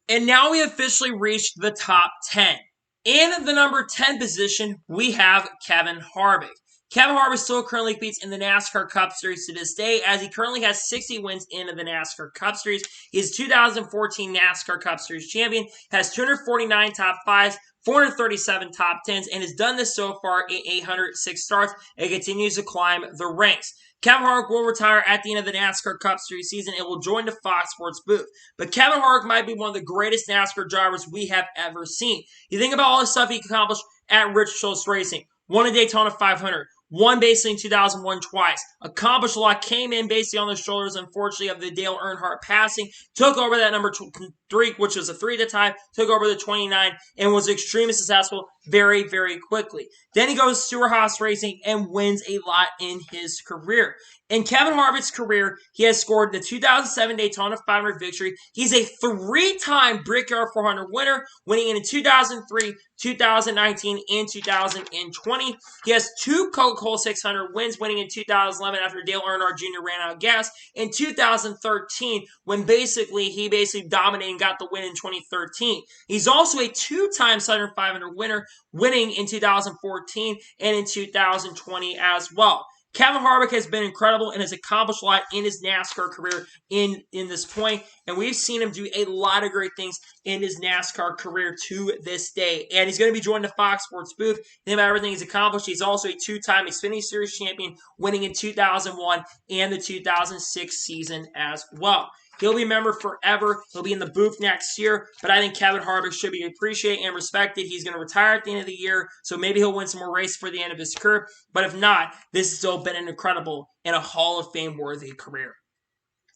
And now we officially reached the top 10. In the number 10 position, we have Kevin Harvick. Kevin Harvick still currently competes in the NASCAR Cup Series to this day, as he currently has 60 wins in the NASCAR Cup Series. He is 2014 NASCAR Cup Series champion, has 249 top 5s, 437 top 10s, and has done this so far in 806 starts and continues to climb the ranks. Kevin Harvick will retire at the end of the NASCAR Cup Series season and will join the Fox Sports booth. But Kevin Harvick might be one of the greatest NASCAR drivers we have ever seen. You think about all the stuff he accomplished at Richard Childress Racing. Won a Daytona 500. Won basically in 2001 twice. Accomplished a lot. Came in basically on the shoulders, unfortunately, of the Dale Earnhardt passing. Took over that number 3, which was a 3 at the time. Took over the 29 and was extremely successful very, very quickly. Then he goes to Stewart-Haas Racing and wins a lot in his career. In Kevin Harvick's career, he has scored the 2007 Daytona 500 victory. He's a 3-time Brickyard 400 winner, winning in 2003, 2019, and 2020. He has 2 Coca-Cola 600 wins, winning in 2011 after Dale Earnhardt Jr. ran out of gas. In 2013, when he dominated and got the win in 2013. He's also a 2-time Southern 500 winner, winning in 2014 and in 2020 as well. Kevin Harvick has been incredible and has accomplished a lot in his NASCAR career in this point, and we've seen him do a lot of great things in his NASCAR career to this day. And he's going to be joining the Fox Sports booth. Think about everything he's accomplished. He's also a 2-time Xfinity Series champion, winning in 2001 and the 2006 season as well. He'll be remembered forever. He'll be in the booth next year, but I think Kevin Harvick should be appreciated and respected. He's going to retire at the end of the year, so maybe he'll win some more races for the end of his career. But if not, this has still been an incredible and a Hall of Fame-worthy career.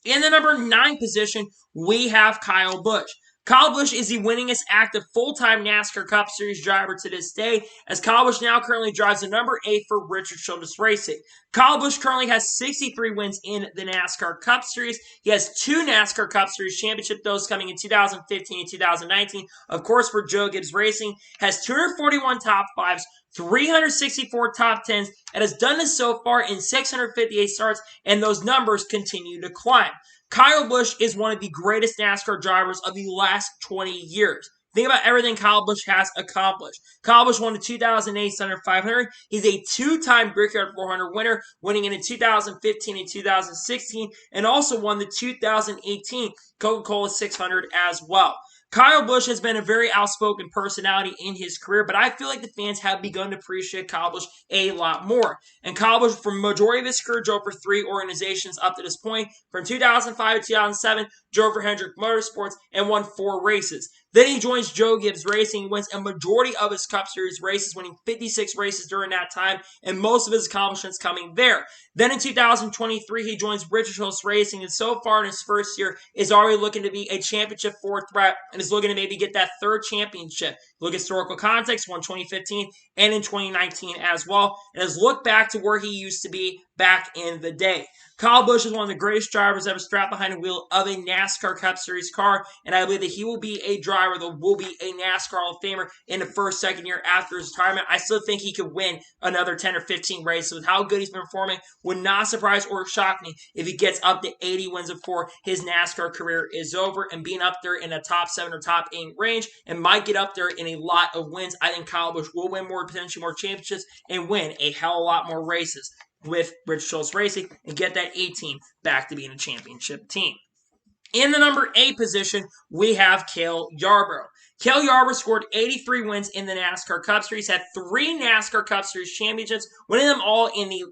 In the number 9 position, we have Kyle Busch. Kyle Busch is the winningest active full-time NASCAR Cup Series driver to this day, as Kyle Busch now currently drives the number 8 for Richard Childress Racing. Kyle Busch currently has 63 wins in the NASCAR Cup Series. He has 2 NASCAR Cup Series championship, those coming in 2015 and 2019. Of course, for Joe Gibbs Racing, has 241 top 5s, 364 top 10s, and has done this so far in 658 starts, and those numbers continue to climb. Kyle Busch is one of the greatest NASCAR drivers of the last 20 years. Think about everything Kyle Busch has accomplished. Kyle Busch won the 2008 Southern 500. He's a 2-time Brickyard 400 winner, winning in 2015 and 2016, and also won the 2018 Coca-Cola 600 as well. Kyle Busch has been a very outspoken personality in his career, but I feel like the fans have begun to appreciate Kyle Busch a lot more. And Kyle Busch, for the majority of his career, drove for 3 organizations up to this point. From 2005 to 2007, drove for Hendrick Motorsports and won 4 races. Then he joins Joe Gibbs Racing, wins a majority of his Cup Series races, winning 56 races during that time, and most of his accomplishments coming there. Then in 2023, he joins Richard Childress Racing, and so far in his first year is already looking to be a championship 4th threat, and is looking to maybe get that 3rd championship. Look at historical context, won 2015 and in 2019 as well, and has looked back to where he used to be back in the day. Kyle Busch is one of the greatest drivers ever strapped behind the wheel of a NASCAR Cup Series car, and I believe that he will be a driver that will be a NASCAR Hall of Famer in the 1st, 2nd year after his retirement. I still think he could win another 10 or 15 races. With how good he's been performing, would not surprise or shock me if he gets up to 80 wins before his NASCAR career is over, and being up there in the top 7 or top 8 range, and might get up there in a lot of wins. I think Kyle Busch will win potentially more championships and win a hell of a lot more races with Richard Childress Racing and get that A team back to being a championship team. In the number 8 position, we have Cale Yarbrough. Cale Yarbrough scored 83 wins in the NASCAR Cup Series, had 3 NASCAR Cup Series championships, winning them all in the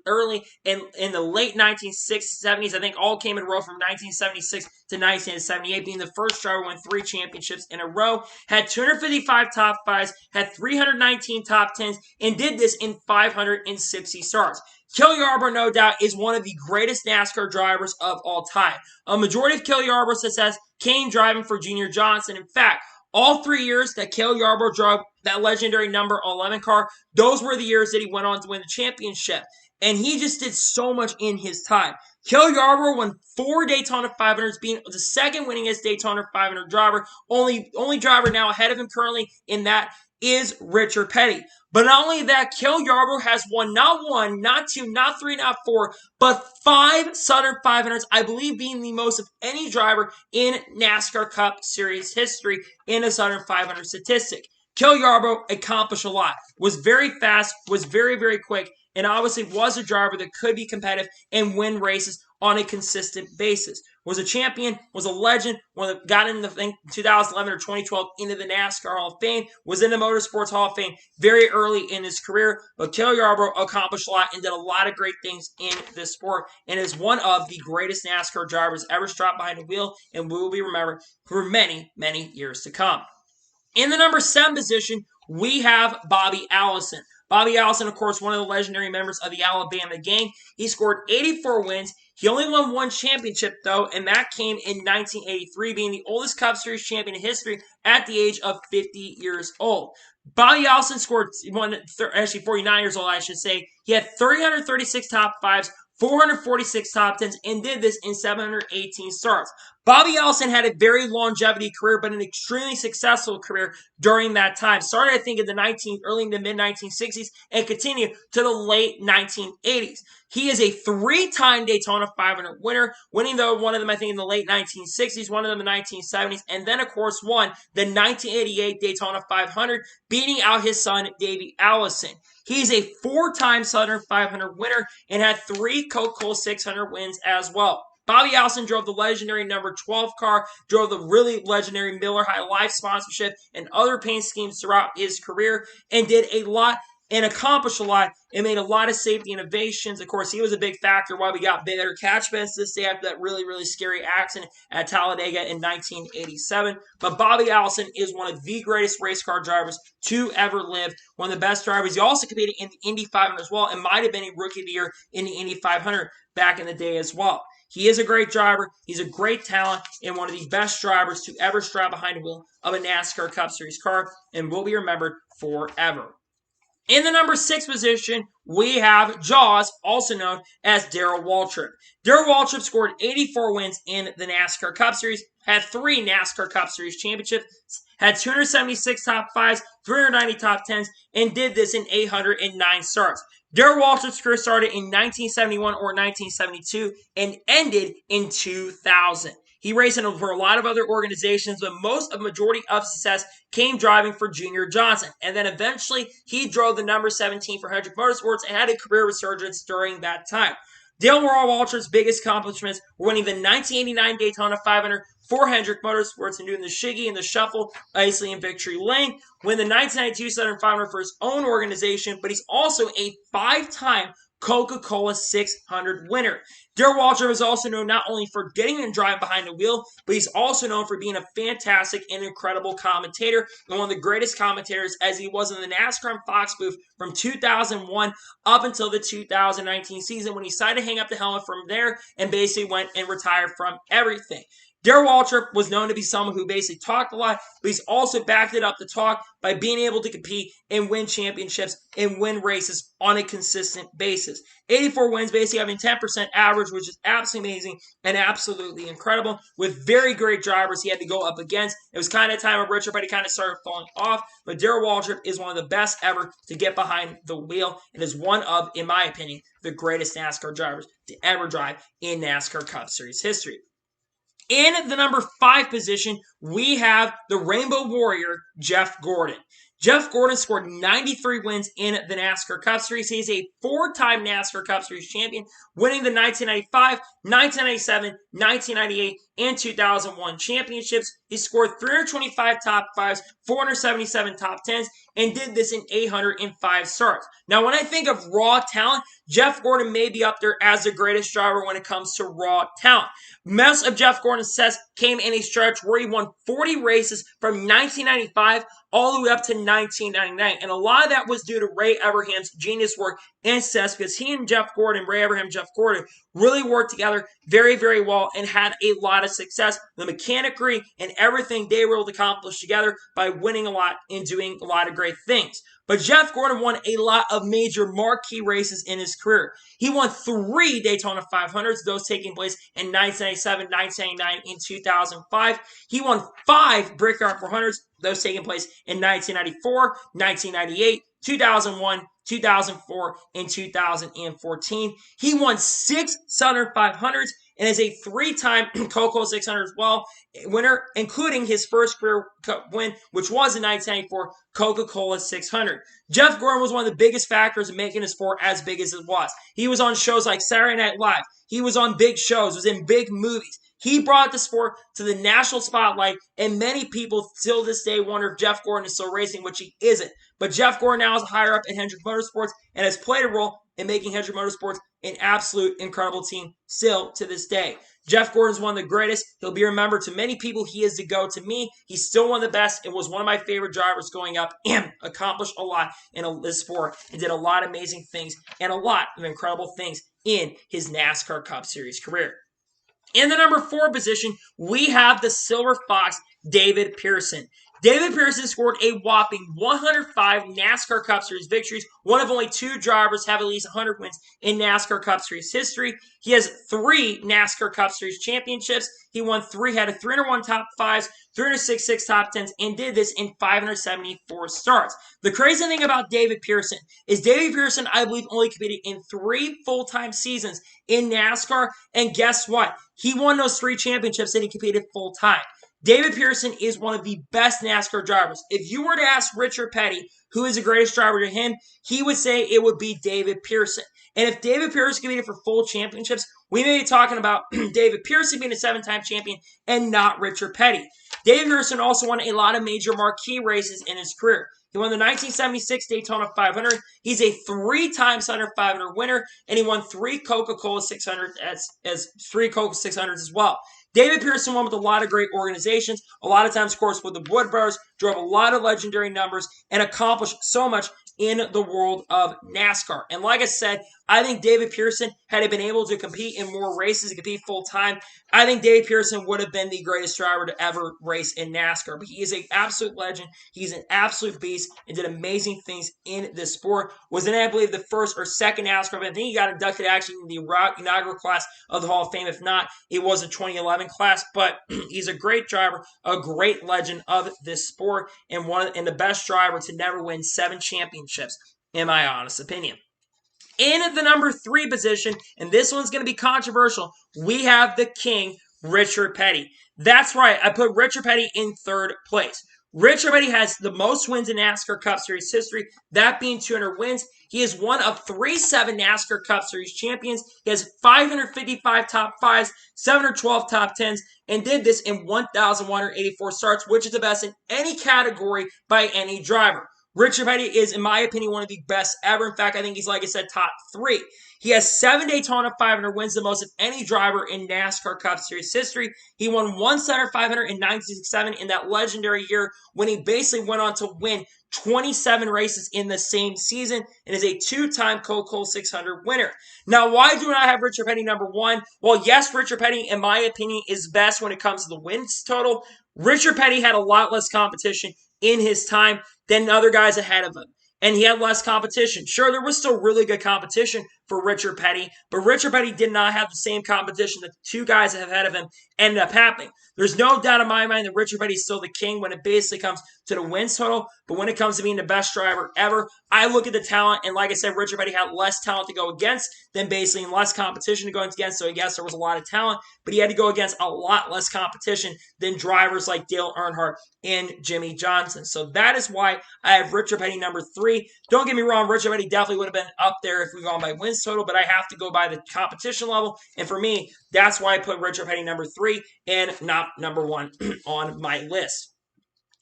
late 1970s. I think all came in a row from 1976 to 1978, being the first driver to win 3 championships in a row. Had 255 top 5s, had 319 top 10s, and did this in 560 starts. Cale Yarbrough, no doubt, is one of the greatest NASCAR drivers of all time. A majority of Cale Yarbrough's success came driving for Junior Johnson. In fact, all 3 years that Cale Yarbrough drove that legendary number 11 car, those were the years that he went on to win the championship. And he just did so much in his time. Cale Yarbrough won 4 Daytona 500s, being the second winningest Daytona 500 driver. Only driver now ahead of him currently in that is Richard Petty. But not only that, Cale Yarbrough has won not 1, not 2, not 3, not 4, but 5 Southern 500s, I believe being the most of any driver in NASCAR Cup Series history in a Southern 500 statistic. Cale Yarbrough accomplished a lot, was very fast, was very, very quick, and obviously was a driver that could be competitive and win races on a consistent basis. Was a champion, was a legend, got in the 2011 or 2012 into the NASCAR Hall of Fame, was in the Motorsports Hall of Fame very early in his career, but Cale Yarbrough accomplished a lot and did a lot of great things in this sport and is one of the greatest NASCAR drivers ever strapped behind the wheel and will be remembered for many, many years to come. In the number 7 position, we have Bobby Allison. Bobby Allison, of course, one of the legendary members of the Alabama gang. He scored 84 wins. He only won 1 championship, though, and that came in 1983, being the oldest Cup Series champion in history at the age of 50 years old. Bobby Allison scored, actually 49 years old, I should say. He had 336 top 5s, 446 top 10s, and did this in 718 starts. Bobby Allison had a very longevity career, but an extremely successful career during that time. Started, I think, in the early to mid-1960s and continued to the late 1980s. He is a 3-time Daytona 500 winner, winning one of them, I think, in the late 1960s, one of them in the 1970s, and then, of course, won the 1988 Daytona 500, beating out his son, Davey Allison. He's a 4-time Southern 500 winner and had 3 Coca-Cola 600 wins as well. Bobby Allison drove the legendary number 12 car, drove the really legendary Miller High Life sponsorship and other paint schemes throughout his career, and did a lot and accomplished a lot and made a lot of safety innovations. Of course, he was a big factor why we got better catch bends this day after that really, really scary accident at Talladega in 1987. But Bobby Allison is one of the greatest race car drivers to ever live, one of the best drivers. He also competed in the Indy 500 as well and might have been a Rookie of the Year in the Indy 500 back in the day as well. He is a great driver. He's a great talent and one of the best drivers to ever strap behind the wheel of a NASCAR Cup Series car and will be remembered forever. In the number 6 position, we have Jaws, also known as Darrell Waltrip. Darrell Waltrip scored 84 wins in the NASCAR Cup Series, had 3 NASCAR Cup Series championships, had 276 top 5s, 390 top 10s, and did this in 809 starts. Darrell Waltrip's career started in 1971 or 1972 and ended in 2000. He raced for a lot of other organizations, but majority of success came driving for Junior Johnson. And then eventually, he drove the number 17 for Hendrick Motorsports and had a career resurgence during that time. Darrell Waltrip's biggest accomplishments were winning the 1989 Daytona 500 for Hendrick Motorsports and doing the Shiggy and the Shuffle, Isley and Victory Lane. Win the 1992 Southern 500 for his own organization, but he's also a 5-time Coca-Cola 600 winner. Darrell Waltrip is also known not only for getting and driving behind the wheel, but he's also known for being a fantastic and incredible commentator and one of the greatest commentators as he was in the NASCAR and Fox booth from 2001 up until the 2019 season when he decided to hang up the helmet from there and basically went and retired from everything. Darrell Waltrip was known to be someone who basically talked a lot, but he's also backed it up to talk by being able to compete and win championships and win races on a consistent basis. 84 wins, basically having 10% average, which is absolutely amazing and absolutely incredible. With very great drivers he had to go up against. It was kind of a time where Richard Petty kind of started falling off, but Darrell Waltrip is one of the best ever to get behind the wheel and is one of, in my opinion, the greatest NASCAR drivers to ever drive in NASCAR Cup Series history. In the number 5 position, we have the Rainbow Warrior, Jeff Gordon. Jeff Gordon scored 93 wins in the NASCAR Cup Series. He's a 4-time NASCAR Cup Series champion, winning the 1995, 1997, 1998, and 2001 championships. He scored 325 top 5s, 477 top 10s, and did this in 805 starts. Now, when I think of raw talent, Jeff Gordon may be up there as the greatest driver when it comes to raw talent. Most of Jeff Gordon's success came in a stretch where he won 40 races from 1995 all the way up to 1999. And a lot of that was due to Ray Evernham's genius work and success, because he and Jeff Gordon, Ray Evernham, Jeff Gordon, really worked together very, very well and had a lot of success. The mechanicry and everything they were able to accomplish together by winning a lot and doing a lot of great things. But Jeff Gordon won a lot of major marquee races in his career. He won 3 Daytona 500s, those taking place in 1997, 1999, and 2005. He won 5 Brickyard 400s, those taking place in 1994, 1998, 2001, 2004, and 2014. He won 6 Southern 500s and is a 3-time Coca-Cola 600 as well winner, including his first career win, which was in 1994 Coca-Cola 600. Jeff Gordon was one of the biggest factors in making his sport as big as it was. He was on shows like Saturday Night Live. He was on big shows, was in big movies. He brought the sport to the national spotlight, and many people still this day wonder if Jeff Gordon is still racing, which he isn't. But Jeff Gordon now is higher up in Hendrick Motorsports and has played a role in making Hendrick Motorsports an absolute incredible team still to this day. Jeff Gordon is one of the greatest. He'll be remembered to many people. He is the GOAT. To me, he's still one of the best and was one of my favorite drivers going up, and accomplished a lot in this sport and did a lot of amazing things and a lot of incredible things in his NASCAR Cup Series career. In the number 4 position, we have the Silver Fox, David Pearson. David Pearson scored a whopping 105 NASCAR Cup Series victories, one of only 2 drivers have at least 100 wins in NASCAR Cup Series history. He has 3 NASCAR Cup Series championships. He won 3, had a 301 top 5s, 366 top 10s, and did this in 574 starts. The crazy thing about David Pearson is David Pearson, I believe, only competed in 3 full-time seasons in NASCAR, and guess what? He won those 3 championships and he competed full-time. David Pearson is one of the best NASCAR drivers. If you were to ask Richard Petty who is the greatest driver to him, he would say it would be David Pearson. And if David Pearson competed for full championships, we may be talking about David Pearson being a 7-time champion and not Richard Petty. David Pearson also won a lot of major marquee races in his career. He won the 1976 Daytona 500. He's a 3-time Southern 500 winner, and he won 3 Coca-Cola 600 as 3 Coca 600s as well. David Pearson won with a lot of great organizations, a lot of times, of course, with the Wood Brothers, drove a lot of legendary numbers, and accomplished so much in the world of NASCAR. And like I said, I think David Pearson, had he been able to compete in more races and compete full-time, I think David Pearson would have been the greatest driver to ever race in NASCAR. But he is an absolute legend. He's an absolute beast and did amazing things in this sport. Was in, I believe, the first or second NASCAR, but I think he got inducted actually in the inaugural class of the Hall of Fame. If not, it was a 2011 class. But he's a great driver, a great legend of this sport, and the best driver to never win 7 championships, in my honest opinion. In the number 3 position, and this one's going to be controversial, we have the king, Richard Petty. That's right, I put Richard Petty in 3rd place. Richard Petty has the most wins in NASCAR Cup Series history, that being 200 wins. He is one of 3 7 NASCAR Cup Series champions. He has 555 top 5s, 712 top 10s, and did this in 1,184 starts, which is the best in any category by any driver. Richard Petty is, in my opinion, one of the best ever. In fact, I think he's, like I said, top 3. He has 7 Daytona 500 wins, the most of any driver in NASCAR Cup Series history. He won 1 Southern 500 in 1967 in that legendary year when he basically went on to win 27 races in the same season, and is a 2-time Coca-Cola 600 winner. Now, why do I have Richard Petty number 1? Well, yes, Richard Petty, in my opinion, is best when it comes to the wins total. Richard Petty had a lot less competition in his time than other guys ahead of him. and he had less competition. Sure, there was still really good competition for Richard Petty, but Richard Petty did not have the same competition that the two guys ahead of him ended up having. There's no doubt in my mind that Richard Petty is still the king when it basically comes to the wins total, but when it comes to being the best driver ever, I look at the talent, and like I said, Richard Petty had less talent to go against than basically and less competition to go against, so yes, there was a lot of talent, but he had to go against a lot less competition than drivers like Dale Earnhardt and Jimmie Johnson. So that is why I have Richard Petty number 3. Don't get me wrong, Richard Petty definitely would have been up there if we gone by wins total, but I have to go by the competition level, and for me, that's why I put Richard Petty number 3 and not number 1 on my list.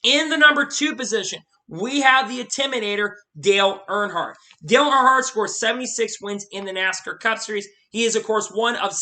In the number 2 position, we have the Intimidator, Dale Earnhardt. Dale Earnhardt scored 76 wins in the NASCAR Cup Series. He is, of course, one of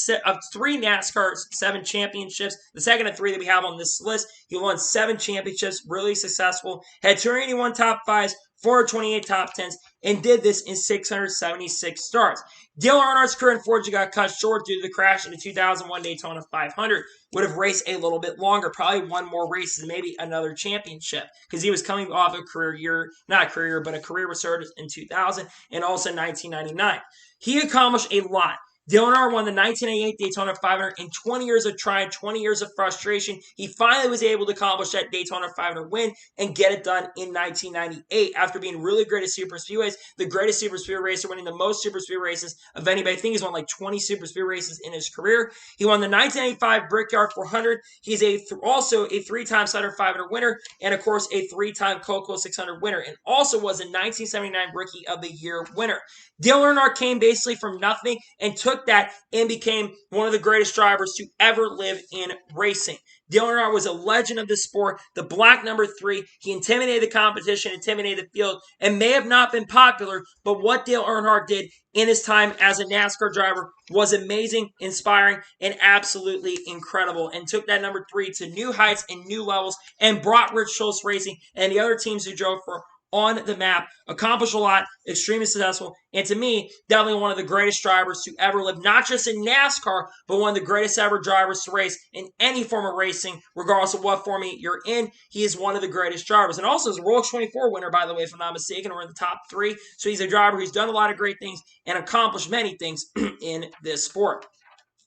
3 NASCAR's 7 championships, the second of 3 that we have on this list. He won 7 championships, really successful, had 281 top 5s, 428 top 10s, and did this in 676 starts. Dale Earnhardt's career unfortunately got cut short due to the crash in the 2001 Daytona 500. Would have raced a little bit longer, probably won more races, maybe another championship, because he was coming off a career year, not a career year, but a career resurgence in 2000 and also 1999. He accomplished a lot. Dale Earnhardt won the 1988 Daytona 500 in 20 years of trying, 20 years of frustration. He finally was able to accomplish that Daytona 500 win and get it done in 1998 after being really great at super speedways, the greatest super speedway racer, winning the most super speedway races of anybody. I think he's won like 20 super speedway races in his career. He won the 1985 Brickyard 400. He's also a 3-time Sutter 500 winner and, of course, a 3-time Coco 600 winner, and also was a 1979 Rookie of the Year winner. Dale Earnhardt came basically from nothing and took that and became one of the greatest drivers to ever live in racing. Dale Earnhardt was a legend of the sport, the black number 3. He intimidated the competition, intimidated the field, and may have not been popular, but what Dale Earnhardt did in his time as a NASCAR driver was amazing, inspiring, and absolutely incredible, and took that number 3 to new heights and new levels and brought Rich Schultz Racing and the other teams who drove for on the map, accomplished a lot, extremely successful, and to me, definitely one of the greatest drivers to ever live, not just in NASCAR, but one of the greatest ever drivers to race in any form of racing, regardless of what form you're in. He is one of the greatest drivers, and also is a Rolex 24 winner, by the way, if I'm not mistaken, or in the top 3, so he's a driver who's done a lot of great things and accomplished many things in this sport.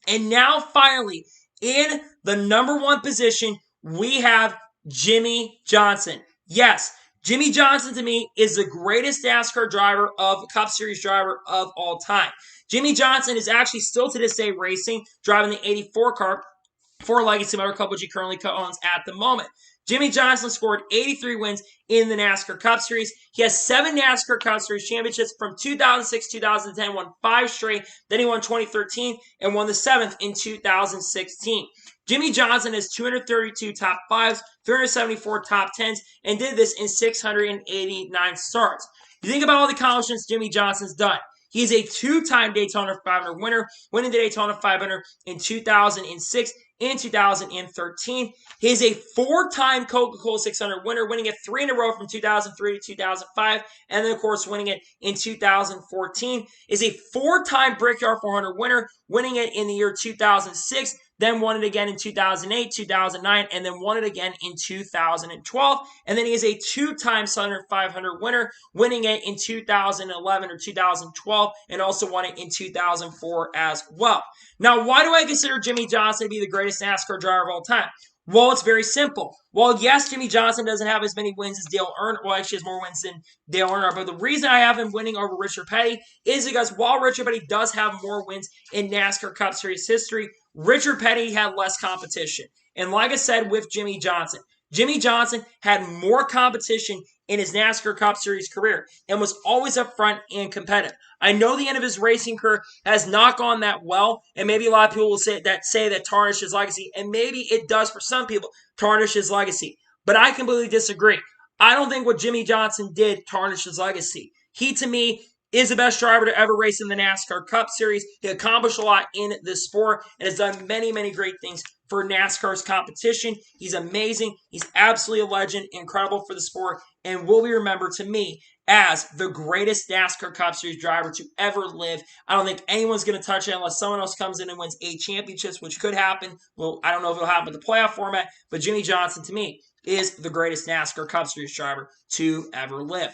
And now, finally, in the number 1 position, we have Jimmie Johnson. Yes, Jimmie Johnson, to me, is the greatest NASCAR driver Cup Series driver of all time. Jimmie Johnson is actually still to this day racing, driving the 84 car for Legacy Motor Club, which he currently co-owns at the moment. Jimmie Johnson scored 83 wins in the NASCAR Cup Series. He has 7 NASCAR Cup Series championships from 2006-2010, won 5 straight. Then he won 2013 and won the 7th in 2016. Jimmie Johnson has 232 top 5s, 374 top 10s, and did this in 689 starts. You think about all the accomplishments Jimmie Johnson's done. He's a 2-time Daytona 500 winner, winning the Daytona 500 in 2006 and 2013. He's a 4-time Coca-Cola 600 winner, winning it 3 in a row from 2003 to 2005, and then, of course, winning it in 2014. Is a 4-time Brickyard 400 winner, winning it in the year 2006, then won it again in 2008, 2009, and then won it again in 2012. And then he is a 2-time Southern 500 winner, winning it in 2011 or 2012, and also won it in 2004 as well. Now, why do I consider Jimmie Johnson to be the greatest NASCAR driver of all time? Well, it's very simple. Well, yes, Jimmie Johnson doesn't have as many wins as Dale Earnhardt. Well, actually has more wins than Dale Earnhardt. But the reason I have him winning over Richard Petty is because while Richard Petty does have more wins in NASCAR Cup Series history, Richard Petty had less competition. And like I said with Jimmie Johnson had more competition in his NASCAR Cup Series career and was always up front and competitive. I know the end of his racing career has not gone that well, and maybe a lot of people will say that tarnished his legacy, and maybe it does for some people tarnish his legacy. But I completely disagree. I don't think what Jimmie Johnson did tarnished his legacy. He, to me, is the best driver to ever race in the NASCAR Cup Series. He accomplished a lot in this sport and has done many, many great things for NASCAR's competition. He's amazing. He's absolutely a legend, incredible for the sport, and will be remembered to me as the greatest NASCAR Cup Series driver to ever live. I don't think anyone's going to touch it unless someone else comes in and wins 8 championships, which could happen. Well, I don't know if it'll happen in the playoff format, but Jimmie Johnson, to me, is the greatest NASCAR Cup Series driver to ever live.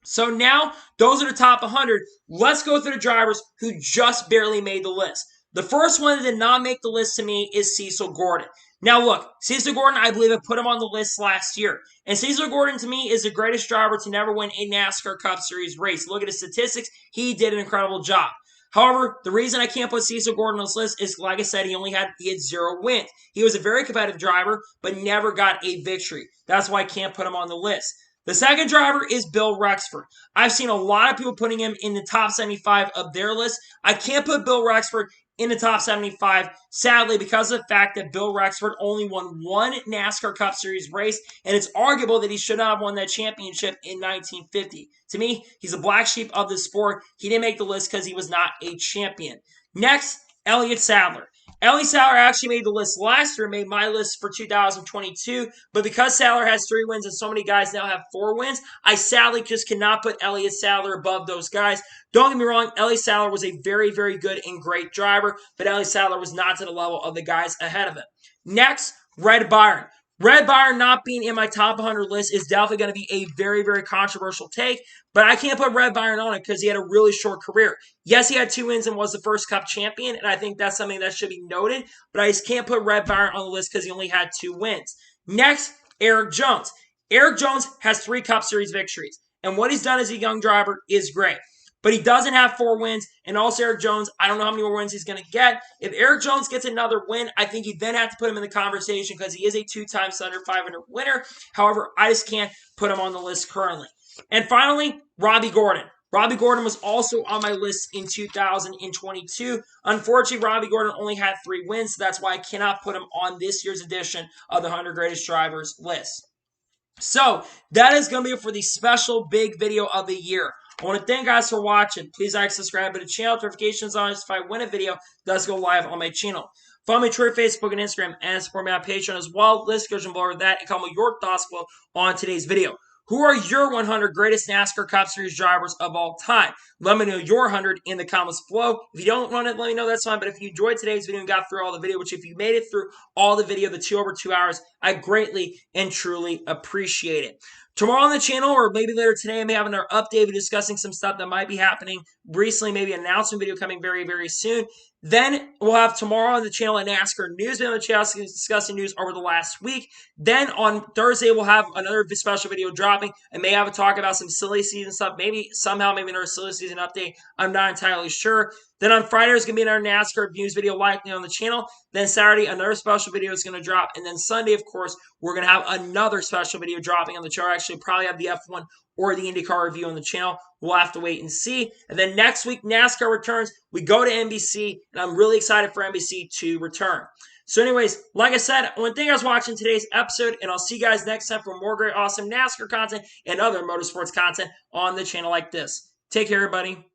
So now, those are the top 100. Let's go through the drivers who just barely made the list. The first one that did not make the list to me is Cecil Gordon. Now look, Cecil Gordon, I believe I put him on the list last year. And Cecil Gordon, to me, is the greatest driver to never win a NASCAR Cup Series race. Look at his statistics. He did an incredible job. However, the reason I can't put Cecil Gordon on this list is, like I said, he had 0 wins. He was a very competitive driver, but never got a victory. That's why I can't put him on the list. The second driver is Bill Rexford. I've seen a lot of people putting him in the top 75 of their list. I can't put Bill Rexford in the top 75, sadly, because of the fact that Bill Rexford only won 1 NASCAR Cup Series race, and it's arguable that he should not have won that championship in 1950. To me, he's a black sheep of the sport. He didn't make the list because he was not a champion. Next, Elliott Sadler. Elliott Sadler actually made the list last year, made my list for 2022, but because Sadler has 3 wins and so many guys now have 4 wins, I sadly just cannot put Elliott Sadler above those guys. Don't get me wrong, Elliott Sadler was a very, very good and great driver, but Elliott Sadler was not to the level of the guys ahead of him. Next, Red Byron. Red Byron not being in my top 100 list is definitely going to be a very, very controversial take, but I can't put Red Byron on it because he had a really short career. Yes, he had 2 wins and was the first Cup champion, and I think that's something that should be noted, but I just can't put Red Byron on the list because he only had 2 wins. Next, Erik Jones. Erik Jones has 3 Cup Series victories, and what he's done as a young driver is great. But he doesn't have 4 wins, and also Erik Jones, I don't know how many more wins he's going to get. If Erik Jones gets another win, I think you then have to put him in the conversation because he is a 2-time Thunder 500 winner. However, I just can't put him on the list currently. And finally, Robbie Gordon. Robbie Gordon was also on my list in 2022. Unfortunately, Robbie Gordon only had 3 wins, so that's why I cannot put him on this year's edition of the 100 Greatest Drivers list. So, that is going to be it for the special big video of the year. I want to thank you guys for watching. Please like, subscribe to the channel. Notifications on if I win a video does go live on my channel. Follow me on Twitter, Facebook, and Instagram, and support me on Patreon as well. List goes below that, and comment your thoughts below on today's video. Who are your 100 greatest NASCAR Cup Series drivers of all time? Let me know your 100 in the comments below. If you don't run it, let me know, that's fine. But if you enjoyed today's video and got through all the video, which if you made it through all the video, the over 2 hours, I greatly and truly appreciate it. Tomorrow on the channel, or maybe later today, I may have another update video discussing some stuff that might be happening recently, maybe an announcement video coming very, very soon. Then we'll have tomorrow on the channel a NASCAR news video on the channel discussing news over the last week. Then on Thursday, we'll have another special video dropping. I may have a talk about some silly season stuff, maybe somehow, maybe another silly season update. I'm not entirely sure. Then on Friday, there's going to be another NASCAR news video likely on the channel. Then Saturday, another special video is going to drop. And then Sunday, of course, we're going to have another special video dropping on the channel. Actually, probably have the F1 or the IndyCar review on the channel. We'll have to wait and see. And then next week, NASCAR returns. We go to NBC, and I'm really excited for NBC to return. So anyways, like I said, I want to thank you guys for watching today's episode, and I'll see you guys next time for more great, awesome NASCAR content and other motorsports content on the channel like this. Take care, everybody.